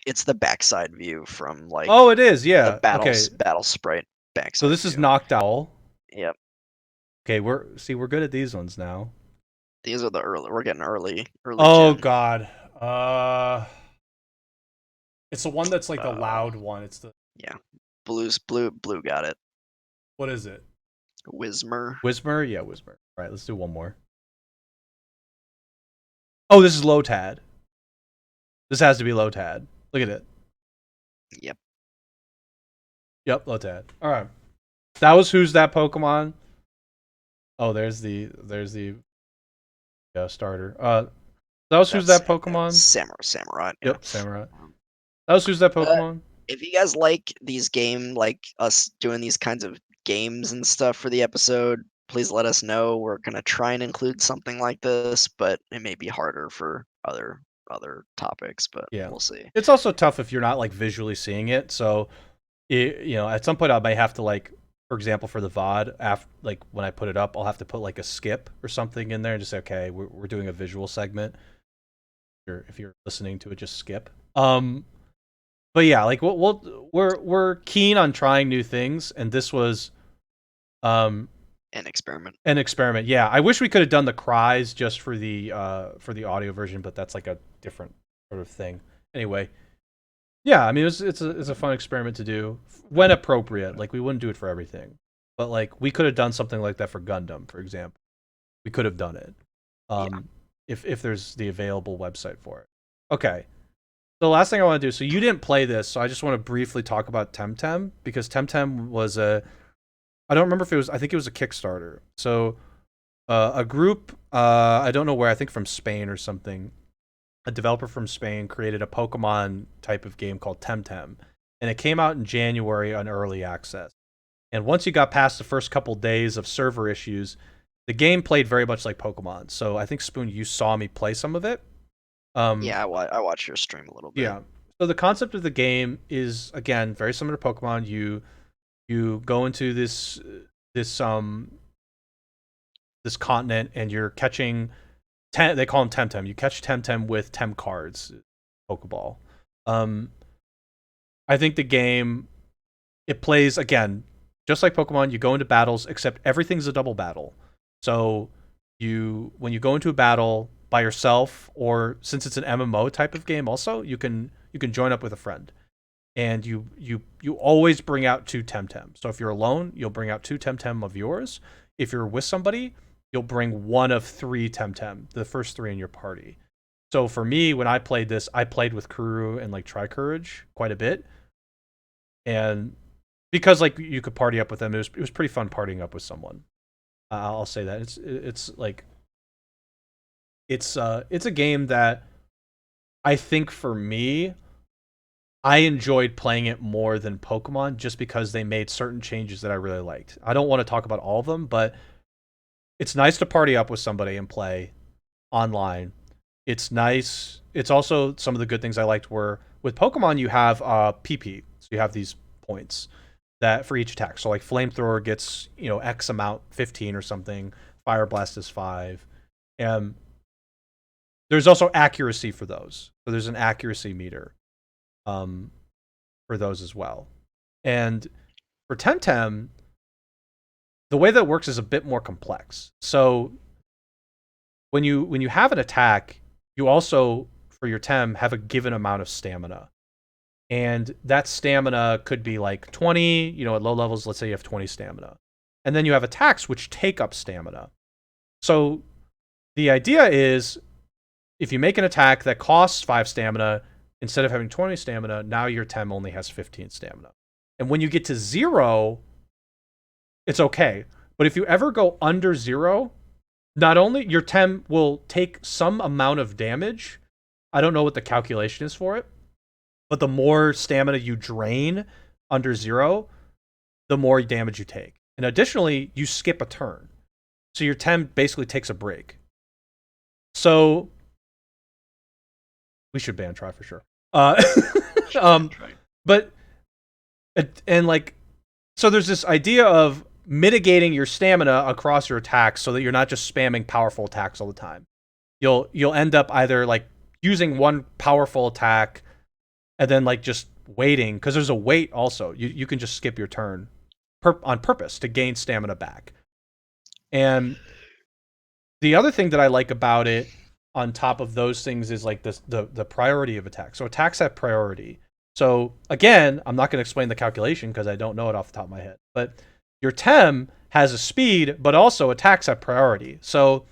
Speaker 2: It's the backside view from like.
Speaker 1: Oh, it is. Yeah.
Speaker 2: The
Speaker 1: Okay.
Speaker 2: battle sprite backside.
Speaker 1: So this is Noctowl.
Speaker 2: Yep.
Speaker 1: Okay, we're good at these ones now.
Speaker 2: These are the early. We're getting early.
Speaker 1: Oh
Speaker 2: gen.
Speaker 1: God. It's the one that's like the loud one. It's the
Speaker 2: Blue got it.
Speaker 1: What is it?
Speaker 2: Whismer.
Speaker 1: Whismer? Yeah, Whismer. All right, let's do one more. Oh, this is Lotad. This has to be Lotad. Look at it.
Speaker 2: Yep.
Speaker 1: Yep, Lotad. All right. That was Who's That Pokemon? Oh, there's the starter. That was Who's That Pokemon?
Speaker 2: Samurai. Yeah.
Speaker 1: Yep, Samurai. That was Who's That Pokemon?
Speaker 2: If you guys like these like us doing these kinds of games and stuff for the episode, please let us know. We're gonna try and include something like this, but it may be harder for other topics. But we'll see.
Speaker 1: It's also tough if you're not like visually seeing it. So, at some point I may have to like, for example, for the VOD, after like when I put it up, I'll have to put like a skip or something in there and just say, okay, we're doing a visual segment. If you're listening to it, just skip. But yeah, like we're keen on trying new things, and this was
Speaker 2: an experiment.
Speaker 1: An experiment, yeah. I wish we could have done the cries just for the audio version, but that's like a different sort of thing. Anyway, yeah, I mean it's a fun experiment to do when appropriate. Like we wouldn't do it for everything, but like we could have done something like that for Gundam, for example. We could have done it, if there's the available website for it. Okay. The last thing I want to do, so you didn't play this, so I just want to briefly talk about Temtem, because Temtem was I don't remember if it was, I think it was a Kickstarter. So a group, I don't know where, I think from Spain or something, a developer from Spain created a Pokemon type of game called Temtem. And it came out in January on early access. And once you got past the first couple days of server issues, the game played very much like Pokemon. So I think, Spoon, you saw me play some of it.
Speaker 2: Yeah, I watched your stream a little bit.
Speaker 1: Yeah. So the concept of the game is, again, very similar to Pokemon. You go into this continent and you're catching they call them Temtem. You catch Temtem with Tem cards, Pokeball. I think the game, it plays again just like Pokemon. You go into battles, except everything's a double battle. So when you go into a battle by yourself, or since it's an MMO type of game, also you can join up with a friend, and you always bring out 2 Temtem. So if you're alone, you'll bring out 2 Temtem of yours. If you're with somebody, you'll bring 1 of 3 Temtem, the first 3 in your party. So for me, when I played this, I played with Kuru and like Tricourage quite a bit, and because like you could party up with them, it was pretty fun partying up with someone. I'll say that it's like It's a game that I think for me, I enjoyed playing it more than Pokemon just because they made certain changes that I really liked. I don't want to talk about all of them, but it's nice to party up with somebody and play online. It's nice. It's also some of the good things I liked were with Pokemon you have PP, so you have these points that for each attack. So like Flamethrower gets X amount, 15 or something. Fire Blast is 5, and there's also accuracy for those. So there's an accuracy meter um, for those as well. And for Temtem, the way that it works is a bit more complex. So when you have an attack, you also for your Tem have a given amount of stamina. And that stamina could be like 20, at low levels, let's say you have 20 stamina. And then you have attacks which take up stamina. So the idea is if you make an attack that costs 5 stamina, instead of having 20 stamina, now your Tem only has 15 stamina. And when you get to 0, it's okay. But if you ever go under 0, not only your Tem will take some amount of damage. I don't know what the calculation is for it, but the more stamina you drain under 0, the more damage you take. And additionally, you skip a turn. So your Tem basically takes a break. So we should ban try for sure. But and like so there's this idea of mitigating your stamina across your attacks so that you're not just spamming powerful attacks all the time. You'll end up either like using one powerful attack and then like just waiting because there's a wait also. You can just skip your turn on purpose to gain stamina back. And the other thing that I like about it on top of those things is like the priority of attacks. So attacks have priority. So again, I'm not going to explain the calculation because I don't know it off the top of my head. But your Tem has a speed, but also attacks have priority. So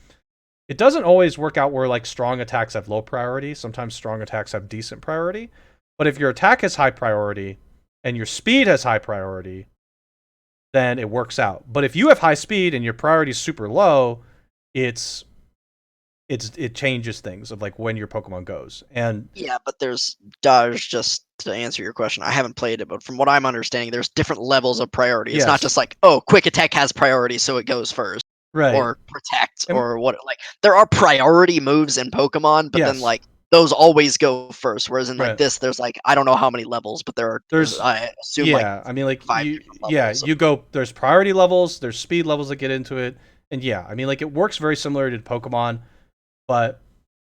Speaker 1: it doesn't always work out where like strong attacks have low priority. Sometimes strong attacks have decent priority. But if your attack has high priority and your speed has high priority, then it works out. But if you have high speed and your priority is super low, it changes things of like when your Pokemon goes. And
Speaker 2: yeah, but there's Dodge, just to answer your question, I haven't played it, but from what I'm understanding, there's different levels of priority. It's not
Speaker 1: yes,
Speaker 2: just like, oh, quick attack has priority, so it goes first.
Speaker 1: right.
Speaker 2: Or protect
Speaker 1: And
Speaker 2: or what, like there are priority moves in Pokemon, but then
Speaker 1: yes,
Speaker 2: like those always go first. Whereas in like
Speaker 1: right.
Speaker 2: this, there's like I don't know how many levels, but there are
Speaker 1: There's
Speaker 2: I assume like
Speaker 1: yeah, I mean like
Speaker 2: 5 different levels.
Speaker 1: you go there's priority levels, there's speed levels that get into it. And yeah, I mean like it works very similar to Pokemon, but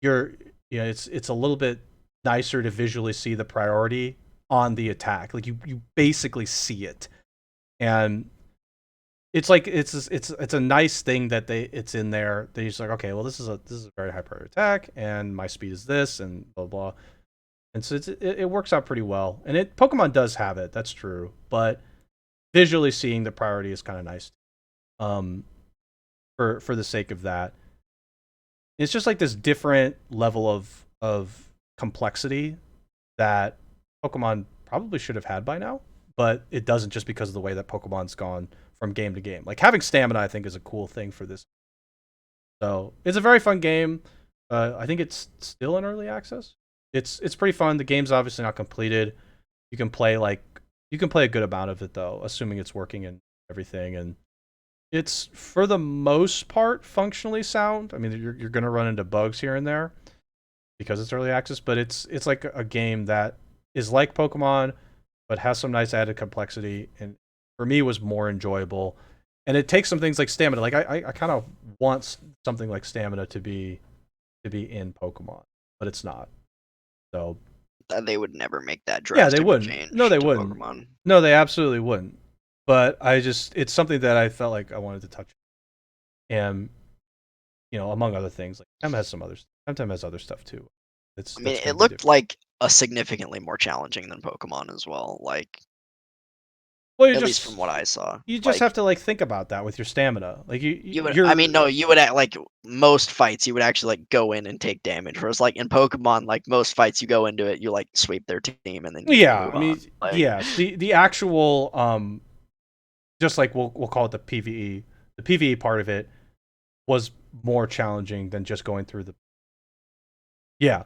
Speaker 1: you're it's a little bit nicer to visually see the priority on the attack. Like you basically see it. And it's like it's a nice thing that it's in there. They're just like, okay, well this is a very high priority attack and my speed is this and blah blah. And so it works out pretty well. And Pokemon does have it, that's true. But visually seeing the priority is kind of nice. Um for the sake of that. It's just like this different level of complexity that Pokemon probably should have had by now, but it doesn't just because of the way that Pokemon's gone from game to game. Like having stamina, I think, is a cool thing for this. So it's a very fun game. I think it's still in early access. It's pretty fun. The game's obviously not completed. You can play a good amount of it though, assuming it's working and everything. And it's for the most part functionally sound. I mean, you're gonna run into bugs here and there because it's early access, but it's like a game that is like Pokemon, but has some nice added complexity, and for me was more enjoyable. And it takes some things like stamina. Like I kind of want something like stamina to be in Pokemon, but it's not. So
Speaker 2: They would never make that
Speaker 1: yeah, they
Speaker 2: drastic of
Speaker 1: wouldn't. No,
Speaker 2: change
Speaker 1: they
Speaker 2: to
Speaker 1: wouldn't.
Speaker 2: Pokemon.
Speaker 1: No, they absolutely wouldn't. But it's something that I felt like I wanted to touch. And among other things, like Tem has some others. Temtem has other stuff too.
Speaker 2: I mean,
Speaker 1: That's going
Speaker 2: it
Speaker 1: to be
Speaker 2: looked
Speaker 1: different.
Speaker 2: like a significantly more challenging than Pokemon as well. Like
Speaker 1: Well,
Speaker 2: at least from what I saw.
Speaker 1: you just
Speaker 2: Like
Speaker 1: have to like think about that with your stamina. Like
Speaker 2: you would, I
Speaker 1: you're
Speaker 2: mean, no, you would at like most fights, you would actually like go in and take damage. Whereas like in Pokemon, like most fights, you go into it, you like sweep their team, and then you
Speaker 1: yeah.
Speaker 2: move
Speaker 1: I
Speaker 2: on.
Speaker 1: mean,
Speaker 2: Like
Speaker 1: yes. The actual just like we'll call it the PVE. The PVE part of it was more challenging than just going through the Yeah,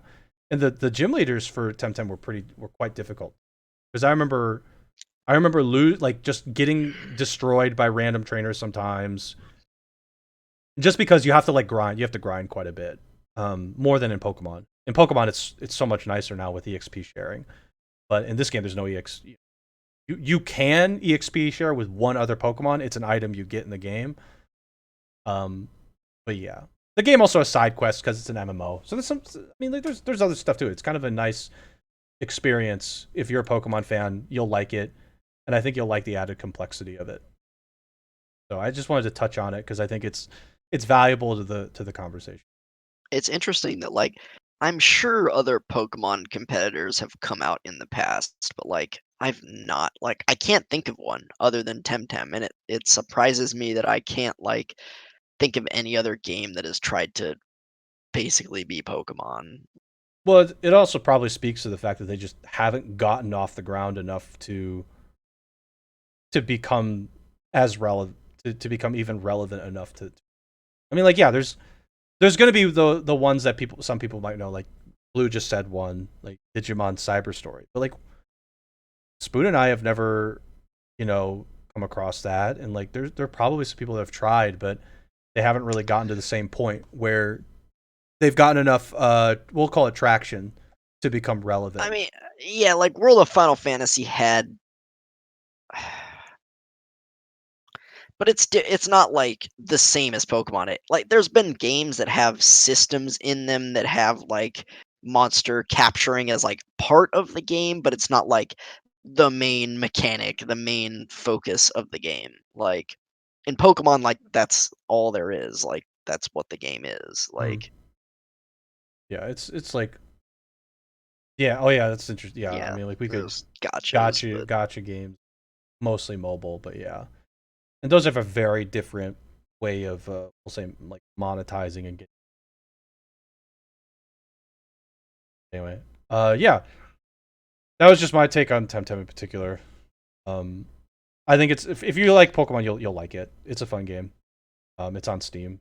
Speaker 1: and the gym leaders for Temtem were quite difficult because I remember like just getting destroyed by random trainers sometimes, just because you have to like grind. You have to grind quite a bit, more than in Pokemon. In Pokemon, it's so much nicer now with EXP sharing, but in this game, there's no EX. You can EXP share with one other Pokemon. It's an item you get in the game. Um, but yeah, the game also has side quests because it's an MMO. So there's some. I mean, like, there's other stuff too. It's kind of a nice experience. If you're a Pokemon fan, you'll like it, and I think you'll like the added complexity of it. So I just wanted to touch on it because I think it's valuable to the conversation.
Speaker 2: It's interesting that like I'm sure other Pokemon competitors have come out in the past, but like I've not like I can't think of one other than Temtem, and it surprises me that I can't like think of any other game that has tried to basically be Pokemon.
Speaker 1: Well, it also probably speaks to the fact that they just haven't gotten off the ground enough to become as relevant to become even relevant enough to. I mean, like, yeah, there's gonna be the ones that some people might know, like Blue just said one, like Digimon Cyber Story, but like Spoon and I have never, come across that, and like there are probably some people that have tried, but they haven't really gotten to the same point where they've gotten enough, we'll call it traction, to become
Speaker 2: I
Speaker 1: relevant.
Speaker 2: mean, yeah, like World of Final Fantasy had but it's not like the same as Pokemon. Like there's been games that have systems in them that have like monster capturing as like part of the game, but it's not like the main mechanic, the main focus of the game. Like in Pokemon, like that's all there is. Like that's what the game is.
Speaker 1: Mhm.
Speaker 2: Like
Speaker 1: Yeah, it's like, yeah, oh yeah, that's interesting. Yeah, I
Speaker 2: yeah,
Speaker 1: mean, like we could
Speaker 2: there's gotchas, but
Speaker 1: gotcha games, mostly mobile, but yeah, and those have a very different way of, we'll say, like monetizing and getting. Anyway, yeah, that was just my take on Temtem in particular. Um, I think it's, if you like Pokemon, you'll like it. It's a fun game. It's on Steam.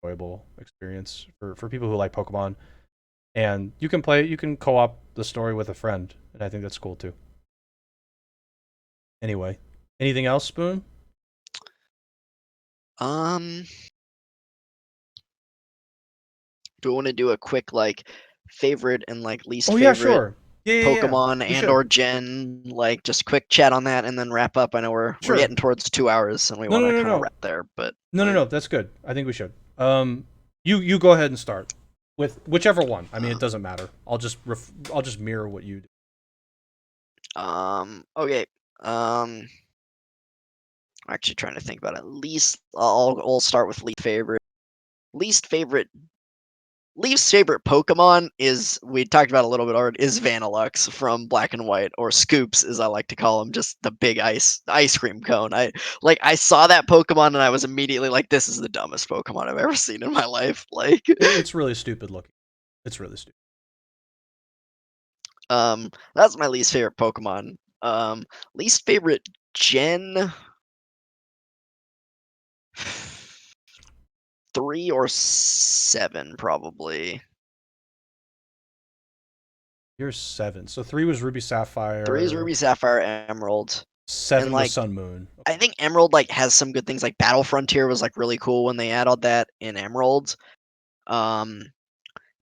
Speaker 1: Enjoyable experience for people who like Pokemon, and you can co-op the story with a friend, and I think that's cool too. Anyway, anything else, Spoon?
Speaker 2: um, do we want to do a quick like favorite and like least
Speaker 1: Oh yeah,
Speaker 2: favorite
Speaker 1: sure. Yeah, yeah, yeah.
Speaker 2: Pokemon
Speaker 1: We
Speaker 2: and
Speaker 1: should.
Speaker 2: or Gen, like just quick chat on that and then wrap up. I know we're
Speaker 1: Sure.
Speaker 2: getting towards 2 hours and we
Speaker 1: No,
Speaker 2: want
Speaker 1: no,
Speaker 2: to
Speaker 1: no,
Speaker 2: kind of
Speaker 1: no,
Speaker 2: wrap there, but
Speaker 1: no, no,
Speaker 2: like
Speaker 1: no. That's good. I think we should. You go ahead and start with whichever one. I mean, it
Speaker 2: uh,
Speaker 1: doesn't matter. I'll just mirror what you do.
Speaker 2: okay. I'm actually trying to think about it. Least I'll start with least favorite. Least favorite Least favorite Pokemon is we talked about a little bit already is Vanillux from Black and White or Scoops as I like to call him, just the big ice cream cone. I saw that Pokemon and I was immediately like, this is the dumbest Pokemon I've ever seen in my life. Like
Speaker 1: It's really stupid looking. It's really stupid.
Speaker 2: that's my least favorite Pokemon. Least favorite Gen 3 or 7 probably.
Speaker 1: You're 7. So 3 was Ruby
Speaker 2: 3 is
Speaker 1: Sapphire.
Speaker 2: Ruby Sapphire Emerald. And
Speaker 1: 7 was
Speaker 2: like
Speaker 1: Sun Moon.
Speaker 2: I think Emerald like has some good things. Like Battle Frontier was like really cool when they added that in Emerald. Um,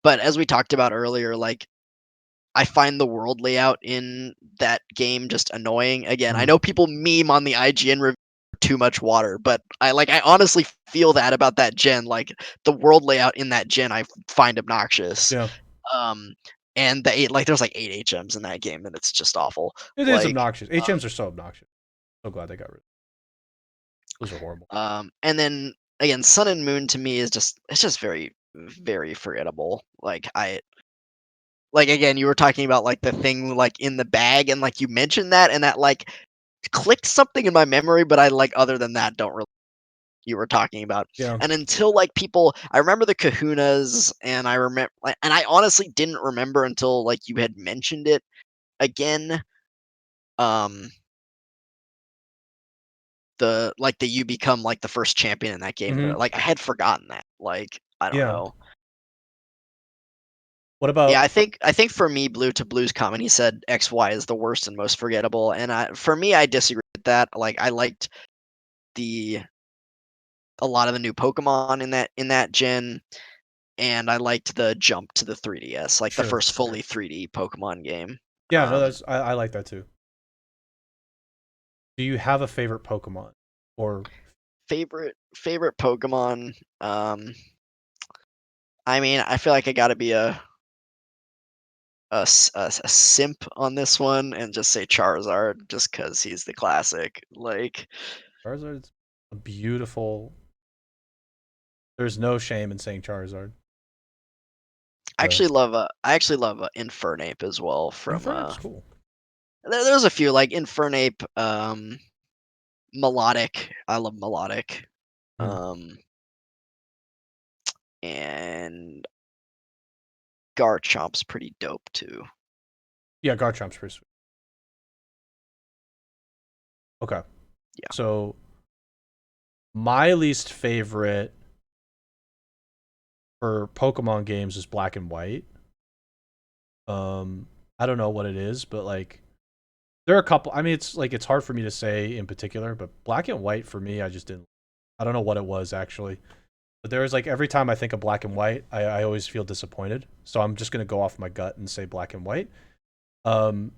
Speaker 2: but as we talked about earlier, like I find the world layout in that game just annoying. Again, I
Speaker 1: Mhm.
Speaker 2: know people meme on the IGN review too much water, but I honestly feel that about that gen. Like the world layout in that gen, I find obnoxious.
Speaker 1: Yeah,
Speaker 2: Um, and the eight like there's like 8 HMs in that game, and it's just awful.
Speaker 1: it is
Speaker 2: Like
Speaker 1: obnoxious. HMs are so obnoxious. So glad they got rid of. Those are horrible.
Speaker 2: And then again, Sun and Moon to me is just it's just very forgettable. Like again, you were talking about like the thing like in the bag, and like you mentioned that, and that like clicked something in my memory, but I like other than that don't really you were talking about.
Speaker 1: Yeah.
Speaker 2: And until like people, I remember the Kahunas, and I remember, and I honestly didn't remember until like you had mentioned it again. Um, the you become like the first champion in that game,
Speaker 1: Hmm.
Speaker 2: but like I had forgotten that. Like I don't
Speaker 1: Yeah.
Speaker 2: know.
Speaker 1: What
Speaker 2: Yeah,
Speaker 1: about
Speaker 2: I think for me, Blue to Blue's comment, he said XY is the worst and most forgettable, and for me, I disagree with that. Like, I liked the a lot of the new Pokemon in that gen, and I liked the jump to the 3DS, like the
Speaker 1: sure?
Speaker 2: first fully 3D Pokemon game.
Speaker 1: Yeah, no,
Speaker 2: Um,
Speaker 1: I like that too. Do you have a favorite Pokemon? Or
Speaker 2: favorite Pokemon. I mean, I feel like I got to be a simp on this one and just say Charizard, just because he's the classic. Like,
Speaker 1: Charizard's a beautiful. There's no shame in saying Charizard. Uh,
Speaker 2: I actually love Infernape as well. From
Speaker 1: Infernape's cool.
Speaker 2: there's a few like Infernape, Melodic. I love Melodic.
Speaker 1: Mm.
Speaker 2: Um, and Garchomp's pretty dope too.
Speaker 1: Yeah, Garchomp's pretty sweet. Okay,
Speaker 2: Yeah.
Speaker 1: so my least favorite for Pokemon games is Black and White. Um, I don't know what it is, but like there are a couple. I mean, it's like it's hard for me to say in particular, but Black and White for me, I just didn't. I don't know what it was actually, but there was like every time I think of Black and White, I always feel disappointed. So I'm just gonna go off my gut and say Black and White. Um,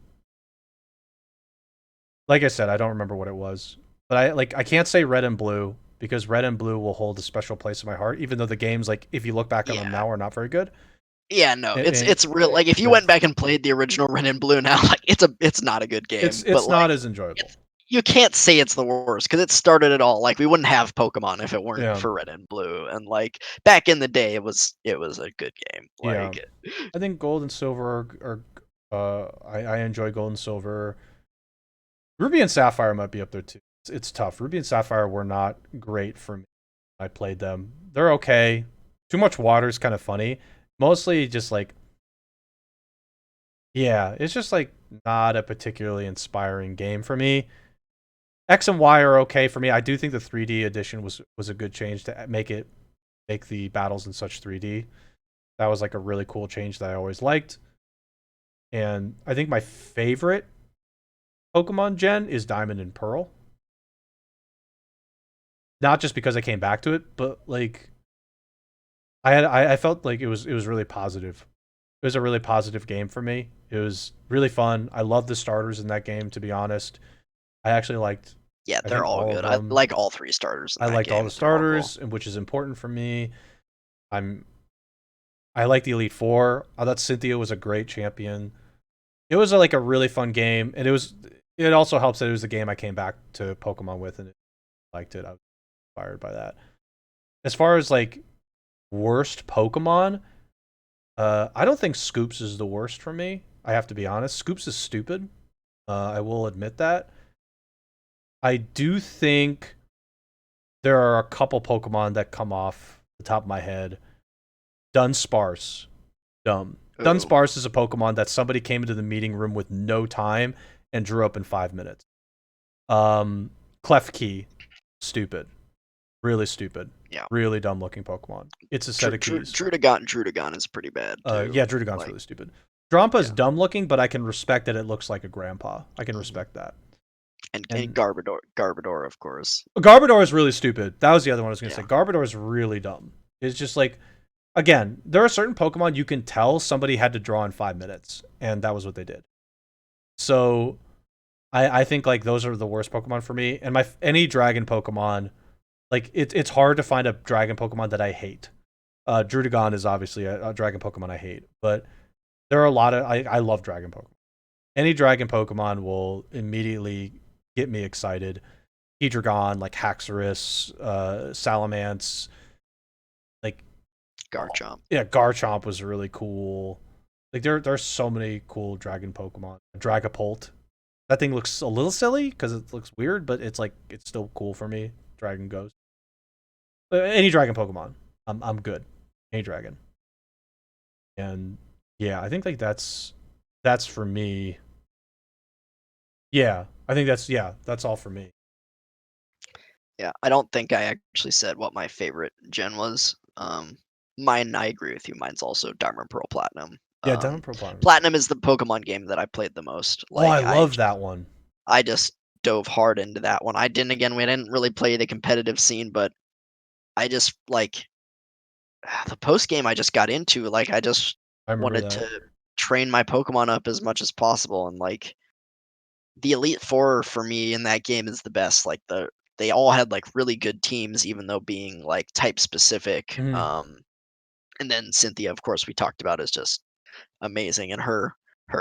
Speaker 1: like I said, I don't remember what it was, but I can't say Red and Blue because Red and Blue will hold a special place in my heart, even though the games like if you look back on them
Speaker 2: Yeah.
Speaker 1: now are not very good.
Speaker 2: Yeah, no, it's
Speaker 1: And,
Speaker 2: it's real. Like if you
Speaker 1: yeah,
Speaker 2: went back and played the original Red and Blue now, like it's not a good game. But
Speaker 1: it's
Speaker 2: like
Speaker 1: not as enjoyable.
Speaker 2: it's you can't say it's the worst because it started it all. Like we wouldn't have Pokemon if it weren't
Speaker 1: Yeah,
Speaker 2: for Red and Blue. And like back in the day, it was a good game.
Speaker 1: yeah.
Speaker 2: Like
Speaker 1: I think Gold and Silver I enjoy Gold and Silver. Ruby and Sapphire might be up there too. It's tough. Ruby and Sapphire were not great for me. I played them. They're okay. Too much water is kind of funny. Mostly just like yeah, it's just like not a particularly inspiring game for me. X and Y are okay for me. I do think the 3D edition was a good change to make the battles in such 3D. That was like a really cool change that I always liked. And I think my favorite Pokemon Gen is Diamond and Pearl. Not just because I came back to it, but like I felt like it was really positive. It was a really positive game for me. It was really fun. I love the starters in that game. To be honest, I actually liked
Speaker 2: yeah,
Speaker 1: I
Speaker 2: they're
Speaker 1: think
Speaker 2: all
Speaker 1: all of
Speaker 2: good. I
Speaker 1: them.
Speaker 2: like all three starters in
Speaker 1: I
Speaker 2: that
Speaker 1: liked all
Speaker 2: game.
Speaker 1: the
Speaker 2: They're all cool.
Speaker 1: starters, and which is important for me. I'm I like the Elite Four. I thought Cynthia was a great champion. It was like a really fun game, and it also helps that it was the game I came back to Pokemon with, and I liked it. I was inspired by that. As far as like worst Pokemon, I don't think Scoops is the worst for me. I have to be honest. Scoops is stupid. I will admit that. I do think there are a couple Pokemon that come off the top of my head. Dunsparce, dumb.
Speaker 2: Ooh,
Speaker 1: Dunsparce is a Pokemon that somebody came into the meeting room with no time and drew up in 5 minutes. Klefki, stupid, really stupid,
Speaker 2: yeah.
Speaker 1: really dumb looking Pokemon. It's a set of keys.
Speaker 2: Drudagon is pretty bad too.
Speaker 1: Yeah, Drudagon's
Speaker 2: Like
Speaker 1: really stupid. Drompa's
Speaker 2: yeah,
Speaker 1: dumb looking, but I can respect that it looks like a grandpa. I can
Speaker 2: hmm
Speaker 1: respect that.
Speaker 2: and
Speaker 1: And
Speaker 2: Garbodor, of course.
Speaker 1: Garbodor is really stupid. That was the other one I was gonna say.
Speaker 2: Yeah.
Speaker 1: Garbodor is really dumb. It's just like again, there are certain Pokemon you can tell somebody had to draw in 5 minutes, and that was what they did. So I think like those are the worst Pokemon for me. And my any Dragon Pokemon, like it's hard to find a Dragon Pokemon that I hate. Drudagon is obviously a Dragon Pokemon I hate, but there are a lot of I love Dragon Pokemon. Any Dragon Pokemon will immediately get me excited. Hedragon, like Haxorus, Salamence, like
Speaker 2: Garchomp.
Speaker 1: yeah, Garchomp was really cool. Like there's so many cool Dragon Pokemon. Dragapult. That thing looks a little silly because it looks weird, but it's like it's still cool for me. Dragon Ghost. Any Dragon Pokemon, I'm good. Any Dragon, and yeah, I think like that's for me. Yeah, I think that's all for me.
Speaker 2: Yeah, I don't think I actually said what my favorite gen was. Mine, I agree with you. Mine's also Diamond Pearl Platinum.
Speaker 1: Yeah, Diamond Pearl Platinum.
Speaker 2: Platinum is the Pokemon game that I played the most.
Speaker 1: Oh, I
Speaker 2: Like
Speaker 1: love that one.
Speaker 2: I just dove hard into that one. We didn't really play the competitive scene, but I just like the post game I just got into. Like I just
Speaker 1: I remember
Speaker 2: wanted
Speaker 1: that.
Speaker 2: to train my Pokemon up as much as possible, and like the Elite Four for me in that game is the best. Like they all had like really good teams, even though being like type specific.
Speaker 1: Mhm.
Speaker 2: And then Cynthia, of course, we talked about is just amazing, and her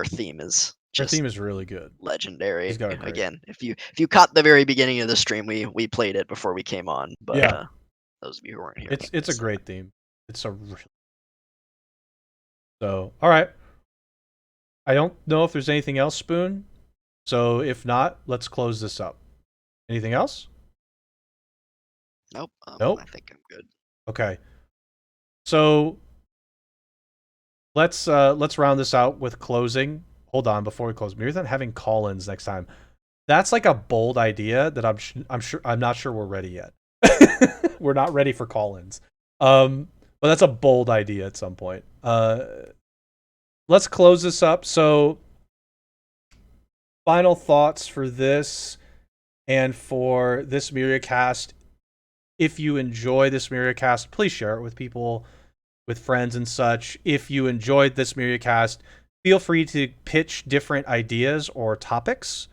Speaker 2: theme is
Speaker 1: Her
Speaker 2: just
Speaker 1: theme is really good. She's
Speaker 2: legendary.
Speaker 1: got a great.
Speaker 2: Again, if you caught the very beginning of the stream, we played it before we came on, but
Speaker 1: Yeah,
Speaker 2: those of you who weren't here
Speaker 1: it's a
Speaker 2: missed that.
Speaker 1: great theme. It's a really so. All right. I don't know if there's anything else, Spoon. So if not, let's close this up. Anything else?
Speaker 2: Nope.
Speaker 1: Nope.
Speaker 2: I think I'm good.
Speaker 1: Okay. So let's round this out with closing. Hold on, before we close, Myriathon having call-ins next time. That's like a bold idea that I'm not sure we're ready yet. We're not ready for call-ins. But that's a bold idea at some point. Let's close this up. So final thoughts for this and for this Myriacast. If you enjoy this Myriacast, please share it with people, with friends and such. If you enjoyed this Myriacast, feel free to pitch different ideas or topics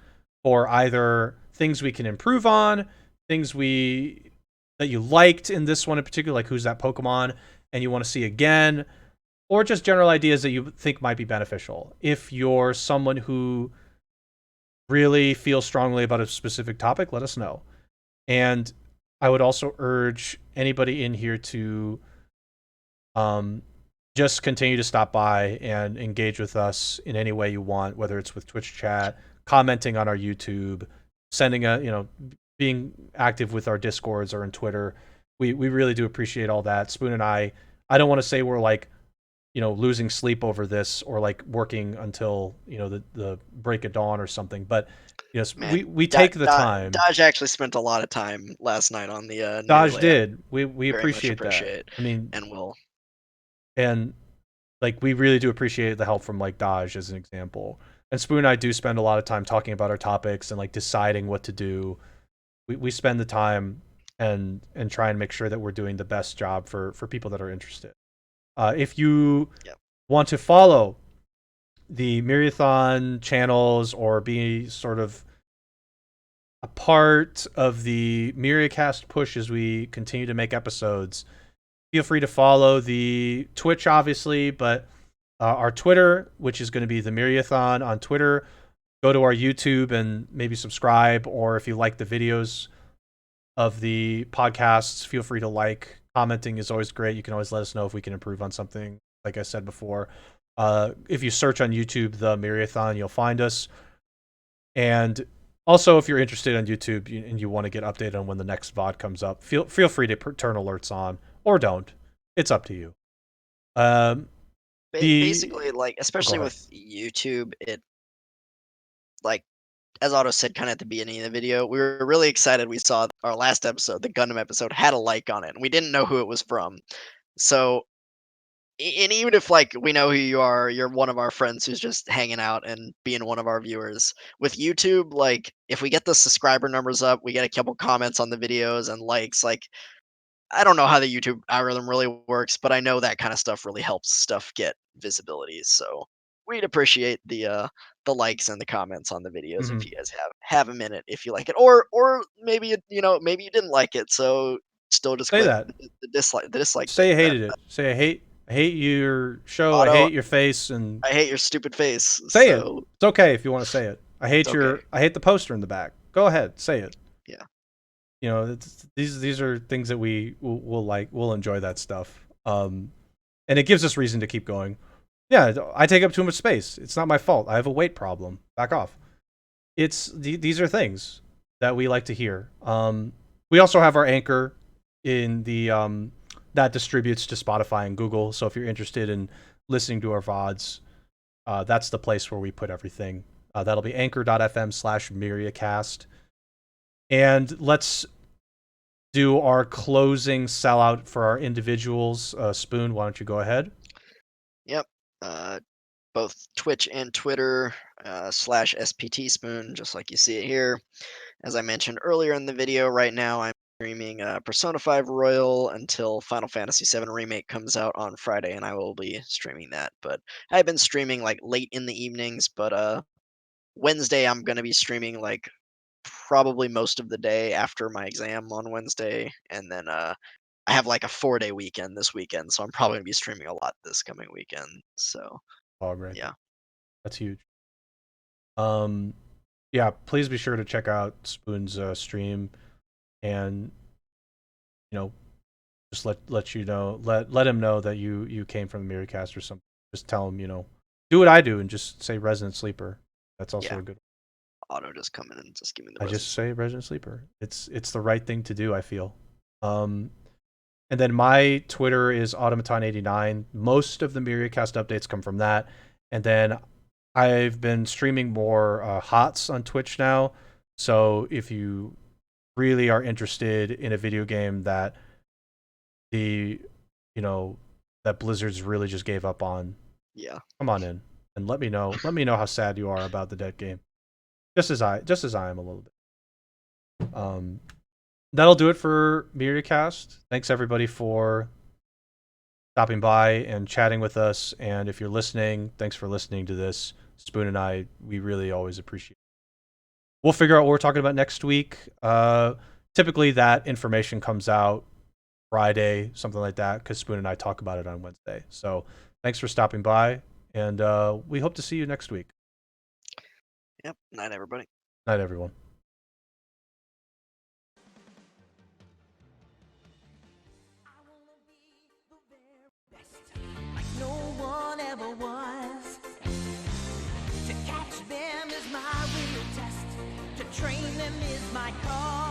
Speaker 1: for either things we can improve on, things that you liked in this one in particular, like who's that Pokemon and you want to see again, or just general ideas that you think might be beneficial. If you're someone who really feels strongly about a specific topic, let us know. And I would also urge anybody in here to um, just continue to stop by and engage with us in any way you want, whether it's with Twitch chat, commenting on our YouTube, sending being active with our Discords or in Twitter. We really do appreciate all that. Spoon and I don't want to say we're like, losing sleep over this or like working until, the break of dawn or something, but yes,
Speaker 2: Man,
Speaker 1: we take the time.
Speaker 2: Dodge actually spent a lot of time last night on the new
Speaker 1: Dodge
Speaker 2: layout.
Speaker 1: did. We
Speaker 2: Very much
Speaker 1: appreciate that.
Speaker 2: appreciate,
Speaker 1: I mean,
Speaker 2: and will.
Speaker 1: and like we really do appreciate the help from like Dodge as an example. And Spoon and I do spend a lot of time talking about our topics and like deciding what to do. We spend the time and try and make sure that we're doing the best job for people that are interested. If you
Speaker 2: Yep.
Speaker 1: want to follow the Myriathon channels or be sort of a part of the Myriacast push as we continue to make episodes, feel free to follow the Twitch, obviously, but our Twitter, which is going to be the Myriathon on Twitter. Go to our YouTube and maybe subscribe, or if you like the videos of the podcasts, feel free to like. Commenting is always great. You can always let us know if we can improve on something. Like I said before, if you search on YouTube the Myriathon, you'll find us. And also, if you're interested on YouTube and you want to get updated on when the next VOD comes up, feel free to turn alerts on or don't. It's up to you. Um,
Speaker 2: Basically, like
Speaker 1: oh, go
Speaker 2: especially
Speaker 1: ahead.
Speaker 2: with YouTube, it like as Otto said kind of at the beginning of the video, we were really excited. We saw our last episode, the Gundam episode, had a like on it, and we didn't know who it was from. So, and even if like we know who you are, you're one of our friends who's just hanging out and being one of our viewers. With YouTube, like if we get the subscriber numbers up, we get a couple comments on the videos and likes, like I don't know how the YouTube algorithm really works, but I know that kind of stuff really helps stuff get visibility. So we'd appreciate the likes and the comments on the videos if
Speaker 1: Mhm.
Speaker 2: you guys have a minute if you like it, or maybe maybe you didn't like it, so still just
Speaker 1: Say
Speaker 2: click
Speaker 1: that.
Speaker 2: the dislike
Speaker 1: Say
Speaker 2: thing.
Speaker 1: I
Speaker 2: That
Speaker 1: hated it. Say I hate your show. I
Speaker 2: Otto,
Speaker 1: hate your face, and
Speaker 2: I hate your stupid face.
Speaker 1: say it.
Speaker 2: So
Speaker 1: It's okay if you want to say it.
Speaker 2: it's okay.
Speaker 1: I hate the poster in the back. Go ahead, say it.
Speaker 2: Yeah.
Speaker 1: These are things that will like. We'll enjoy that stuff. And it gives us reason to keep going. Yeah, I take up too much space. It's not my fault. I have a weight problem. Back off. These are things that we like to hear. We also have our anchor in the that distributes to Spotify and Google. So if you're interested in listening to our VODs, that's the place where we put everything. That'll be anchor.fm/Myriacast. And let's do our closing sellout for our individuals. Spoon, why don't you go ahead?
Speaker 2: Yep. Uh, both Twitch and Twitter slash SPT Spoon, just like you see it here. As I mentioned earlier in the video, right now I'm streaming Persona 5 Royal until Final Fantasy VII Remake comes out on Friday, and I will be streaming that. But I've been streaming like late in the evenings, but Wednesday I'm gonna be streaming like probably most of the day after my exam on Wednesday, and then I have like a 4-day weekend this weekend, so I'm probably gonna be streaming a lot this coming weekend. So
Speaker 1: All right,
Speaker 2: yeah,
Speaker 1: that's huge. Um, yeah, please be sure to check out Spoon's stream, and you know, just let you know, let him know that you came from the Myriacast or something. Just tell him, do what I do and just say Resident Sleeper. That's also
Speaker 2: yeah.
Speaker 1: a good.
Speaker 2: Auto just come in and just give me the
Speaker 1: I
Speaker 2: resin.
Speaker 1: just say Resident Sleeper. It's the right thing to do, I feel. Um, and then my Twitter is Automaton89. Most of the Myriacast updates come from that. And then I've been streaming more HOTS on Twitch now. So if you really are interested in a video game that the you know that Blizzard's really just gave up on,
Speaker 2: Yeah.
Speaker 1: come on in and let me know. Let me know how sad you are about the dead game. Just as I am a little bit. That'll do it for Myriacast. Thanks everybody for stopping by and chatting with us. And if you're listening, thanks for listening to this. Spoon and I, we really always appreciate it. We'll figure out what we're talking about next week. Typically that information comes out Friday, something like that, because Spoon and I talk about it on Wednesday. So thanks for stopping by, and we hope to see you next week.
Speaker 2: Yep. Night, everybody.
Speaker 1: Night, everyone.
Speaker 3: No one ever was. To catch them is my real test. To train them is my call.